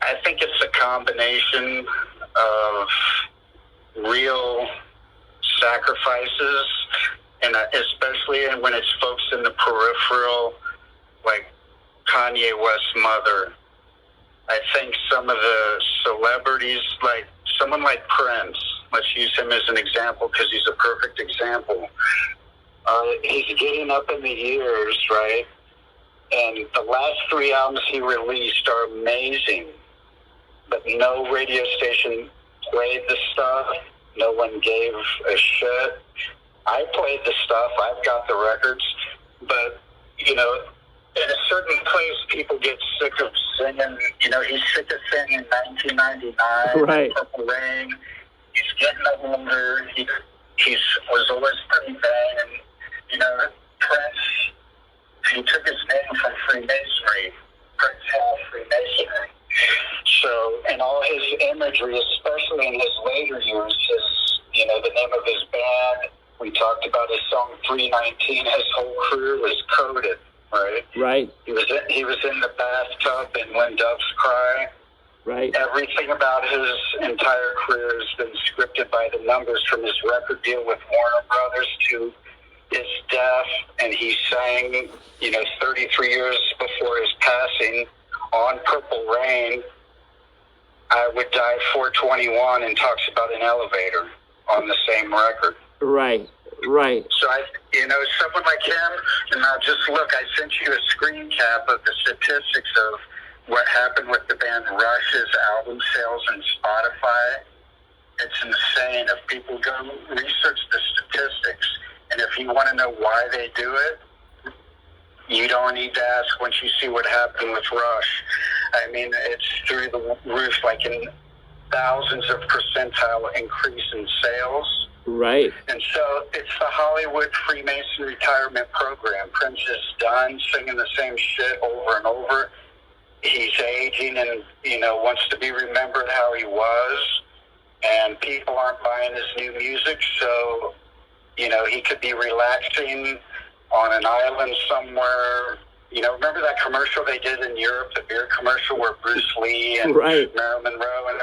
I think it's a combination of real sacrifices, and especially when it's folks in the peripheral, like Kanye West's mother. I think some of the celebrities, like someone like Prince, let's use him as an example because he's a perfect example. He's getting up in the years, right? And the last 3 albums he released are amazing, but no radio station played the stuff. No one gave a shit. I played the stuff. I've got the records, but in a certain place, people get sick of singing. He's sick of singing 1999, right? Purple Rain. He's getting older. He was always pretty bad. And, Prince, he took his name from Freemasonry. Prince Hall Freemasonry. So, and all his imagery, especially in his later years, the name of his band, we talked about his song 319, his whole career was coded. Right. Right. He was in the bathtub in When Doves Cry. Right. Everything about his entire career has been scripted by the numbers, from his record deal with Warner Brothers to his death. And he sang, 33 years before his passing on Purple Rain, I Would Die 421, and talks about an elevator on the same record. Right. Right. So someone like him, and now just look, I sent you a screen cap of the statistics of what happened with the band Rush's album sales on Spotify. It's insane. If people go research the statistics, and if you want to know why they do it, you don't need to ask once you see what happened with Rush. I mean, it's through the roof, like in thousands of percentile increase in sales. Right. And so it's the Hollywood Freemason retirement program. Prince is done singing the same shit over and over. He's aging and, wants to be remembered how he was. And people aren't buying his new music. So, he could be relaxing on an island somewhere. Remember that commercial they did in Europe, the beer commercial where Bruce Lee and right. Marilyn Monroe and